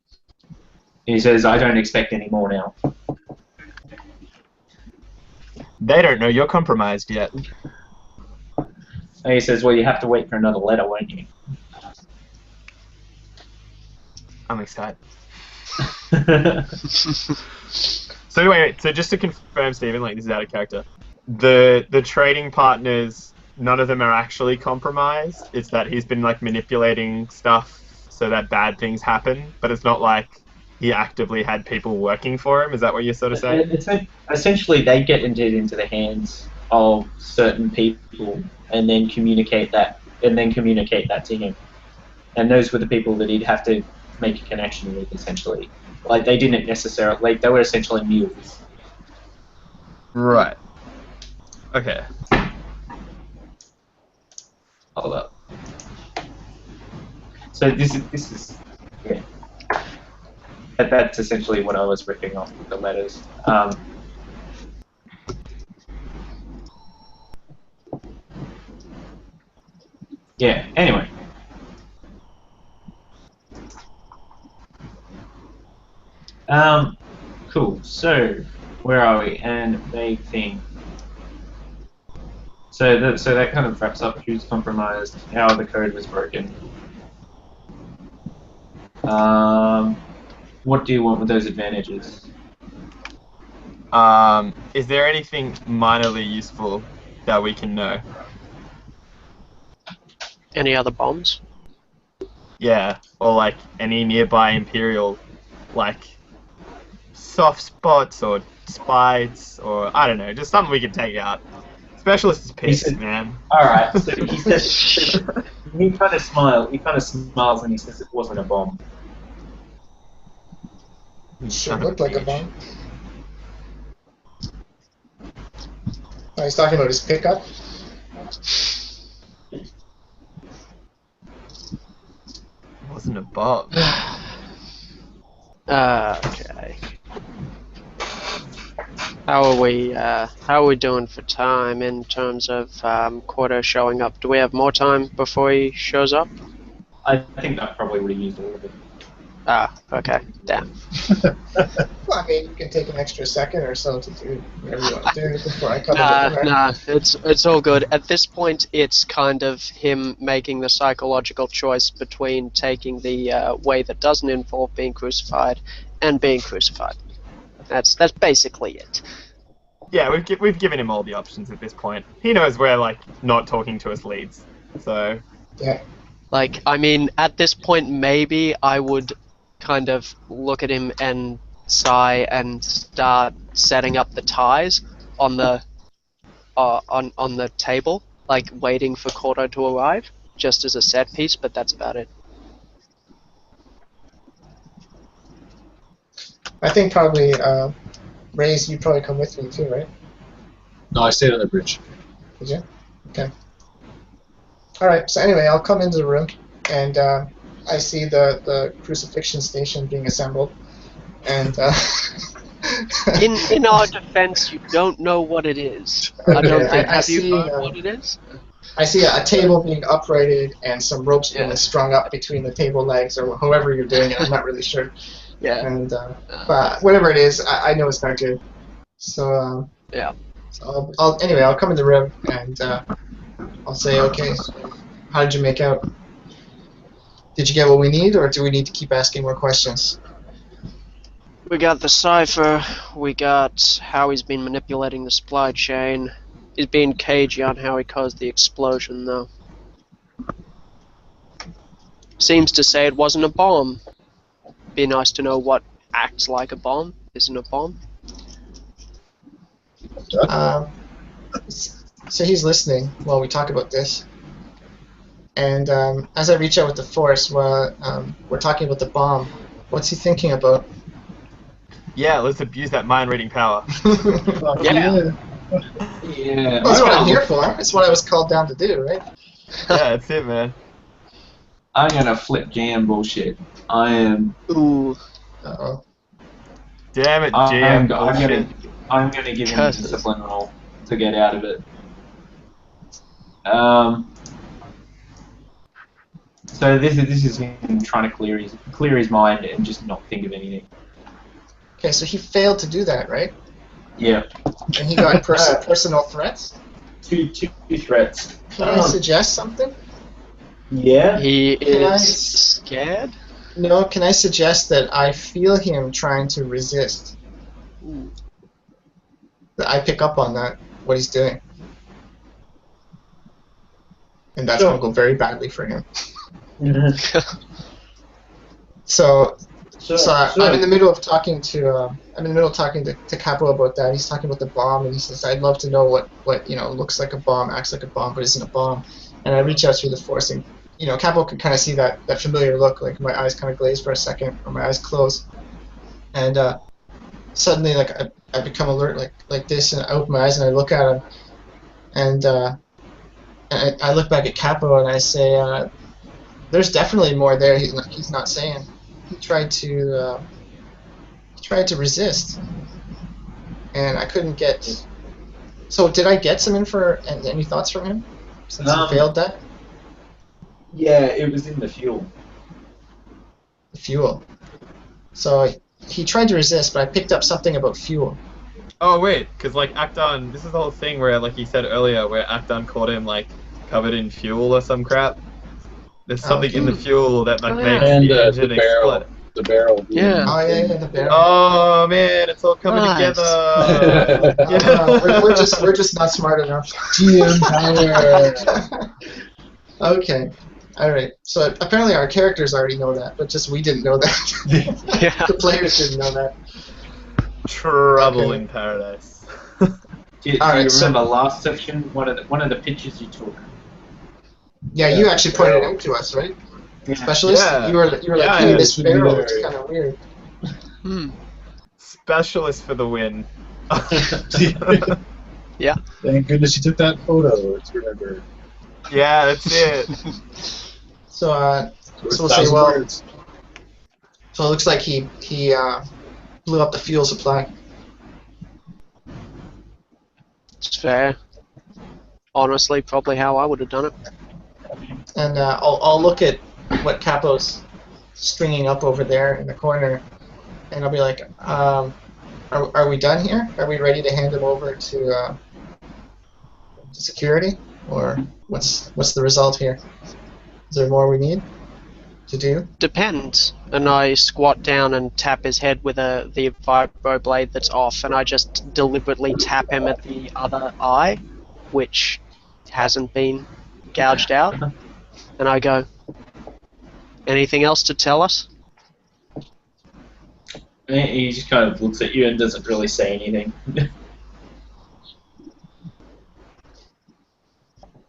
He says I don't expect any more now.
They don't know you're compromised yet.
And he says, well, you have to wait for another letter, won't you?
I'm excited. So wait, so just to confirm, Stephen, this is out of character. The trading partners, none of them are actually compromised. It's that he's been manipulating stuff so that bad things happen, but it's not like he actively had people working for him. Is that what you're sort of saying?
Essentially, they get into the hands of certain people and then communicate that to him. And those were the people that he'd have to make a connection with, essentially. They didn't necessarily, they were essentially mules.
Right. Okay.
Hold up. So this is yeah. That's essentially what I was ripping off with the letters. Yeah. Anyway. Cool. So, where are we? And vague thing. So that kind of wraps up who's compromised, how the code was broken. What do you want with those advantages?
Is there anything minorly useful that we can know?
Any other bombs?
Yeah, or like any nearby Imperial, like soft spots or spites or I don't know, just something we can take out. Specialist is pissed,
said-
man.
Alright, so he says, he kind of smiles and he says it wasn't a bomb.
Sure looked like a bomb. Oh, he's talking about his pickup.
It wasn't a bomb.
Okay. How are we doing for time in terms of Korto showing up? Do we have more time before he shows up?
I think I probably would have used all of it.
Ah, okay. Damn.
Well, I mean, you can take an extra second or so to do whatever you want to do before I come into the
Nah, it's all good. At this point, it's kind of him making the psychological choice between taking the way that doesn't involve being crucified and being crucified. That's basically it.
Yeah, we've given him all the options at this point. He knows where like not talking to us leads. So
Yeah.
Like, I mean, at this point, maybe I would kind of look at him and sigh and start setting up the ties on the on the table, like waiting for Korto to arrive, just as a set piece. But that's about it.
I think probably, Raize, you probably come with me too, right?
No, I stayed on the bridge.
Did you? Okay. Alright, so anyway, I'll come into the room, and I see the crucifixion station being assembled, and
In our defense, you don't know what it is. I don't
Okay,
think.
I
Have you
see,
heard what it is?
I see a table being uprighted and some ropes being
Yeah.
strung up between the table legs, or however you're doing it. I'm not really sure.
Yeah.
And but whatever it is, I know it's not good. So
Yeah.
So I'll come in the room and I'll say, okay, how did you make out? Did you get what we need, or do we need to keep asking more questions?
We got the cipher. We got how he's been manipulating the supply chain. He's being cagey on how he caused the explosion, though. Seems to say it wasn't a bomb. Be nice to know what acts like a bomb isn't a bomb.
So he's listening while we talk about this. And as I reach out with the force while we're talking about the bomb, what's he thinking about?
yeah, let's abuse that mind reading power.
Yeah.
Yeah.
That's what I'm here for. That's what I was called down to do, right?
Yeah, that's it, man.
I'm gonna flip jam bullshit. I am.
Ooh.
Uh-oh.
Damn it,
I'm
GM.
gonna give him a
Curses.
discipline roll to get out of it. So this is him trying to clear his mind and just not think of anything.
Okay, so he failed to do that, right?
Yeah.
And he got personal threats?
Two threats.
Can I suggest something?
Yeah.
He
Can I
is scared?
No, can I suggest that I feel him trying to resist?
Ooh.
That I pick up on that, what he's doing. And that's
Sure.
going to go very badly for him. So I'm in the middle of talking to Capo about that. He's talking about the bomb, and he says, "I'd love to know what looks like a bomb, acts like a bomb, but isn't a bomb." And I reach out through the force, and Capo can kind of see that familiar look, like my eyes kind of glaze for a second, or my eyes close, and suddenly like I become alert like this, and I open my eyes and I look at him, and I look back at Capo and I say, "There's definitely more there. He's not saying." He tried to resist, and I couldn't get. So did I get some info and any thoughts from him since he failed that?
Yeah, it was in the fuel.
The fuel. So he tried to resist, but I picked up something about fuel.
Oh wait, because like Akdan, this is the whole thing where, like you said earlier, where Akdan caught him like covered in fuel or some crap. There's something in the fuel that like
Oh, yeah.
makes
And
the engine
the barrel.
explode.
The barrel.
Yeah.
Oh yeah, the barrel.
Oh man, it's all coming
Nice.
together.
We're just not smart enough.
GM power.
Okay. All right. So apparently our characters already know that, but just we didn't know that.
Yeah.
The players didn't know that.
Trouble
Okay.
in paradise.
Do you
Alright, so-
remember last section? One of the pictures you took.
Yeah, you actually pointed it out to us, right? Specialist.
Yeah.
You were like,
Yeah,
hey,
yeah,
this
it's really
barrel
weird.
looks kind of weird.
Hmm.
Specialist for the win.
Thank goodness you took that photo to remember.
Yeah, that's it.
So
Worth
we'll say,
1,000
well-
words.
so it looks like he blew up the fuel supply.
It's fair. Honestly, probably how I would have done it.
And I'll look at what Capo's stringing up over there in the corner, and I'll be like, are we done here? Are we ready to hand him over to security, or what's the result here? Is there more we need to do?
Depends. And I squat down and tap his head with the vibro blade that's off, and I just deliberately tap him at the other eye, which hasn't been gouged out. And I go, anything else to tell us?
He just kind of looks at you and doesn't really say anything.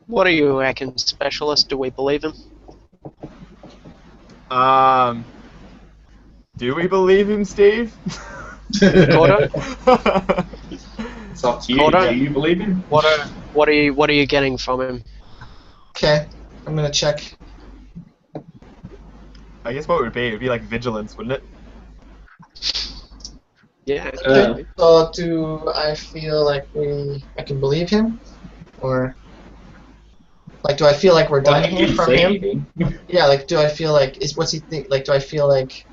What do you reckon, Specialist? Do we believe him?
Do we believe him, Steve?
Korto?
It's up to you.
Korto?
Do you believe him?
What are you getting from him?
Okay, I'm gonna check.
I guess what would it be? It would be like vigilance, wouldn't it?
Yeah.
Okay. So do I feel like I can believe him, or like do I feel like we're
Well,
done
he
here
didn't
from
say
him?
anything.
Yeah, like do I feel like what's he think? Like do I feel like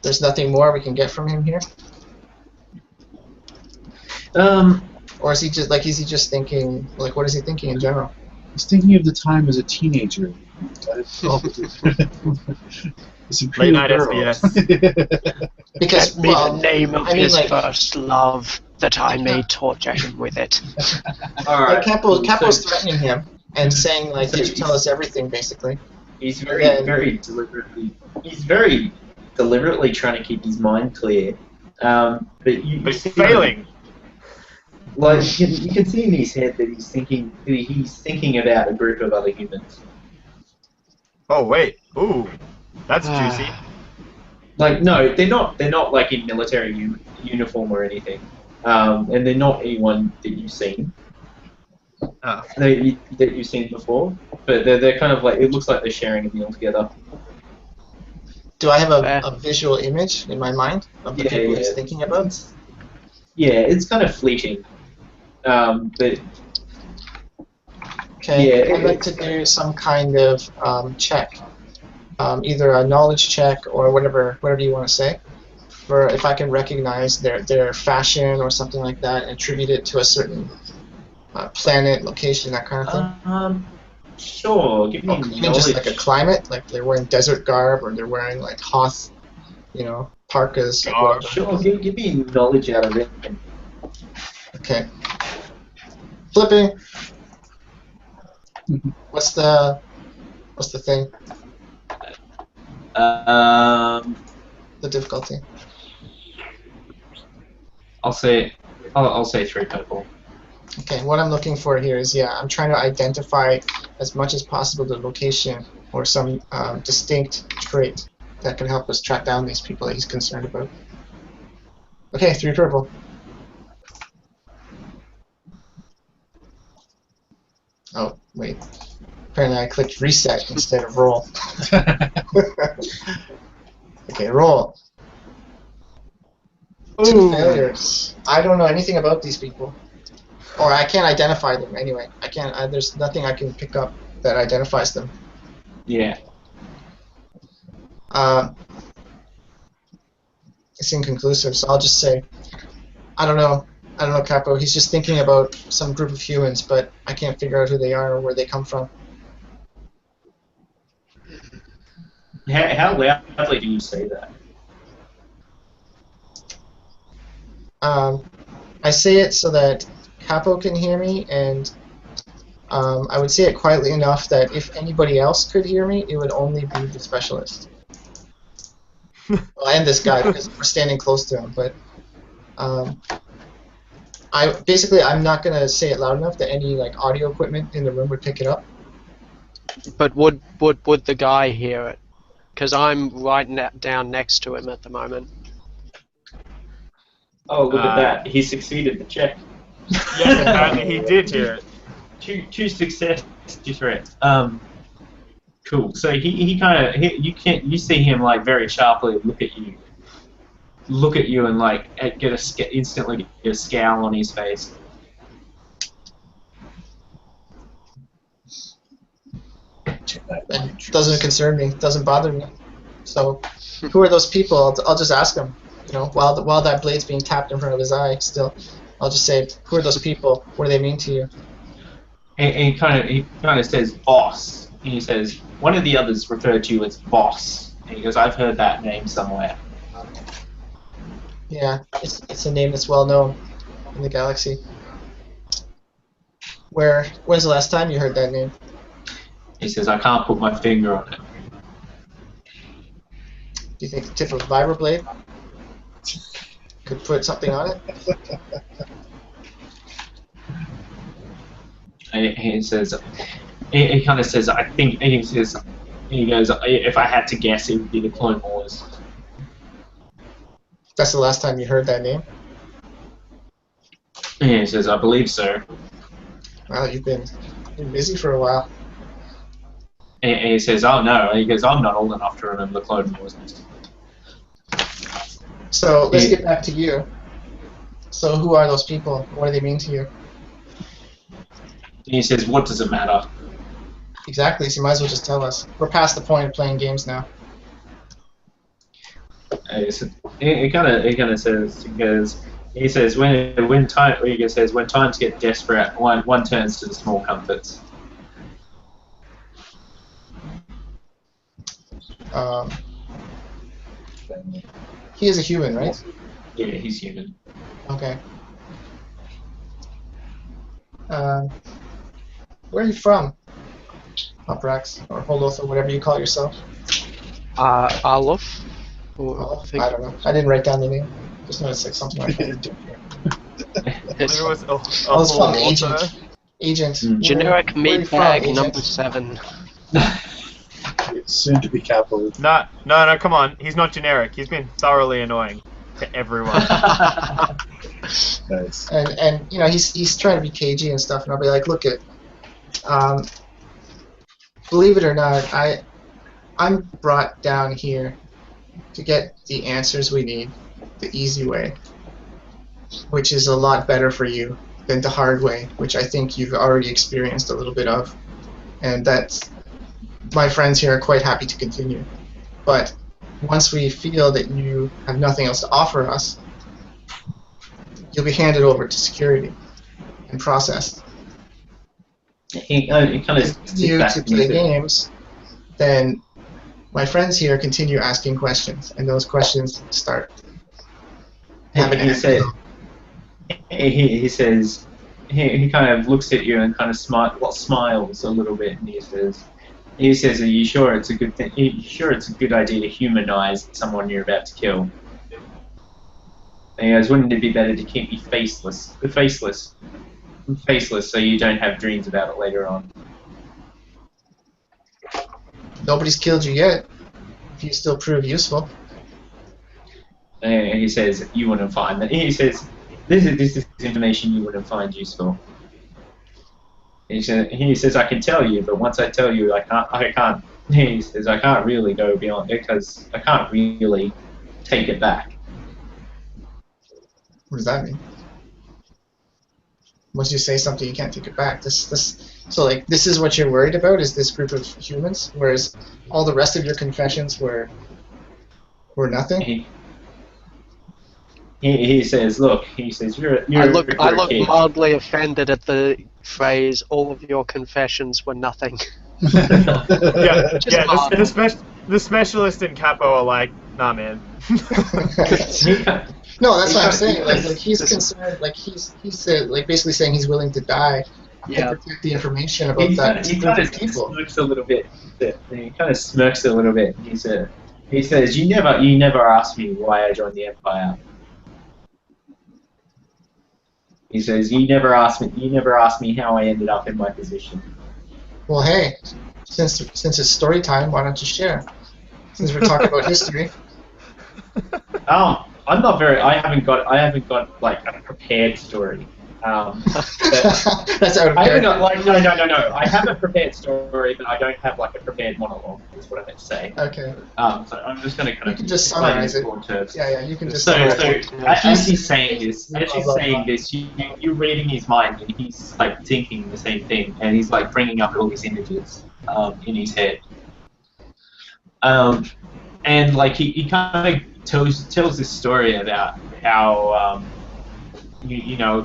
there's nothing more we can get from him here, or is he just thinking like what is he thinking in general?
He's thinking of the time as a teenager. It's a
Late
pretty
night
girl.
SBS.
Because
Get me the name of
I mean,
his
like-
first love, that I may torture him with it.
Like Capo's
so
threatening him and saying like, "Did you tell us everything?" Basically.
he's very,
Yeah.
very deliberately. He's very deliberately trying to keep his mind clear. But you
But he's
see-
failing.
Like you can see in his head that he's thinking about a group of other humans.
Oh wait. Ooh, that's juicy.
Like no, they're not like in military uniform or anything, and they're not anyone that you've seen.
Ah.
That you've seen before, but they're kind of like it looks like they're sharing a meal together.
Do I have a visual image in my mind of the people he's thinking about?
Yeah, it's kind of fleeting, but
Okay,
Yeah,
I'd like to do some kind of check, either a knowledge check or whatever you want to say, for if I can recognize their fashion or something like that and attribute it to a certain planet, location, that kind of thing.
Sure. Give me
Or even just like a
knowledge.
climate, like they're wearing desert garb or they're wearing like Hoth, parkas. Like whatever.
Sure. Give me knowledge out of it.
Okay. Flipping. What's the thing? The difficulty.
I'll say 3 purple.
Okay, what I'm looking for here is, I'm trying to identify as much as possible the location or some distinct trait that can help us track down these people that he's concerned about. Okay, 3 purple. Oh, wait. Apparently I clicked reset instead of roll. Okay, roll. 2 failures. I don't know anything about these people. Or I can't identify them anyway. I can't. There's nothing I can pick up that identifies them.
Yeah.
it's inconclusive. So I'll just say, I don't know, Capo. He's just thinking about some group of humans, but I can't figure out who they are or where they come from.
How loudly do you say that?
I say it so that Capo can hear me, and I would say it quietly enough that if anybody else could hear me, it would only be the specialist. Well, and this guy, because we're standing close to him. But I'm not gonna say it loud enough that any like audio equipment in the room would pick it up.
But would the guy hear it? Because I'm right down next to him at the moment.
Oh, look at that! He succeeded the check.
Yes, apparently he did hear it.
Two success threats. Cool. So you see him like very sharply look at you and like instantly get a scowl on his face.
It doesn't concern me. Doesn't bother me. So, who are those people? I'll just ask him. You know, while that blade's being tapped in front of his eye, still, I'll just say, who are those people? What do they mean to you?
And he kind of says boss. And he says one of the others referred to you as boss. And he goes, I've heard that name somewhere.
Yeah, it's a name that's well known in the galaxy. When's the last time you heard that name?
He says, I can't put my finger on it.
Do you think the tip of a vibroblade could put something on it?
And he says, he kind of says, I think, he says, he goes, if I had to guess, it would be the Clone Wars.
That's the last time you heard that name?
And he says, I believe so.
Wow, you've been busy for a while.
And he says, oh no, he goes, I'm not old enough to remember the Clone Wars.
So let's get back to you. So who are those people? What do they mean to you?
And he says, what does it matter?
Exactly, so you might as well just tell us. We're past the point of playing games now.
He kind of says, he says when times get desperate, one turns to the small comforts.
He is a human, right?
Yeah, he's human.
Okay. Where are you from? Uprax, or Holoth, or whatever you call yourself.
Arlof?
I don't know. I didn't write down the name. Just noticed like something like that.
There was a
I was from Agent. Agent.
Generic
where are you
meat
from,
bag
Agent?
number 7.
Soon to be Capo.
No, come on. He's not generic. He's been thoroughly annoying to everyone.
Nice.
And you know he's trying to be cagey and stuff, and I'll be like, look it. Believe it or not, I'm brought down here to get the answers we need the easy way, which is a lot better for you than the hard way, which I think you've already experienced a little bit of, and that's my friends here are quite happy to continue. But once we feel that you have nothing else to offer us, you'll be handed over to security and processed.
He kind of
You to play games, then my friends here continue asking questions, and those questions start.
He says, he kind of looks at you and kind of smiles a little bit, and he says, are you sure it's a good thing? Are you sure it's a good idea to humanize someone you're about to kill? And he goes, wouldn't it be better to keep you faceless, so you don't have dreams about it later on?
Nobody's killed you yet. If you still prove useful.
And he says, you wouldn't find that. He says, this is information you wouldn't find useful. He says, I can tell you, but once I tell you, I can't. He says, I can't really go beyond it because I can't really take it back.
What does that mean? Once you say something, you can't take it back. So like this is what you're worried about, is this group of humans, whereas all the rest of your confessions were nothing.
he says, "Look," he says, "You're
I
a
look
kid."
mildly offended at the phrase, all of your confessions were nothing.
Yeah,
Just
yeah.
mild.
The specialist in Capo are like, nah, man.
He
No, that's what I'm
He
saying.
kinda-
Like he's concerned. Like he's like basically saying he's willing to die to
Yeah.
protect the information about
he
that
kind
group
of
of people.
smirks a little bit. He kind of smirks a little bit. He says, "You never asked me why I joined the Empire." He says, "You never asked me how I ended up in my position."
Well, hey, since it's story time, why don't you share? Since we're talking about history.
I'm not very. I haven't got like a prepared story. But
That's out of
I haven't
character.
got like no. I have a prepared story, but I don't have like a prepared monologue. Is what I meant to say.
Okay.
So I'm just going to kind
You
of
can just
explain
summarize
in
it.
broad terms.
Yeah, you can just
So
summarize it.
as he's saying this, you're reading his mind, and he's like thinking the same thing, and he's like bringing up all these images in his head. And like he kind of tells this story about how you know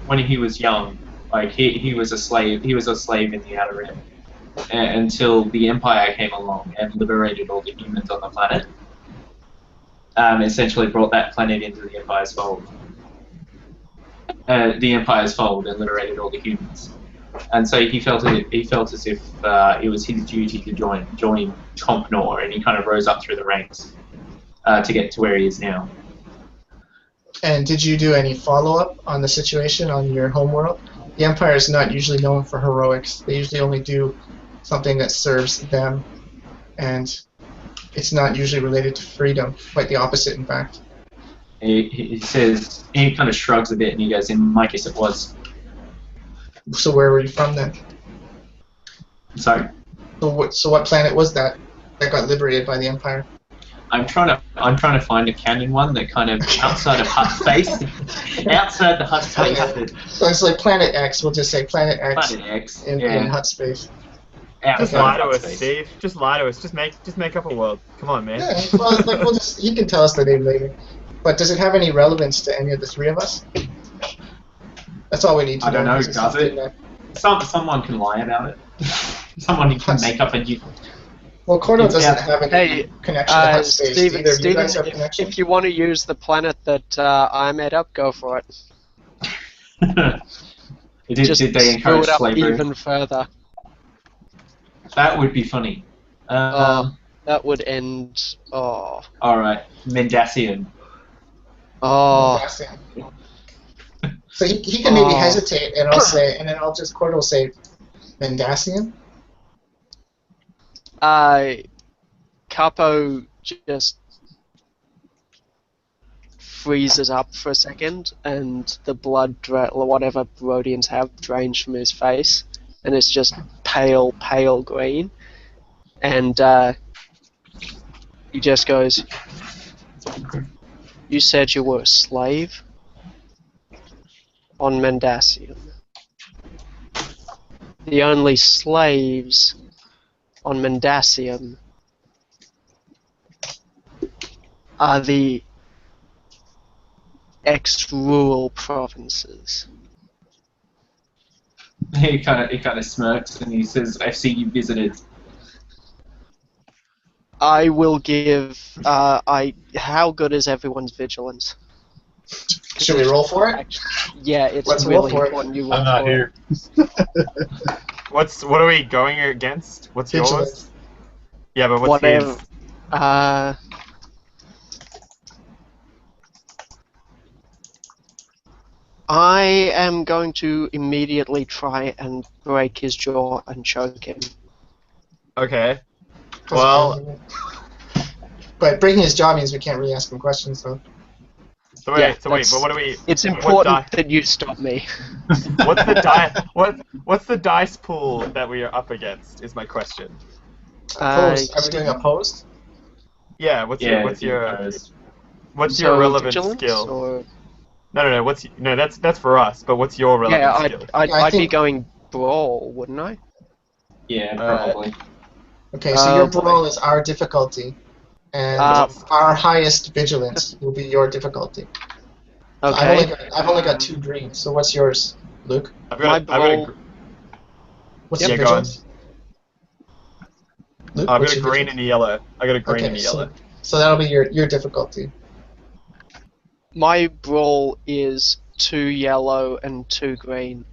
when he was young, like he was a slave. He was a slave in the Outer Rim until the Empire came along and liberated all the humans on the planet. Essentially brought that planet into the Empire's fold. The Empire's fold and liberated all the humans. And so he felt as if it was his duty to join Comp Nor, and he kind of rose up through the ranks to get to where he is now.
And did you do any follow-up on the situation on your homeworld? The Empire is not usually known for heroics. They usually only do something that serves them, and it's not usually related to freedom. Quite the opposite, in fact.
He says, he kind of shrugs a bit, and he goes, "In my case, it was."
So where were you from then?
Sorry.
So what planet was that got liberated by the Empire?
I'm trying to find a canon one that kind of outside of hut space, outside the hut space.
Okay. So it's like Planet X. We'll just say Planet X,
Planet X.
in hut space.
Just
Outside
lie to
hut
us,
space.
Steve. Just lie to us. Just make up a world. Come on, man.
Yeah. Well, like he can tell us the name later. But does it have any relevance to any of the three of us? That's all we need to know.
I don't know.
Is
Does
something
it?
that-
Someone can lie about it. Someone can make up a new.
Well, Korto
It's
doesn't
out.
have any
Hey,
connection to hut space.
Steven,
Either of you guys have
if,
connection?
if you want to use the planet that I made up, go for it. Just
Did they
screw
encourage
it up
slavery?
even further.
That would be funny.
That would end. Oh.
All right, Mendacian.
Oh.
So he can maybe
Oh.
hesitate, and I'll say, and then Korto will say, Mendacian?
Capo just freezes up for a second, and the blood, whatever Rhodians have, drains from his face, and it's just pale green. And he just goes, "You said you were a slave on Mendacian. The only slaves on Mendacian are the ex-rural provinces."
He kind of smirks and he says, "I've seen you visited."
I will give. How good is everyone's vigilance?
Should we roll for it?
Yeah, it's
Let's roll
really
for it.
important. You roll
I'm not
for
here.
What are we going against? What's yours?
Vigilance.
Yeah, but what's
Whatever.
his?
I am going to immediately try and break his jaw and choke him.
Okay. Well,
but breaking his jaw means we can't really ask him questions, so.
so wait,
Yeah,
but what do we?
It's
what
important that you stop me.
What's the What's the dice pool that we are up against? Is my question.
Opposed. Are we doing opposed?
Yeah. What's your
So,
relevant
vigilance,
skill?
or-
No. That's for us. But what's your relevant
Yeah,
skill?
I'd be
think-
going brawl, wouldn't I?
Yeah, probably.
Okay, so your
boy.
brawl is our difficulty, and
Uh,
our highest vigilance will be your difficulty. So
Okay.
I've only got 2 green. So what's yours, Luke?
I've
My
got a
brawl.
What's
Yeah,
your
go on.
vigilance? Luke,
I've
what's
got a
your
green
vigilance?
and a yellow. I got a green
Okay,
and a yellow.
so that'll be your difficulty.
My brawl is 2 yellow and 2 green.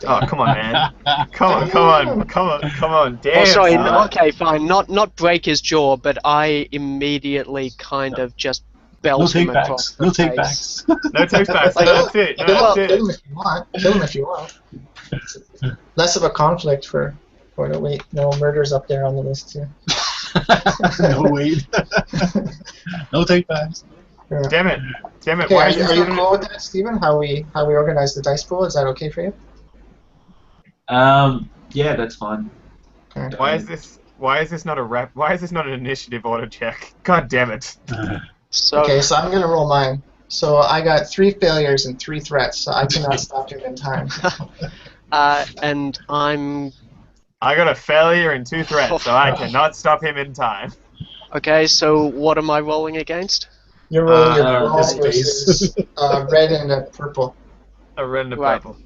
Oh, come on, man. Come on. Damn,
Oh, sorry.
son.
Okay, fine. Not break his jaw, but I immediately kind of just
No
belt him
take
across
backs.
the
No take
face.
backs.
No takes back.
Like,
No, that's it. No,
well,
that's
Kill
it.
him if you want. Kill him if you want. Less of a conflict for the wait. No murders up there on the list too.
No wait. No take backs.
Yeah.
Damn it.
Okay,
Why
are
is
you,
this
are you
not
cool with that, Stephen? How we organize the dice pool? Is that okay for you?
Yeah, that's fine.
Okay.
Why is this not a rep? Why is this not an initiative auto check? God damn it.
So,
Okay, so I'm gonna roll mine. So I got 3 failures and 3 threats, so I cannot stop him in time.
and I'm
I got a failure and 2 threats, so I cannot stop him in time.
okay. So, what am I rolling against?
You're rolling your
Uh,
brawl
this
versus red and a purple
A red and a
Right.
purple.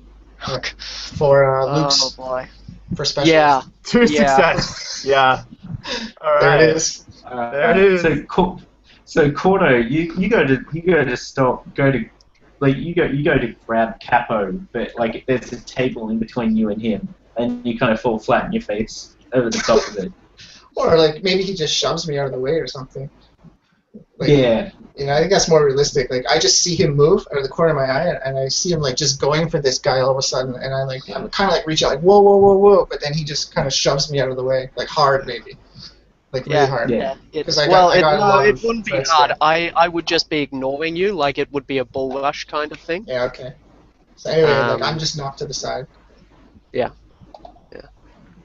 for
Oh
Luke's
boy.
for special.
Yeah.
2
Yeah.
success. Yeah. All
There
right.
it is.
There it is.
So Korto, you go to grab Capo, but like there's a table in between you and him, and you kind of fall flat in your face over the top of it.
Or like maybe he just shoves me out of the way or something. Like,
Yeah.
You know, I think that's more realistic. Like I just see him move out of the corner of my eye, and I see him like just going for this guy all of a sudden, and I'm kind of like reaching out like whoa, but then he just kind of shoves me out of the way, like hard maybe, like really hard.
Yeah.
Because I got a lot
it
of
wouldn't be
threats
hard.
there.
I would just be ignoring you, like it would be a bull rush kind of thing.
Yeah, okay. So anyway, like
Um,
I'm just knocked to the side.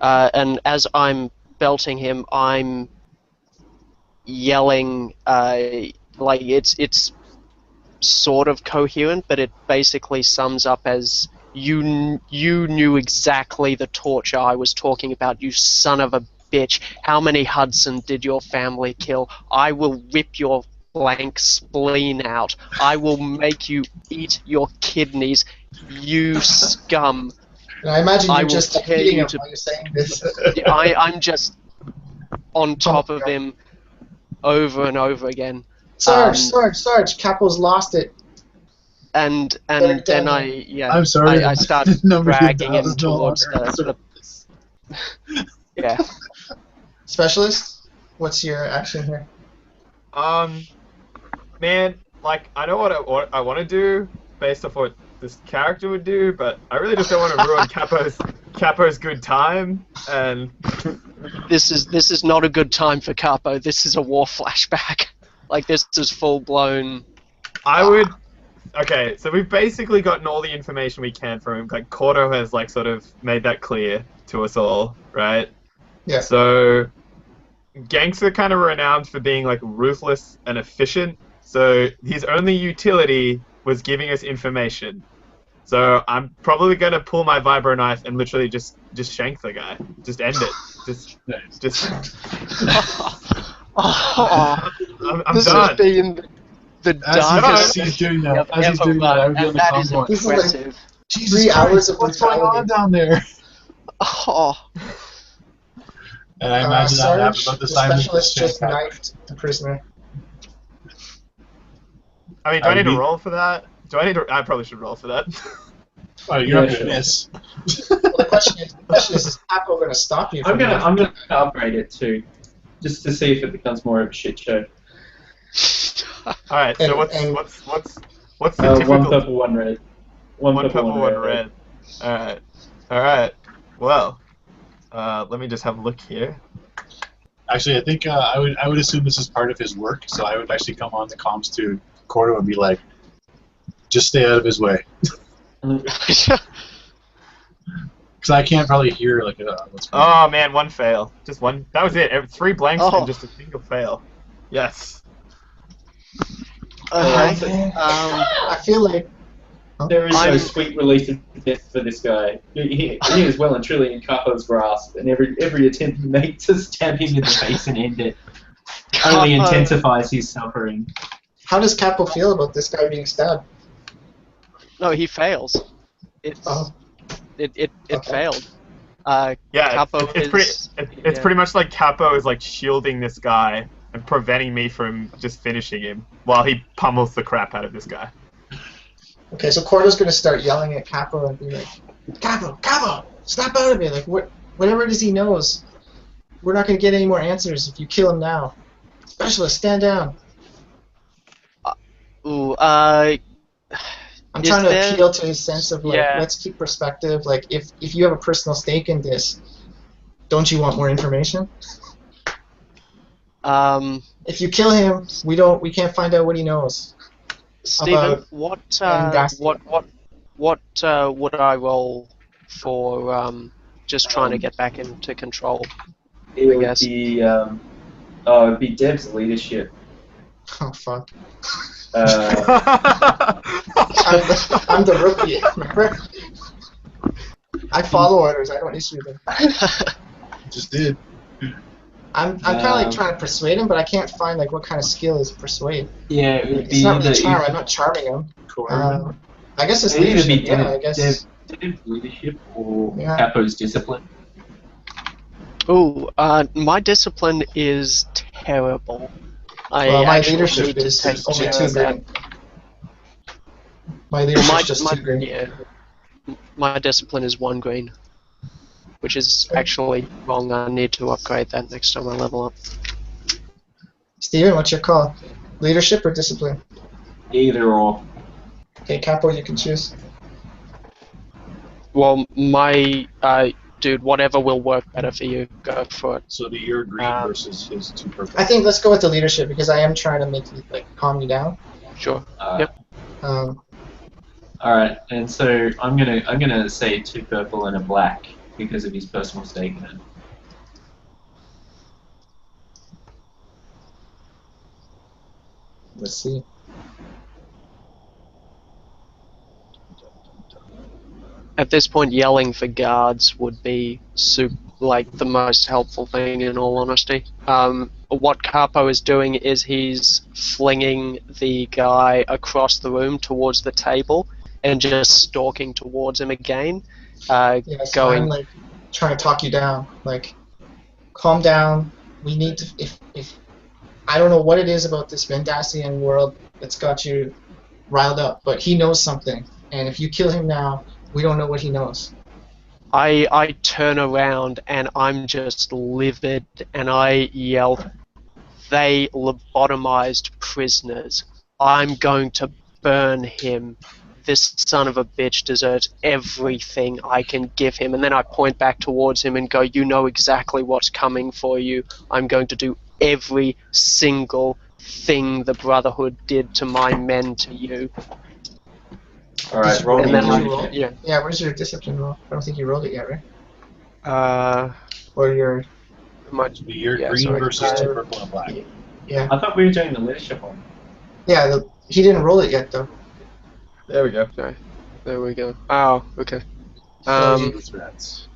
And as I'm belting him, I'm yelling. Like it's sort of coherent, but it basically sums up as you knew exactly the torture I was talking about, you son of a bitch. How many Hudson did your family kill? I will rip your blank spleen out. I will make you eat your kidneys, you scum.
And I imagine
I
you're
will
just like,
tear
hitting
you
him
to-
while you're saying this.
I'm just on top of him over and over again.
Sarge, Capo's lost it.
And
They're
then
done.
I'm sorry.
I start
Number
dragging him
is no
towards
longer-
yeah.
Specialist, what's your action here?
Man, like I know what I want to do based off what this character would do, but I really just don't want to ruin Capo's good time. And
This is not a good time for Capo. This is a war flashback. Like this is full blown.
I would. Okay, so we've basically gotten all the information we can from him. Like Korto has like sort of made that clear to us all, right?
Yeah.
So gangs are kind of renowned for being like ruthless and efficient. So his only utility was giving us information. So I'm probably gonna pull my vibro knife and literally just shank the guy. Just end it. Just. I'm
This
done.
has been the darkest
As he's doing that,
I've
as he's
ever
doing that, I would
run,
be on
and
the
that is
combo.
This is like-
impressive.
Jesus
3 hours
Christ,
of
what's going on
brutality.
down there?
Oh,
And I imagine that
Sarge,
happened about
the
the time.
specialist just knifed the prisoner.
I mean, do I need to roll for that? I probably should roll for that.
Oh, you're not
Yeah,
gonna miss.
Well, the question is Capo going to stop you?
I'm
From
gonna upgrade it too, just to see if it becomes more of a shit show.
All right. So
And-
what's the typical?
One purple, one red.
One purple, one red. All right. Well, let me just have a look here.
Actually, I think I would assume this is part of his work, so I would actually come on the comms to Korto and be like, just stay out of his way. Because I can't probably hear like what's going on.
Oh man, one fail. Just one. That was it. 3 blanks
Oh.
and just a single fail. Yes.
okay.
I feel like
There is no
I'm-
sweet relief of death for this guy. He is well and truly in Capo's grasp, and every attempt he makes to stab him in the face and end it only
Capo-
intensifies his suffering.
how does Capo feel about this guy being stabbed?
No, he fails. It's
Oh.
it
Okay.
failed.
Yeah,
Capo
it's
is
pretty much like Capo is like shielding this guy and preventing me from just finishing him while he pummels the crap out of this guy.
Okay, so Korto's gonna start yelling at Capo and be like, Capo, snap out of it! Like whatever it is he knows, we're not gonna get any more answers if you kill him now. Specialist, stand down.
Ooh,
I'm
Is
trying to
there-
appeal to his sense of like,
Yeah.
let's keep perspective. Like, if you have a personal stake in this, don't you want more information? If you kill him, we can't find out what he knows.
Stephen,
About
what
Dusty.
would I roll for just trying to get back into control?
It would
guess.
be it'd be Dev's leadership.
Oh fuck!
Uh,
I'm the rookie. Remember? I follow orders. I don't issue them.
Just did.
I'm kind of like trying to persuade him, but I can't find like what kind of skill is persuade.
yeah, it would
It's
be
not really
either
charm. I'm not charming him.
Coercion.
I guess it's
it'd either
leadership.
be
Yeah, I guess.
Dev's leadership or
Yeah.
Capo's discipline.
Ooh, my discipline is terrible.
Well, my
actually
leadership
need to
is
take
only
care
2
of that.
green. My leadership is just 2 green.
Yeah, my discipline is 1 green, which is actually wrong. I need to upgrade that next time I level up.
Steven, what's your call? Leadership or discipline?
Either or.
Okay, Capo, you can choose.
Well, my dude, whatever will work better for you, go for it.
So your green versus his 2 purple.
I think let's go with the leadership because I am trying to make you like calm you down.
Sure.
Yep.
Um,
All right, and so I'm gonna say 2 purple and a black because of his personal stake in it.
let's see.
At this point, yelling for guards would be like the most helpful thing, in all honesty. What Capo is doing is he's flinging the guy across the room towards the table and just stalking towards him again.
Yeah, so
Going.
I'm like trying to talk you down. Like, calm down. We need to. If I don't know what it is about this Vendassian world that's got you riled up, but he knows something, and if you kill him now, we don't know what he knows.
I turn around and I'm just livid and I yell, "They lobotomized prisoners. I'm going to burn him. This son of a bitch deserves everything I can give him." And then I point back towards him and go, "You know exactly what's coming for you. I'm going to do every single thing the Brotherhood did to my men to you."
All right, roll
And
me
then
a
I,
leadership.
yeah.
Yeah, where's your discipline roll? I don't think you rolled it yet, right? Or your
Your
Yeah,
green
sorry.
versus 2 purple and black.
yeah.
I thought we were doing the leadership one.
Yeah, he didn't roll it yet though.
There we go.
There we go. Oh, okay.
So
Threats.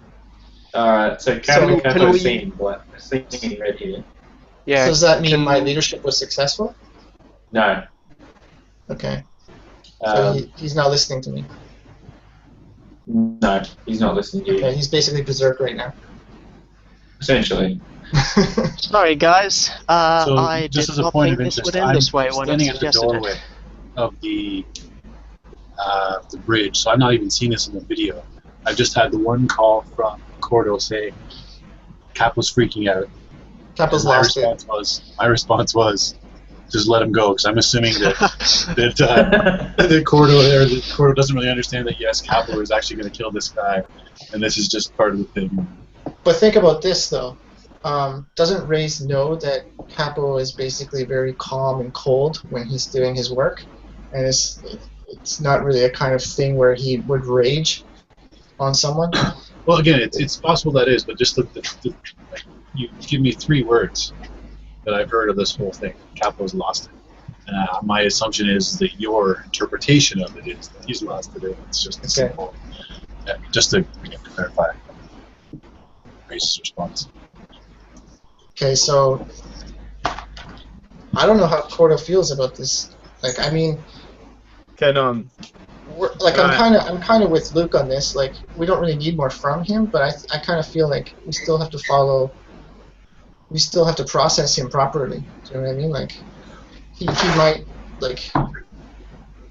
All right, so
can
Capo's
we-
seeing black, seeing red here.
Yeah.
so does that mean
can-
my leadership was successful?
No.
Okay. So
Um,
he's not listening to me.
no, he's not listening to you.
Okay, he's basically berserk right now.
Essentially.
Sorry, guys.
So,
I
just
did
as a
not
point
think
of
this
interest,
would end
I'm
this way when I
standing at the
suggested it.
doorway of the bridge, so I've not even seen this in the video. I've just had the one call from Korto saying Capo's freaking out.
Capo's
And
lost it.
my response was, just let him go, because I'm assuming that that Korto doesn't really understand that yes, Capo is actually going to kill this guy, and this is just part of the thing.
But think about this though. Doesn't Raize know that Capo is basically very calm and cold when he's doing his work, and it's not really a kind of thing where he would rage on someone?
Well, again, it's possible that is, but just like, you give me 3 words that I've heard of this whole thing. Capo's lost it. My assumption is that your interpretation of it is that he's lost it. It's just
Okay.
simple. Just to clarify Raize's response.
Okay, so I don't know how Korto feels about this. Like, I mean,
Can
Like I'm kind of with Luke on this. Like we don't really need more from him, but I kind of feel like we still have to follow. We still have to process him properly. Do you know what I mean? Like he might like I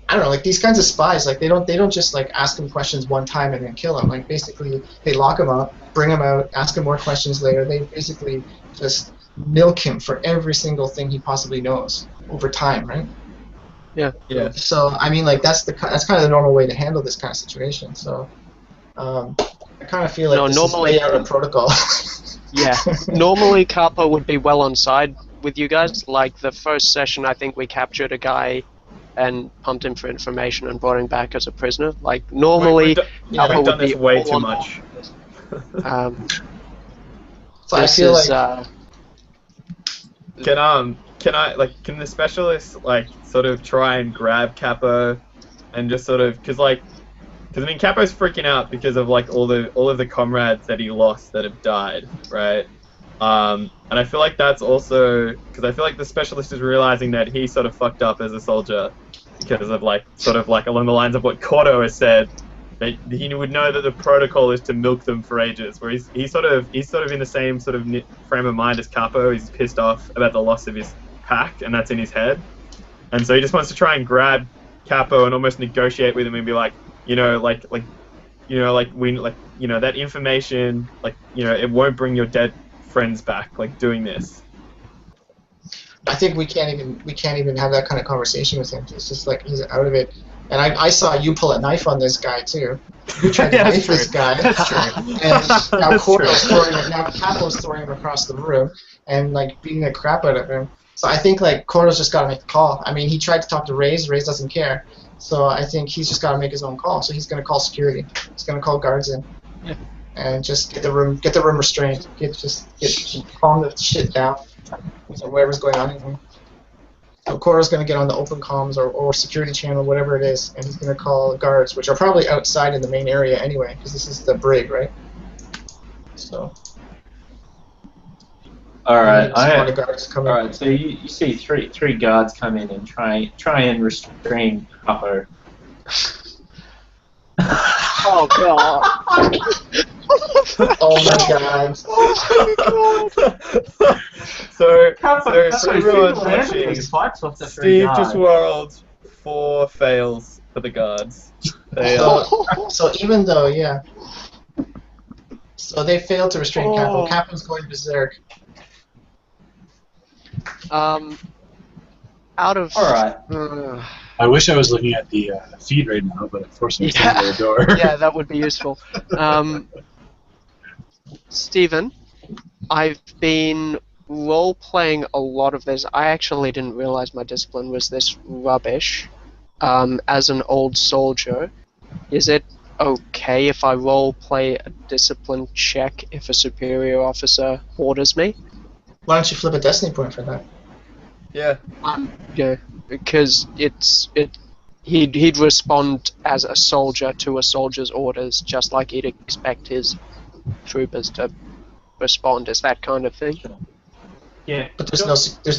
don't know. Like these kinds of spies, like they don't just like ask him questions one time and then kill him. Like basically they lock him up, bring him out, ask him more questions later. They basically just milk him for every single thing he possibly knows over time, right?
Yeah.
So I mean, like that's kind of the normal way to handle this kind of situation. So I kind of feel like this
normally
is way out of protocol.
Yeah. Normally Capo would be well on side with you guys. Like the first session, I think we captured a guy and pumped him for information and brought him back as a prisoner. Like normally, Capo
we've done
would be
this way
all
too
on
much.
So I feel like
Can the specialist like sort of try and grab Capo and just sort of because I mean Capo's freaking out because of like all of the comrades that he lost that have died, right? And I feel like that's also because I feel like the specialist is realizing that he sort of fucked up as a soldier because of like sort of like along the lines of what Korto has said. That he would know that the protocol is to milk them for ages. Where he's sort of in the same sort of frame of mind as Capo. He's pissed off about the loss of his pack, and that's in his head. And so he just wants to try and grab Capo and almost negotiate with him and be like, that information, it won't bring your dead friends back, like doing this.
I think we can't even have that kind of conversation with him. It's just like he's out of it. And I saw you pull a knife on this guy too. You tried to knife this guy.
That's true.
And now Capo's throwing him across the room and like beating the crap out of him. So I think like Korto's just got to make the call. I mean, he tried to talk to Raaze. Raaze doesn't care. So I think he's just got to make his own call. So he's going to call security. He's going to call guards in, and just get the room restrained. Calm the shit down. So whatever's going on in here. So Korto's going to get on the open comms or security channel, whatever it is, and he's going to call guards, which are probably outside in the main area anyway, because this is the brig, right? So.
All right.
Guards come in.
All right. So you see three guards come in and try and restrain Capo.
Oh god.
Oh my god.
So
Capo's
everyone's watching. Steve just rolled 4 fails for the guards. They
So even though, so they failed to restrain Capo. Capo's going berserk.
Out of.
All right.
I wish I was looking at the feed right now, but unfortunately it's under the door.
Yeah, that would be useful. Stephen, I've been role-playing a lot of this. I actually didn't realize my discipline was this rubbish. As an old soldier, is it okay if I role-play a discipline check if a superior officer orders me?
Why don't you flip a destiny point for that?
Yeah.
Yeah, because he'd respond as a soldier to a soldier's orders, just like he'd expect his troopers to respond. Is that kind of thing?
Yeah.
But there's no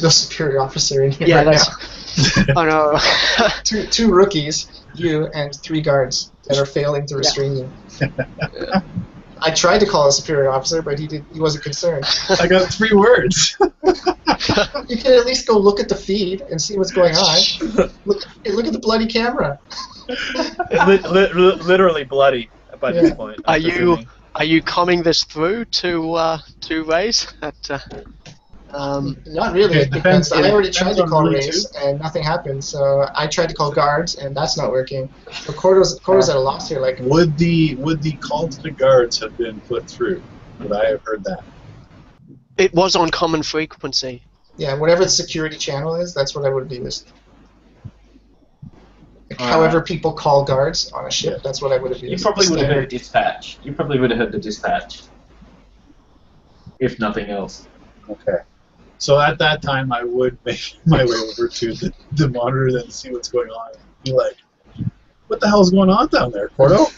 superior officer in here.
Yeah,
right
that's.
now.
I know.
two rookies, you and 3 guards that are failing to restrain you. I tried to call a superior officer, but he wasn't concerned.
I got 3 words.
You can at least go look at the feed and see what's going on. Look at the bloody camera.
It's literally bloody by this point.
Are you coming this through to Raaze?
Not really,
It
because
depends-
I already tried to call
really
Raaze and nothing happened. So I tried to call guards and that's not working. So Korto's at a loss here. Like,
Would the call to the guards have been put through? Would I have heard that?
It was on common frequency.
yeah, whatever the security channel is, that's what I would have used. Like,
Alright.
however people call guards on a ship, that's what I would have used.
You probably would have heard
Standard.
dispatch. You probably would have heard the dispatch. If nothing else.
Okay. So at that time, I would make my way over to the monitor and see what's going on. And be like, what the hell's going on down there, Korto?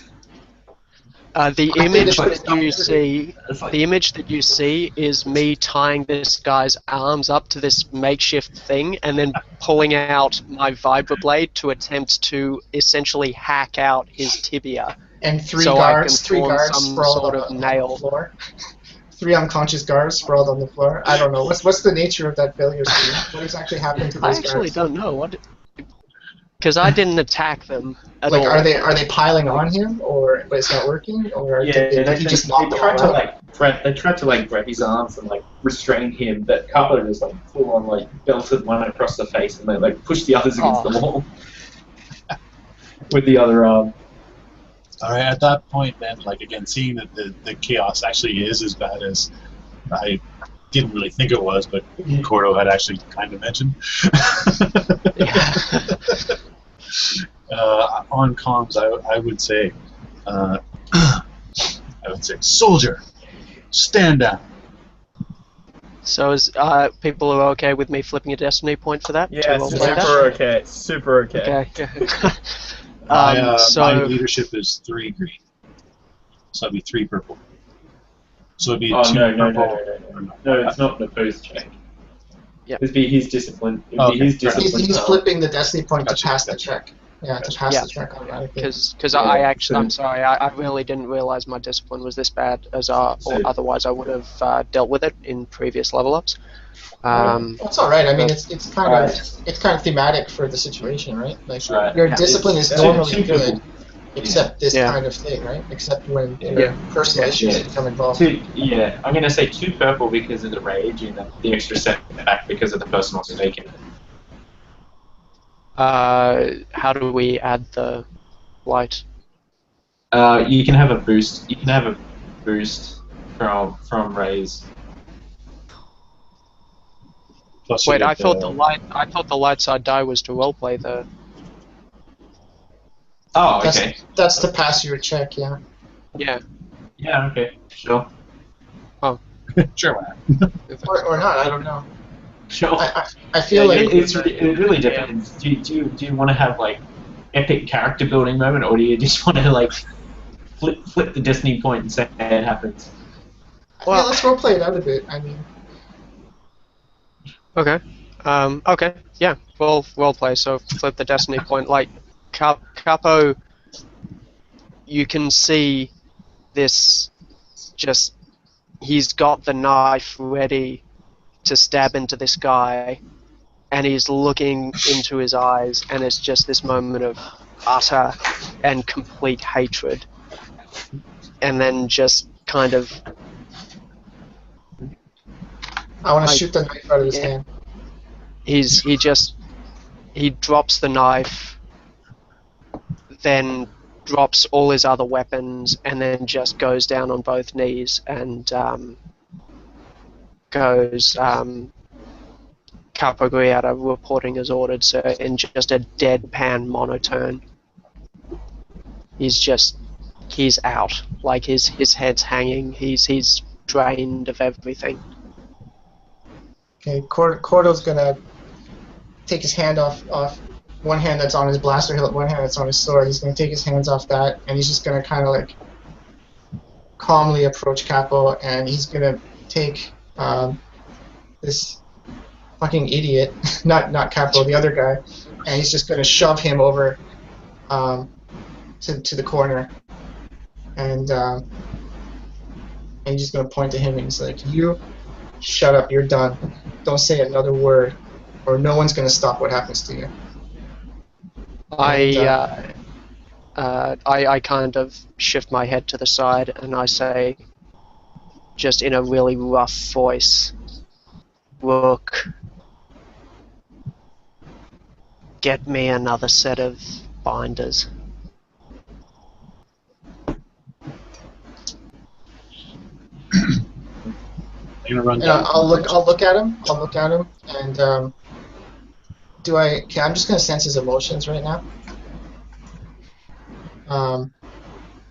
The
I
image
think it's
that you see,
It's like,
the image that you see is me tying this guy's arms up to this makeshift thing, and then pulling out my vibroblade to attempt to essentially hack out his tibia,
And three
so I can
guards
form some
sprawled
sort
on
of
the
nail.
floor. Three unconscious guards sprawled on the floor. I don't know. What's the nature of that failure scene? What exactly happened to
I
those
actually
guards?
don't know what, because I didn't attack them at
Like,
all.
are they piling on him, or but it's not working, or
yeah,
did he just knock them
tried to
around?
they tried to like grab his arms and like restrain him, but Capo just like full on like belted one across the face and then like pushed the others against the wall with the other arm.
All right, at that point, then, like again, seeing that the chaos actually is as bad as I didn't really think it was, but Korto had actually kind of mentioned. On comms, I would say, soldier, stand down.
So is people are okay with me flipping a destiny point for that?
Yeah,
to roleplay that?
super okay. Super okay.
Okay.
My
so
leadership is 3 green, so it'd be 3 purple. So it'd be
Oh
2
no,
purple.
no, it's not an opposed check.
Yeah.
It'd be his discipline. It'd
Okay,
be his
fair enough.
discipline.
He's flipping the destiny point
Gotcha,
to pass the
gotcha.
check. Yeah, to pass
Yeah.
the check automatically.
because
Yeah,
I actually,
so-
I'm sorry, I really didn't realize my discipline was this bad, or
So-
otherwise I would have dealt with it in previous level ups.
That's all right. I mean, it's kind of
Alright.
it's kind of thematic for the situation, right? Like
Right.
your
Yeah.
discipline is
Two-
normally
two
good,
purple.
except this
Yeah.
kind of thing, right? Except when
Yeah.
personal
Yeah.
issues
Yeah.
become involved.
I'm gonna say 2 purple because of the rage and the extra setback because of the personal stake in it.
How do we add the light?
You can have a boost. You can have a boost from Raaze.
Plus you
Wait,
get
I thought the light side die was to roleplay the.
Oh, okay.
That's to pass your check, yeah.
Yeah.
Yeah, okay. Sure.
Sure, why not?
Or not, I don't know.
Sure.
I feel
Yeah,
like
it really depends. Do you want to have like epic character building moment, or do you just want to like flip the destiny point and say it happens?
yeah, let's roleplay it out a bit. I mean,
Okay. Okay. Yeah. We'll roleplay. So flip the destiny point. Like Capo, you can see this. Just he's got the knife ready to stab into this guy, and he's looking into his eyes, and it's just this moment of utter and complete hatred, and then just kind of
I want to
Like,
shoot the knife out of his
yeah.
hand.
he drops the knife, then drops all his other weapons, and then just goes down on both knees and goes Capo Greeata reporting as ordered, so in just a deadpan monotone. He's out. Like his head's hanging, he's drained of everything.
Okay, Korto's gonna take his hand off one hand that's on his blaster hilt, one hand that's on his sword. He's gonna take his hands off that, and he's just gonna kind of like calmly approach Capo, and he's gonna take this fucking idiot, not Capo, the other guy, and he's just gonna shove him over to the corner, and he's just gonna point to him, and he's like, "You shut up, you're done. Don't say another word, or no one's gonna stop what happens to you."
I kind of shift my head to the side and I say, just in a really rough voice, "Look, get me another set of binders."
You're gonna run
And
down.
I'll look at him, and okay, I'm just gonna sense his emotions right now.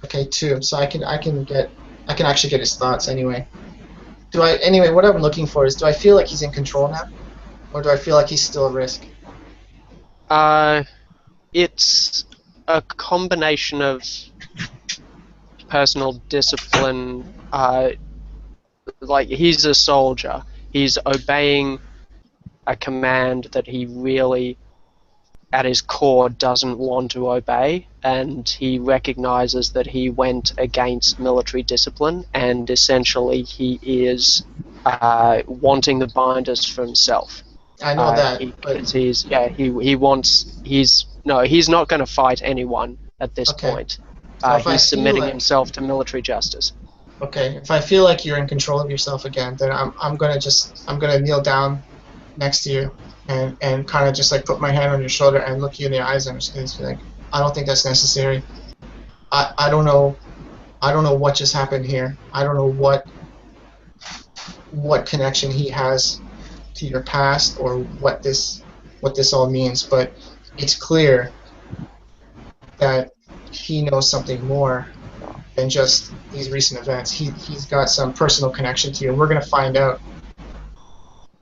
Okay, 2. So I can actually get his thoughts anyway. What I'm looking for is, do I feel like he's in control now, or do I feel like he's still a risk?
It's a combination of personal discipline. Like, he's a soldier. He's obeying a command that he really, at his core, doesn't want to obey, and he recognizes that he went against military discipline, and essentially he is wanting the binders for himself.
I know that, but
he's not going to fight anyone at this point.
So if I
He's
feel
submitting
like-
himself to military justice.
okay, if I feel like you're in control of yourself again, then I'm gonna kneel down next to you and kind of just like put my hand on your shoulder and look you in the eyes, and I'm just gonna be like, I don't think that's necessary. I don't know what just happened here. I don't know what connection he has to your past or what this all means, but it's clear that he knows something more than just these recent events. He's got some personal connection to you, and we're going to find out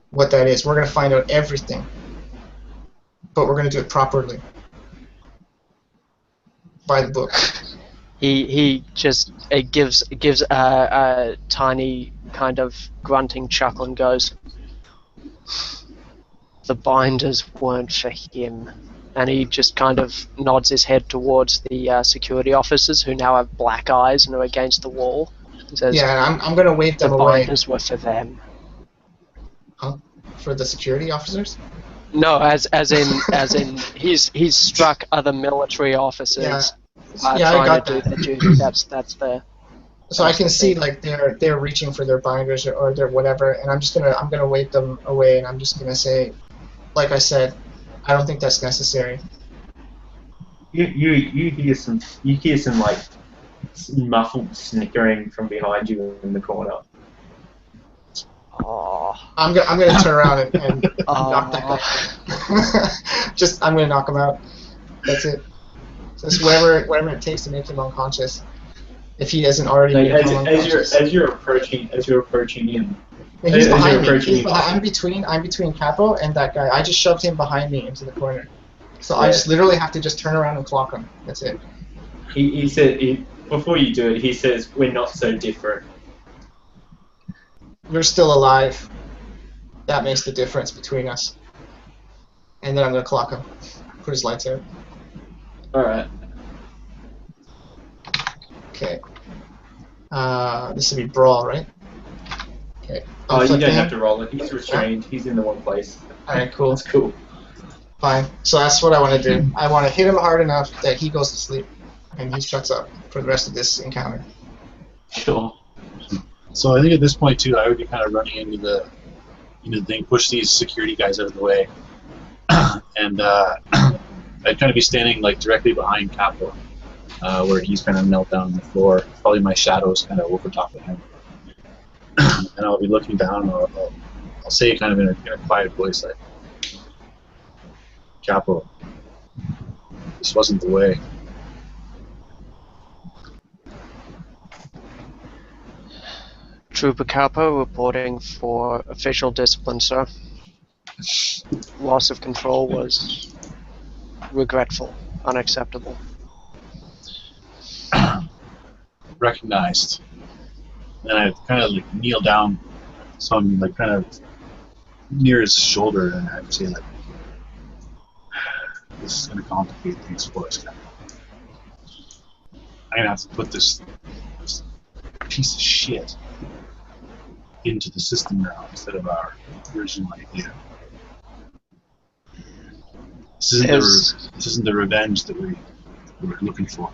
what that is. We're going to find out everything, but we're going to do it properly, by the book.
He just gives a tiny kind of grunting chuckle and goes, "The binders weren't for him." And he just kind of nods his head towards the security officers, who now have black eyes and are against the wall. And says,
Yeah, I'm going to wave them
"The
away.
binders were for them."
Huh? For the security officers?
No, as in he's struck other military officers.
I
trying
got
to do
that.
their duty. That's the.
So I can
the
see
thing.
like they're reaching for their binders or their whatever, and I'm gonna wave them away, and I'm just gonna say, like I said, I don't think that's necessary.
You hear some like muffled snickering from behind you in the corner.
Oh.
I'm gonna turn around and knock that
Oh.
guy. Just I'm gonna knock him out. That's it. Just whatever it takes to make him unconscious. If he hasn't already
Like,
become unconscious.
as you're approaching him.
And he's
as you're
behind me.
approaching
I'm between Capo and that guy. I just shoved him behind me into the corner. So I just literally have to just turn around and clock him. That's it.
He said before you do it, he says, "We're not so different."
You're still alive. That makes the difference between us. And then I'm gonna clock him. Put his lights out.
All right.
Okay. This would be brawl, right? Okay.
Oh, you
Flip
don't
him.
have to roll it. He's restrained. He's in the one place.
Alright, cool.
That's cool.
Fine. So that's what I want to do. I want to hit him hard enough that he goes to sleep, and he shuts up for the rest of this encounter.
Sure.
So I think at this point too, I would be kind of running into the thing, push these security guys out of the way, and I'd kind of be standing like directly behind Capo, where he's kind of knelt down on the floor. Probably my shadow's kind of over top of him, and I'll be looking down. And I'll say kind of in a quiet voice like, "Capo, this wasn't the way."
Trooper Capo reporting for official discipline, sir. Loss of control was regretful, unacceptable.
Recognized. And I kind of like kneel down, so I'm like kind of near his shoulder, and I'd say like, "This is gonna complicate things for us, Captain. I'm gonna have to put this piece of shit into the system now instead of our original idea. This isn't the revenge that we were looking for.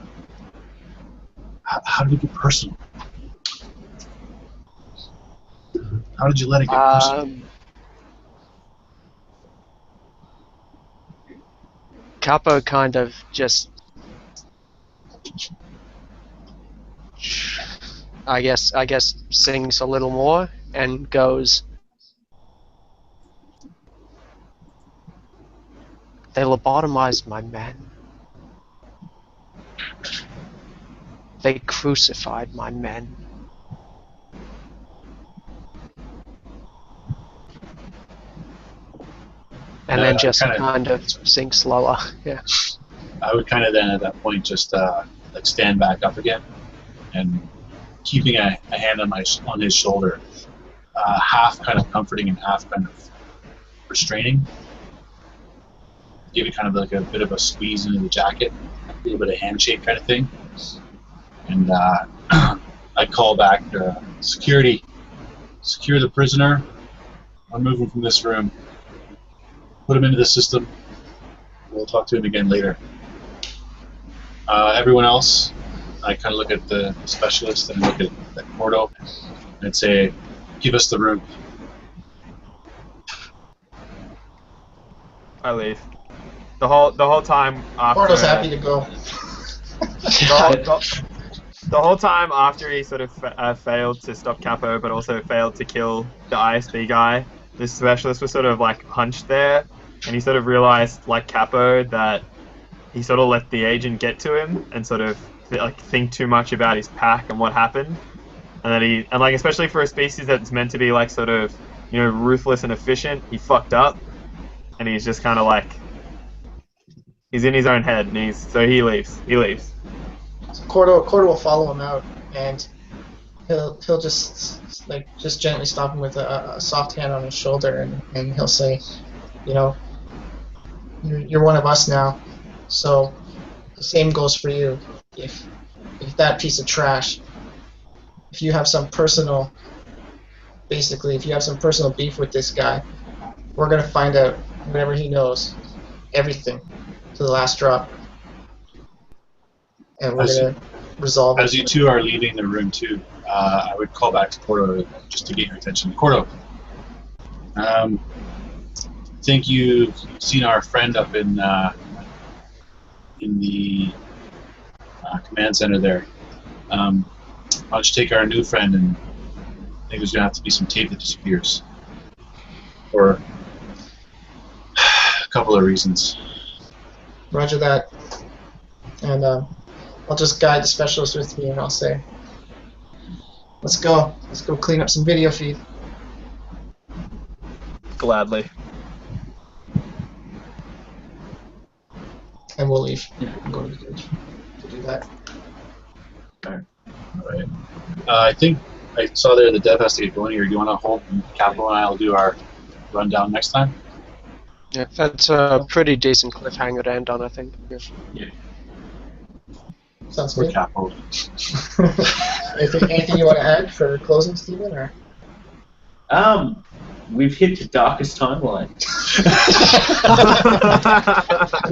How did it get personal? How did you let it get personal?"
Capo kind of just, I guess sings a little more and goes, "They lobotomized my men. They crucified my men. And then just kind of sing slower." Yeah.
I would kind of then at that point just like stand back up again and keeping a hand on his shoulder, half kind of comforting and half kind of restraining. Give it kind of like a bit of a squeeze into the jacket, a little bit of handshake kind of thing. And I call back security. Secure the prisoner. Remove him from this room. Put him into the system. We'll talk to him again later. Everyone else, I kind of look at the specialist and look at Korto and say, give us the room.
I leave. The whole time after.
Korto's happy to go.
The whole time after he sort of failed to stop Capo, but also failed to kill the ISB guy, this specialist was sort of like hunched there, and he sort of realized, like Capo, that he sort of let the agent get to him and sort of think too much about his pack and what happened, and like especially for a species that's meant to be like sort of ruthless and efficient, he fucked up, and he's just kind of like he's in his own head, and so he leaves.
So Korto will follow him out, and he'll just gently stop him with a soft hand on his shoulder, and he'll say, you're one of us now, so the same goes for you. If that piece of trash, if you have some personal beef with this guy, we're gonna find out whatever he knows, everything, to the last drop. And we're going to resolve it.
As you two are leaving the room too, I would call back to Korto just to get your attention. Korto, I think you've seen our friend up in the command center there. Why don't you take our new friend, and I think there's going to have to be some tape that disappears. For a couple of reasons.
Roger that. And I'll just guide the specialist with me, and I'll say, let's go clean up some video feed.
Gladly.
And we'll leave. Go to the bridge to do that.
Alright. I think I saw there the dev has to get going here. Do you want to hold Capo and I will do our rundown next time?
Yeah, that's a pretty decent cliffhanger to end on, I think.
Yeah.
Sounds
Or
good.
Capo.
Anything you want to add for closing, Stephen? Or?
We've hit the darkest timeline.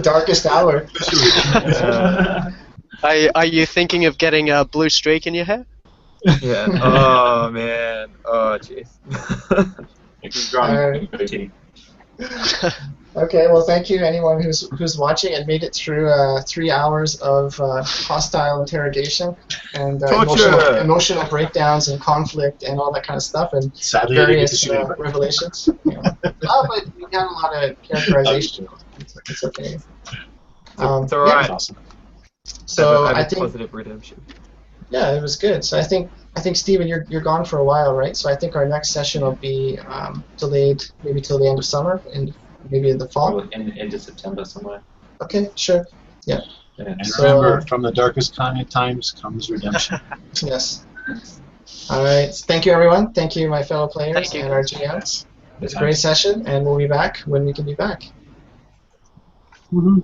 Darkest hour.
Are you thinking of getting a blue streak in your hair?
Yeah. Oh man. Oh jeez.
Okay, well, thank you anyone who's watching and made it through 3 hours of hostile interrogation and emotional breakdowns and conflict and all that kind of stuff, and
Sadly, I didn't get to
various
shoot anybody.
revelations. But we got a lot of characterization. It's okay.
It's alright.
That's awesome.
So
I
I think
positive redemption.
yeah, it was good. So I think Stephen, you're gone for a while, right? So I think our next session will be delayed maybe till the end of summer and maybe in the fall.
Probably end of September somewhere.
Okay, sure. Yeah.
And
So,
remember, from the darkest times comes redemption.
Yes. All right. Thank you, everyone. Thank you, my fellow players
Thank you.
and our GMs. It was a great session, and we'll be back when we can be back.
Woohoo.